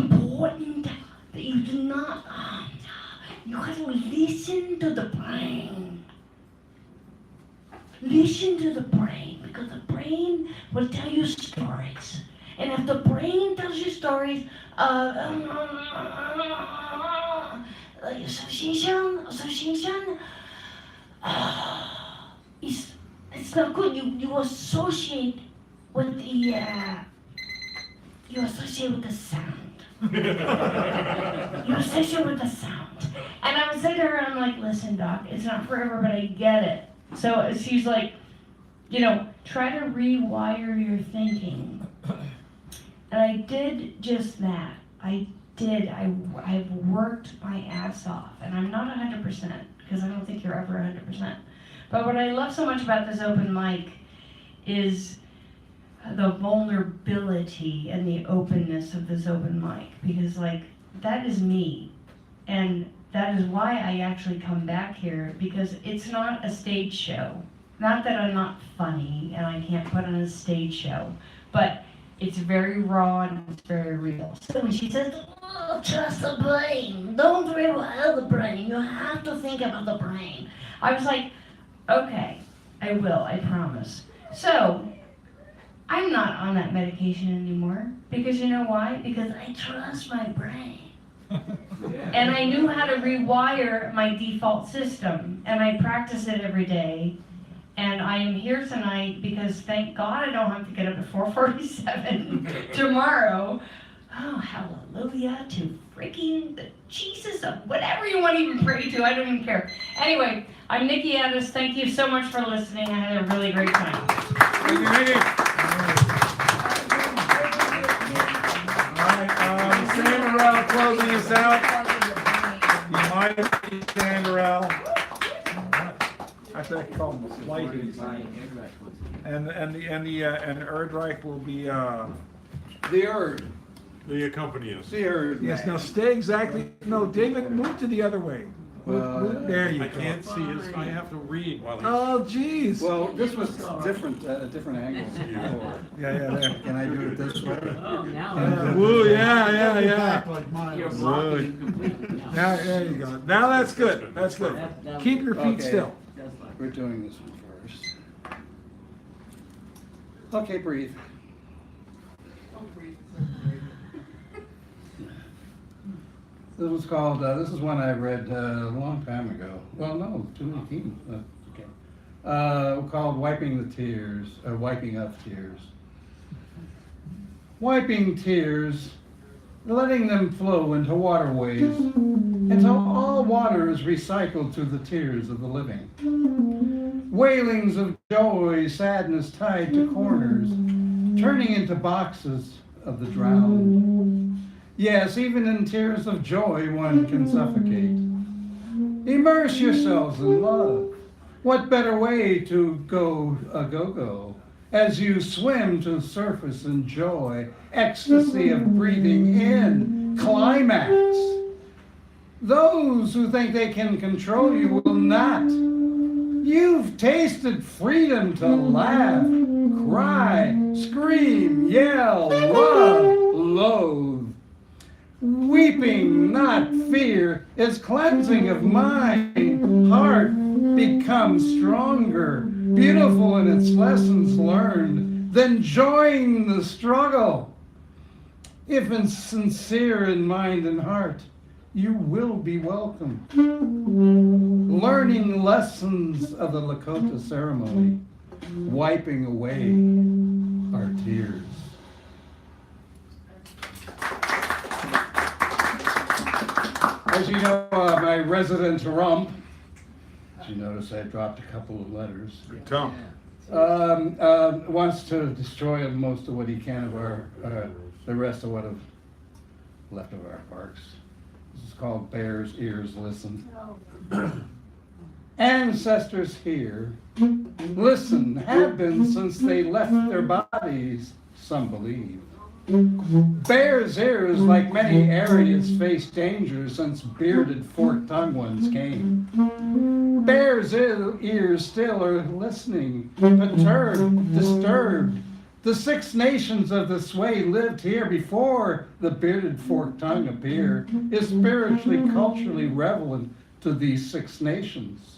do not, you have to listen to the brain. Listen to the brain, because the brain will tell you stories. And if the brain tells you stories, association. It's not good. You associate with the sound. You associate with the sound. And I would say to her, I'm like, listen, Doc, it's not for everybody, get it. So she's like, try to rewire your thinking. And I did just that. I've worked my ass off. And I'm not 100%, because I don't think you're ever 100%. But what I love so much about this open mic is the vulnerability and the openness of this open mic. Because, that is me. And that is why I actually come back here, because it's not a stage show. Not that I'm not funny and I can't put on a stage show, but it's very raw and it's very real. So when she says, trust the brain, don't rewire the brain, you have to think about the brain. I was like, okay, I will, I promise. So, I'm not on that medication anymore, because you know why? Because I trust my brain. And I knew how to rewire my default system, and I practice it every day. And I am here tonight because thank God I don't have to get up at 4:47 tomorrow. Oh, hallelujah to freaking the Jesus of whatever you want to even pray to. I don't even care. Anyway, I'm Nikki Addis. Thank you so much for listening. I had a really great time. Thank you, Nikki. All right, Sam Morrell closing us out. You might have seen Sam Morrell. Actually, I call him the Slighties. And Erdreich will be The Erd. The accompanist. The Erd. yes. Now stay exactly. No, David, move to the other way. Move, there you go. I can't see his, I have to read while he's. Oh, jeez. Well, this was different angles before. Yeah, there. Can I do it this way? Woo, yeah. Like mine. You're blocking completely now. Now, there you go. Now that's good. That's good. Keep your feet Okay. still. We're doing this one first. Okay, breathe. This was called, this is one I read a long time ago. Well, no, 2018. Okay. Called Wiping the Tears, or Wiping Up Tears. Wiping tears, letting them flow into waterways until all water is recycled to the tears of the living. Wailings of joy, sadness tied to corners, turning into boxes of the drowned. Yes, even in tears of joy one can suffocate. Immerse yourselves in love. What better way to go a go-go as you swim to the surface in joy, ecstasy of breathing in, climax. Those who think they can control you will not. You've tasted freedom to laugh, cry, scream, yell, love, loathe. Weeping, not fear, is cleansing of mind. Heart becomes stronger, beautiful in its lessons learned, then join the struggle. If sincere in mind and heart, you will be welcome. Learning lessons of the Lakota ceremony, wiping away our tears. As you know, my resident rump, as you notice I dropped a couple of letters, Tom. wants to destroy most of what he can of our, the rest of what is left of our parks. This is called Bears Ears Listen. Ancestors here, listen, have been since they left their bodies, some believe. Bears' ears, like many areas, face danger since bearded fork-tongued ones came. Bears' ears still are listening, perturbed, disturbed. The 6 nations of the Sway lived here before the bearded fork-tongue appeared, is spiritually, culturally relevant to these 6 nations.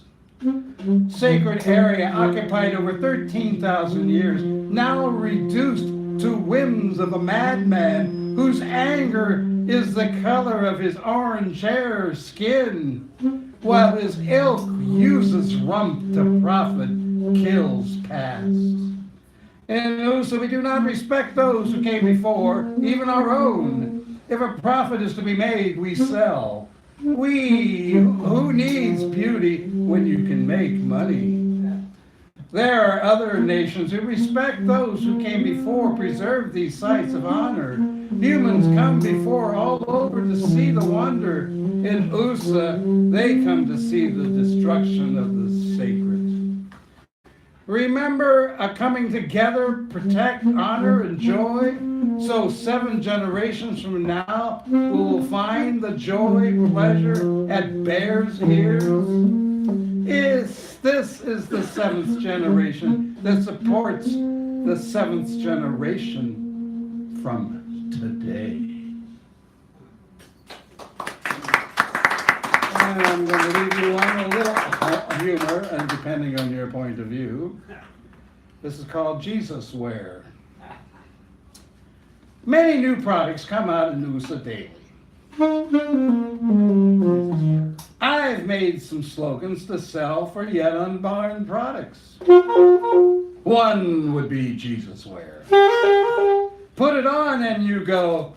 Sacred area occupied over 13,000 years, now reduced to whims of a madman whose anger is the color of his orange hair or skin, while his ilk uses rump to profit, kills past. And so we do not respect those who came before, even our own. If a profit is to be made, we sell. Who needs beauty when you can make money? There are other nations who respect those who came before, preserve these sites of honor. Humans come before all over to see the wonder. In USA, they come to see the destruction of the sacred. Remember a coming together, protect, honor, and joy, so 7 generations from now we will find the joy, pleasure at Bear's ears. This is the 7th generation that supports the 7th generation from today. And I'm going to leave you on a little humor, and depending on your point of view, this is called Jesus Wear. Many new products come out in USA daily. I've made some slogans to sell for yet unborn products. One would be Jesus Wear. Put it on and you go,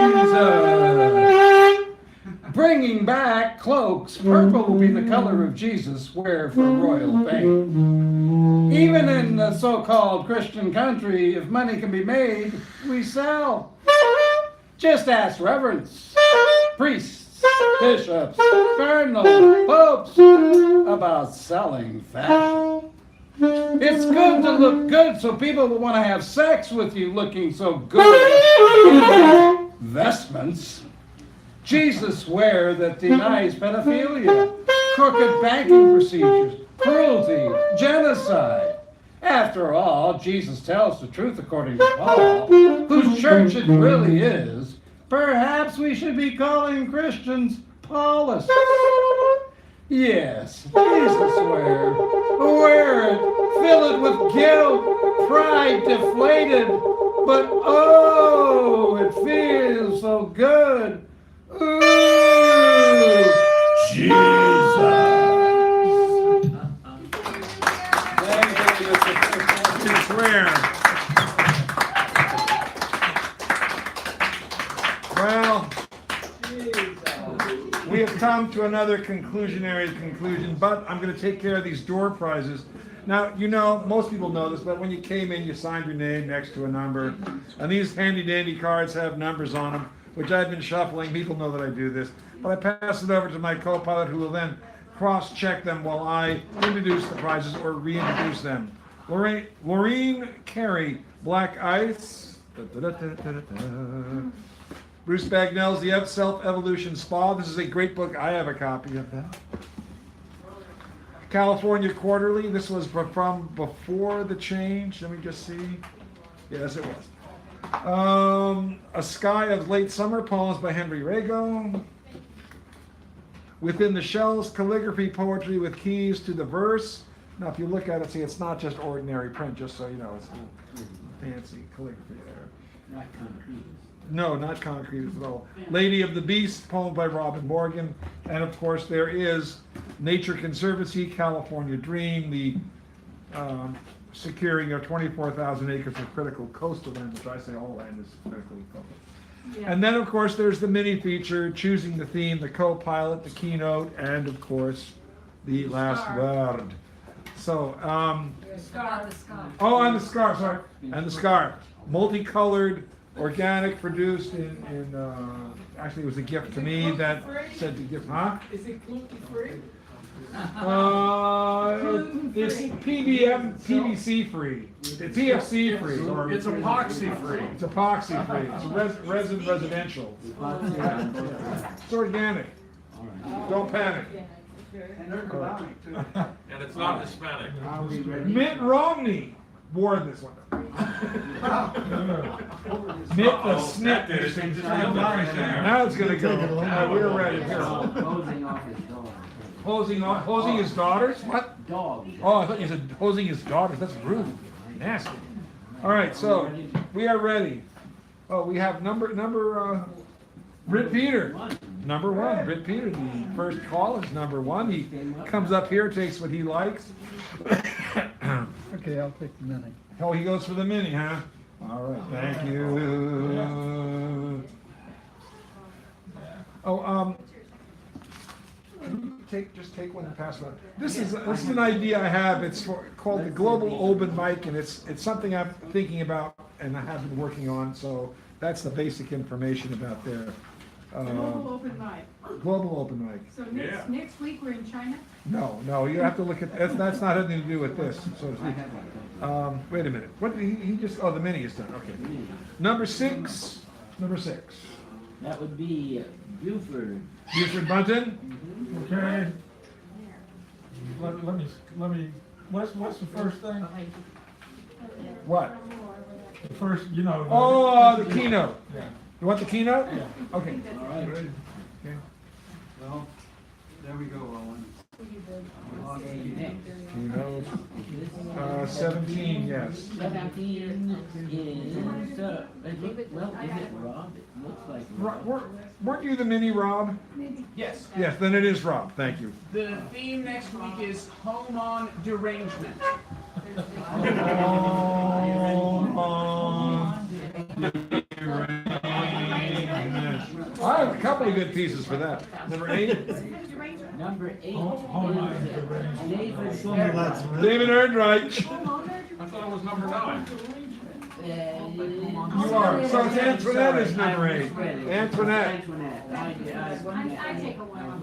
Jesus! Bringing back cloaks. Purple will be the color of Jesus, wear for royal fame. Even in the so-called Christian country, if money can be made, we sell. Just ask reverends, priests, bishops, cardinals, popes about selling fashion. It's good to look good, so people will want to have sex with you looking so good. Vestments. Jesus Wear that denies pedophilia, crooked banking procedures, cruelty, genocide. After all, Jesus tells the truth according to Paul, whose church it really is. Perhaps we should be calling Christians Paulists. Yes, Jesus Wear. Wear it, fill it with guilt, pride deflated, but oh, it feels so good. Ooh, Jesus. Jesus Wear. Well, we have come to another conclusion, but I'm going to take care of these door prizes. Now, you know, most people know this, but when you came in, you signed your name next to a number, and these handy-dandy cards have numbers on them, which I've been shuffling. People know that I do this, but I pass it over to my co-pilot, who will then cross-check them while I introduce the prizes or reintroduce them. Lorraine Carey, Black Ice. Bruce Bagnell's The Self-Evolution Spa. This is a great book. I have a copy of that. California Quarterly. This was from before the change. Let me just see. Yes, it was. A Sky of Late Summer, poems by Henry Rago. Within the Shells, calligraphy poetry with keys to the verse. Now, if you look at it, see, it's not just ordinary print, just so you know, it's fancy calligraphy there. Not concrete. No, not concrete at all. Lady of the Beast, poem by Robin Morgan. And of course, there is Nature Conservancy, California Dream, the securing of 24,000 acres of critical coastal land, which I say all land is critically coastal. Yeah. And then, of course, there's the mini feature, choosing the theme, the co-pilot, the keynote, and of course, the last word. So, the scarf. Oh, and the scarf, sorry. And the scarf. Multicolored, organic, produced in actually it was a gift to me that said to give, huh? Is it gluten free? It's PVC free. It's PFC free. It's epoxy free. It's epoxy free. It's resin residential. It's organic. Don't panic. And it's not Hispanic. Mitt Romney wore this one. Mitt the Snip. Now it's gonna go. We're ready here. Closing off his door. Closing his daughters? What? dog. Oh, I thought you said hosing his daughters. That's rude. Nasty. All right, so we are ready. Oh, we have Britt Peter. Number 1, Britt Peter. The first call is number 1. He comes up here, takes what he likes. Okay, I'll take the mini. Oh, he goes for the mini, huh? All right, thank you. Oh, just take one and pass one. This is an idea I have. It's called the Global Open Mic, and it's something I'm thinking about and I have been working on. So that's the basic information about there. Global Open Mic. Global Open Mic. So next week we're in China? No, you have to look at that's not anything to do with this. So to speak. Wait a minute. What he just? Oh, the mini is done. Okay. Number 6. That would be Buford. Buford Bunton. Okay. Let me. What's the first thing? What? The first, Oh, the keynote. Yeah. You want the keynote? Yeah. Okay. All right. Okay. Well, there we go, Owen. Okay, next. Keynote. 17, yes. 17 is, is it Rob? It looks like Rob. Weren't you the mini Rob? Yes. Yes, then it is Rob. Thank you. The theme next week is Home on Derangement. I have a couple of good pieces for that. Number 8. Number 8 is David Erdreich. I thought it was number 9. You are. So it's Antoinette is number 8. Antoinette. I take a one.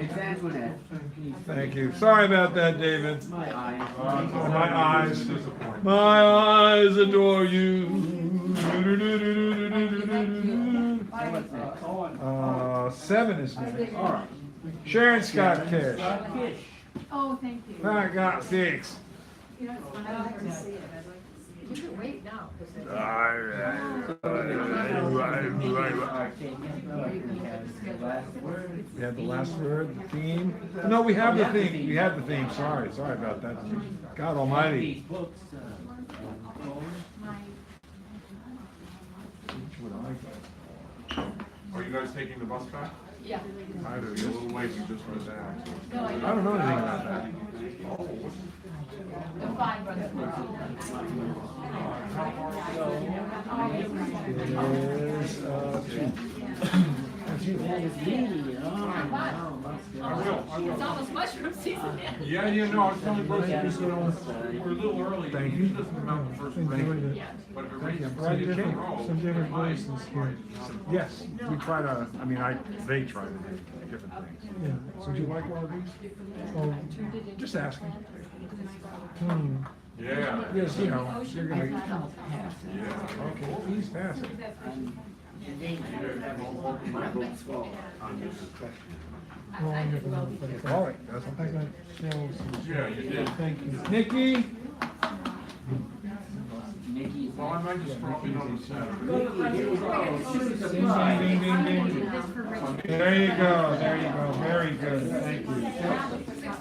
It's Antoinette. Thank you. Sorry about that, David. My eyes. My eyes adore you. 7 is me. All right. Sharon Scott Kish. Oh, thank you. I got 6. You know, it's fun. I'd like to see it. You can wait now. We have the last word, the theme. No, we have the theme. We have the theme. Sorry about that. God Almighty. Are you guys taking the bus back? Yeah. I do. You're a little late. You just went back. No, I don't know anything about that. The 5 brothers. It's almost mushroom season. Yeah, no, I was telling Bruce, we're a little early. Thank You you. just come out the first break. But if it rains, Some different voices here. Yes, we try to, they try to do different things. Yeah. So would you like one of these? Oh, Just asking. Yeah. Yes, you're gonna. Yeah. Okay, please pass it. All right, that's I got shells. Yeah, you did. Thank you. Nikki? Well, I might just probably on the center. Ding, ding, ding, ding. There you go, very good, thank you.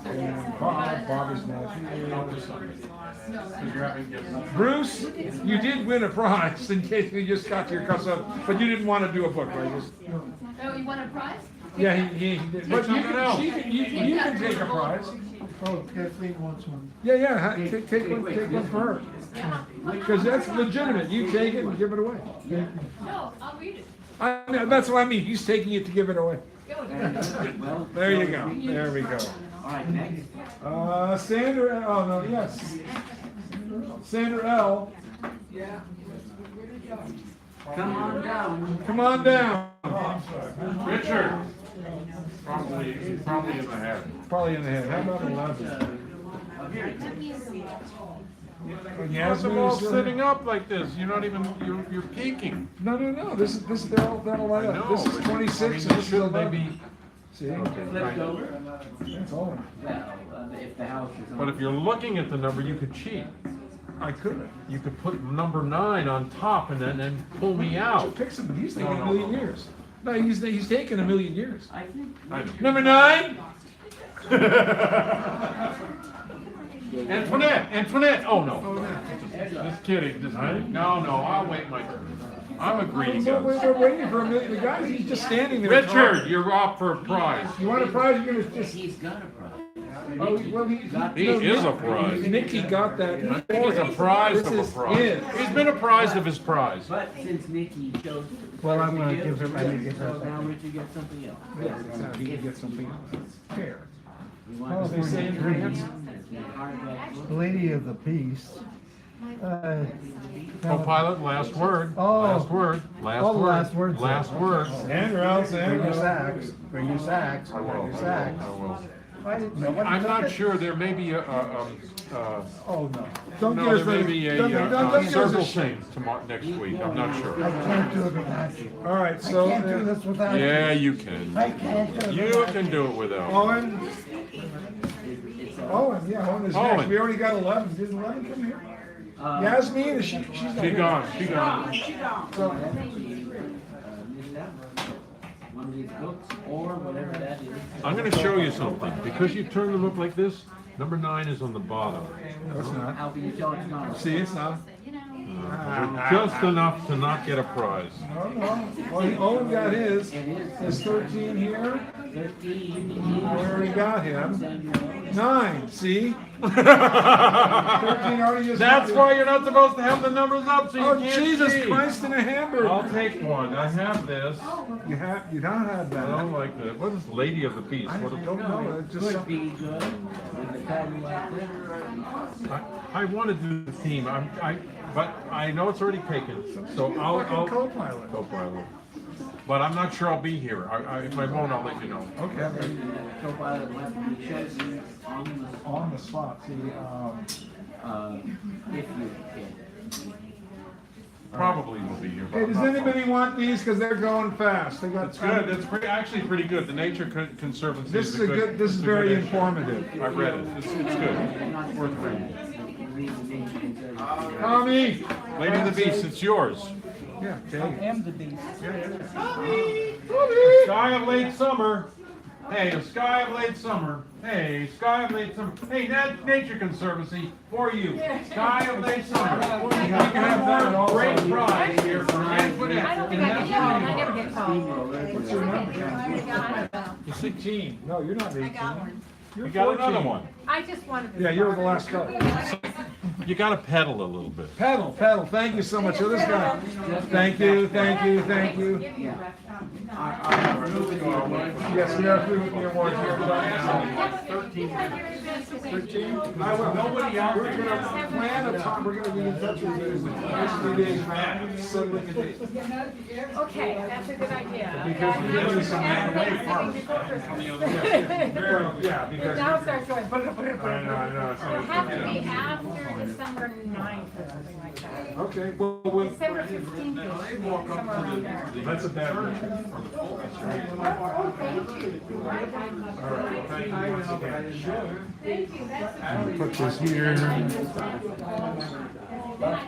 And Bob is not here. Bruce, you did win a prize in case you just got your cups up, but you didn't want to do a book, right? Oh, you want a prize? Yeah, he did. But you can take a prize. Oh, Kathleen wants one. Yeah, take one for her. Because that's legitimate. You take it and give it away. No, I'll read it. That's what I mean. He's taking it to give it away. Well, There you go. There we go. all right, next. Sandra, oh no, yes. Sandra L. Come on down. Come on down. Richard. Probably in the head. Probably in the head. How about 11? How's them all sitting up like this? You're not even, you're peeking. No. This is that'll light up. This is 26 and this is 11. See? Flipped over. That's all. Well, if the house is on. But if you're looking at the number, you could cheat. I could. You could put number 9 on top and then pull me out. Pick something. He's taking a million years. No, he's taken a million years. I think. Number 9. Antoinette, oh no. Just kidding, no, I'll wait my turn. I'm a greedy guy. We're waiting for a million. The guy, he's just standing there. Richard, you're up for a prize. You want a prize? You're gonna just. He's got a prize. Oh, well, He is a prize. Nicky got that. I think he's a prize of a prize. He's been apprised of his prize. But since Nikki chose. Well, I'm gonna give her, I need to give So her. now Richard gets something else. Yeah, exactly. He can get something else. Fair. You Oh, want they to say in France? Lady of the Peace. Co-pilot, last word. Oh. Last word. Last Oh, word. last word. Last word. Handrails, Bring your sacks. Bring your sacks. I will. Bring your sacks. I will. Nobody I'm took not it? sure, there may be a, Oh, no. Don't no, give us there may the- be don't give us circle the- thing tomorrow, next week, I'm not sure. I can't do it without you. All right, so. I can't do this without you. Yeah, you can. I can't do it You without can do it without. Owen? Owen, yeah, Owen is Owen. next. We already got 11. Did 11 come here? Yasmin, is she's not She here. gone, she gone. So, One of these books or whatever that is. I'm gonna show you something, because you turn them up like this, number 9 is on the bottom. no, it's not. How can you tell it's not? See, it's not. Just enough to not get a prize. No. Well, Owen got his. There's 13 here. 13. I already got him. 9, see? 13 already just. That's why you're not supposed to have the numbers up, so you Oh, can't Jesus see. Christ in a hamburger. I'll take one, I have this. You don't have I that. don't like that. What is Lady of the Peace? I What don't know. It's just Could be good with a pattern like this. I want to do the theme, but I know it's already taken, so I'll co-pilot. co-pilot. But I'm not sure I'll be here. If I won't, I'll let you know. Okay. Co-pilot must be chosen On the spot. See, if you can. Probably will be here. but Hey, I'm does not anybody want these? Because they're going fast. They got. It's good. It's actually pretty good. The Nature Conservancy. This is a good. This is it's a very good issue. informative. I read it. It's good. Worth reading. Tommy. Lady of the Beast, it's yours. Yeah. Okay. am the beast. Sky of late summer. Hey, a sky of late summer. Hey, sky of late summer. Hey, that Nature Conservancy for you. Sky of late summer. You can have that great prize here for Antoinette. I don't think I get called. I never get called. What's your number? You're 16. No, you're not 18. I got one. You're You got 14. another one. I just wanted to. Yeah, you were the last couple. You gotta pedal a little bit. Pedal. Thank you so much. So this guy. Thank you. Yes, we are through with the awards here. 13. I will. Nobody out. We're gonna plan a time. We're gonna be in touch with you in the next 3 days, man. So we can do. Okay, that's a good idea. Because we really some man away from. Yeah, because. Now it starts going. I know. It'll have to be after December 9th or something like that. Okay, well, December 15th, somewhere around there. that's a bad one. Oh, thank you. All right, well, thank you once again. Thank you, that's. Put this here.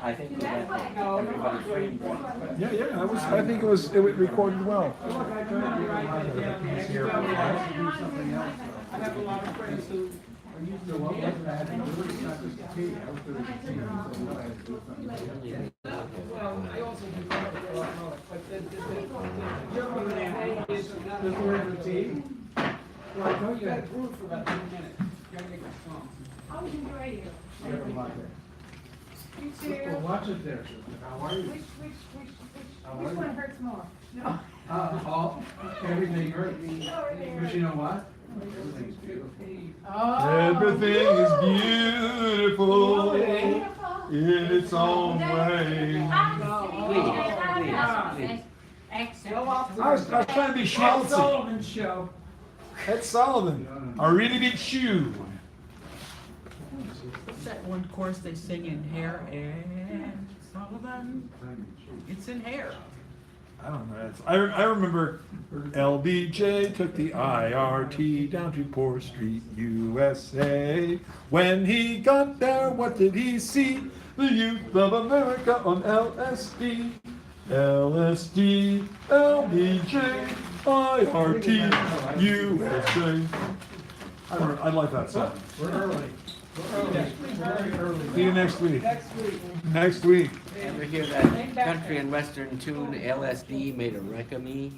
I think that everybody framed one. Yeah, I think it was recorded well. I have a lot of friends who are used to well, I also do but the word team. Well, I know you had approved for about 10 minutes. You gotta make a song. I'll enjoy you. You too. Well, watch it there. How are you? Which one hurts more? No. Everything hurts. But you know what? Everything is beautiful in its own way. I was trying to be Ed schmaltzy. Sullivan's show. Ed Sullivan, a really big shoe. What's that one chorus they sing in Hair? Ed Sullivan. It's in Hair. I don't know. I remember LBJ took the IRT down to Poor Street, USA. When he got there, what did he see? The youth of America on LSD. LSD, LBJ, IRT, USA. I like that song. We're early. See you next week. Next week. Next week. Ever hear that country and western tune, LSD made a wreck of me?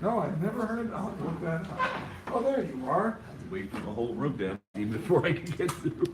No, I've never heard. I'll look that up. Oh, there you are. Wait for the whole room down even before I can get through.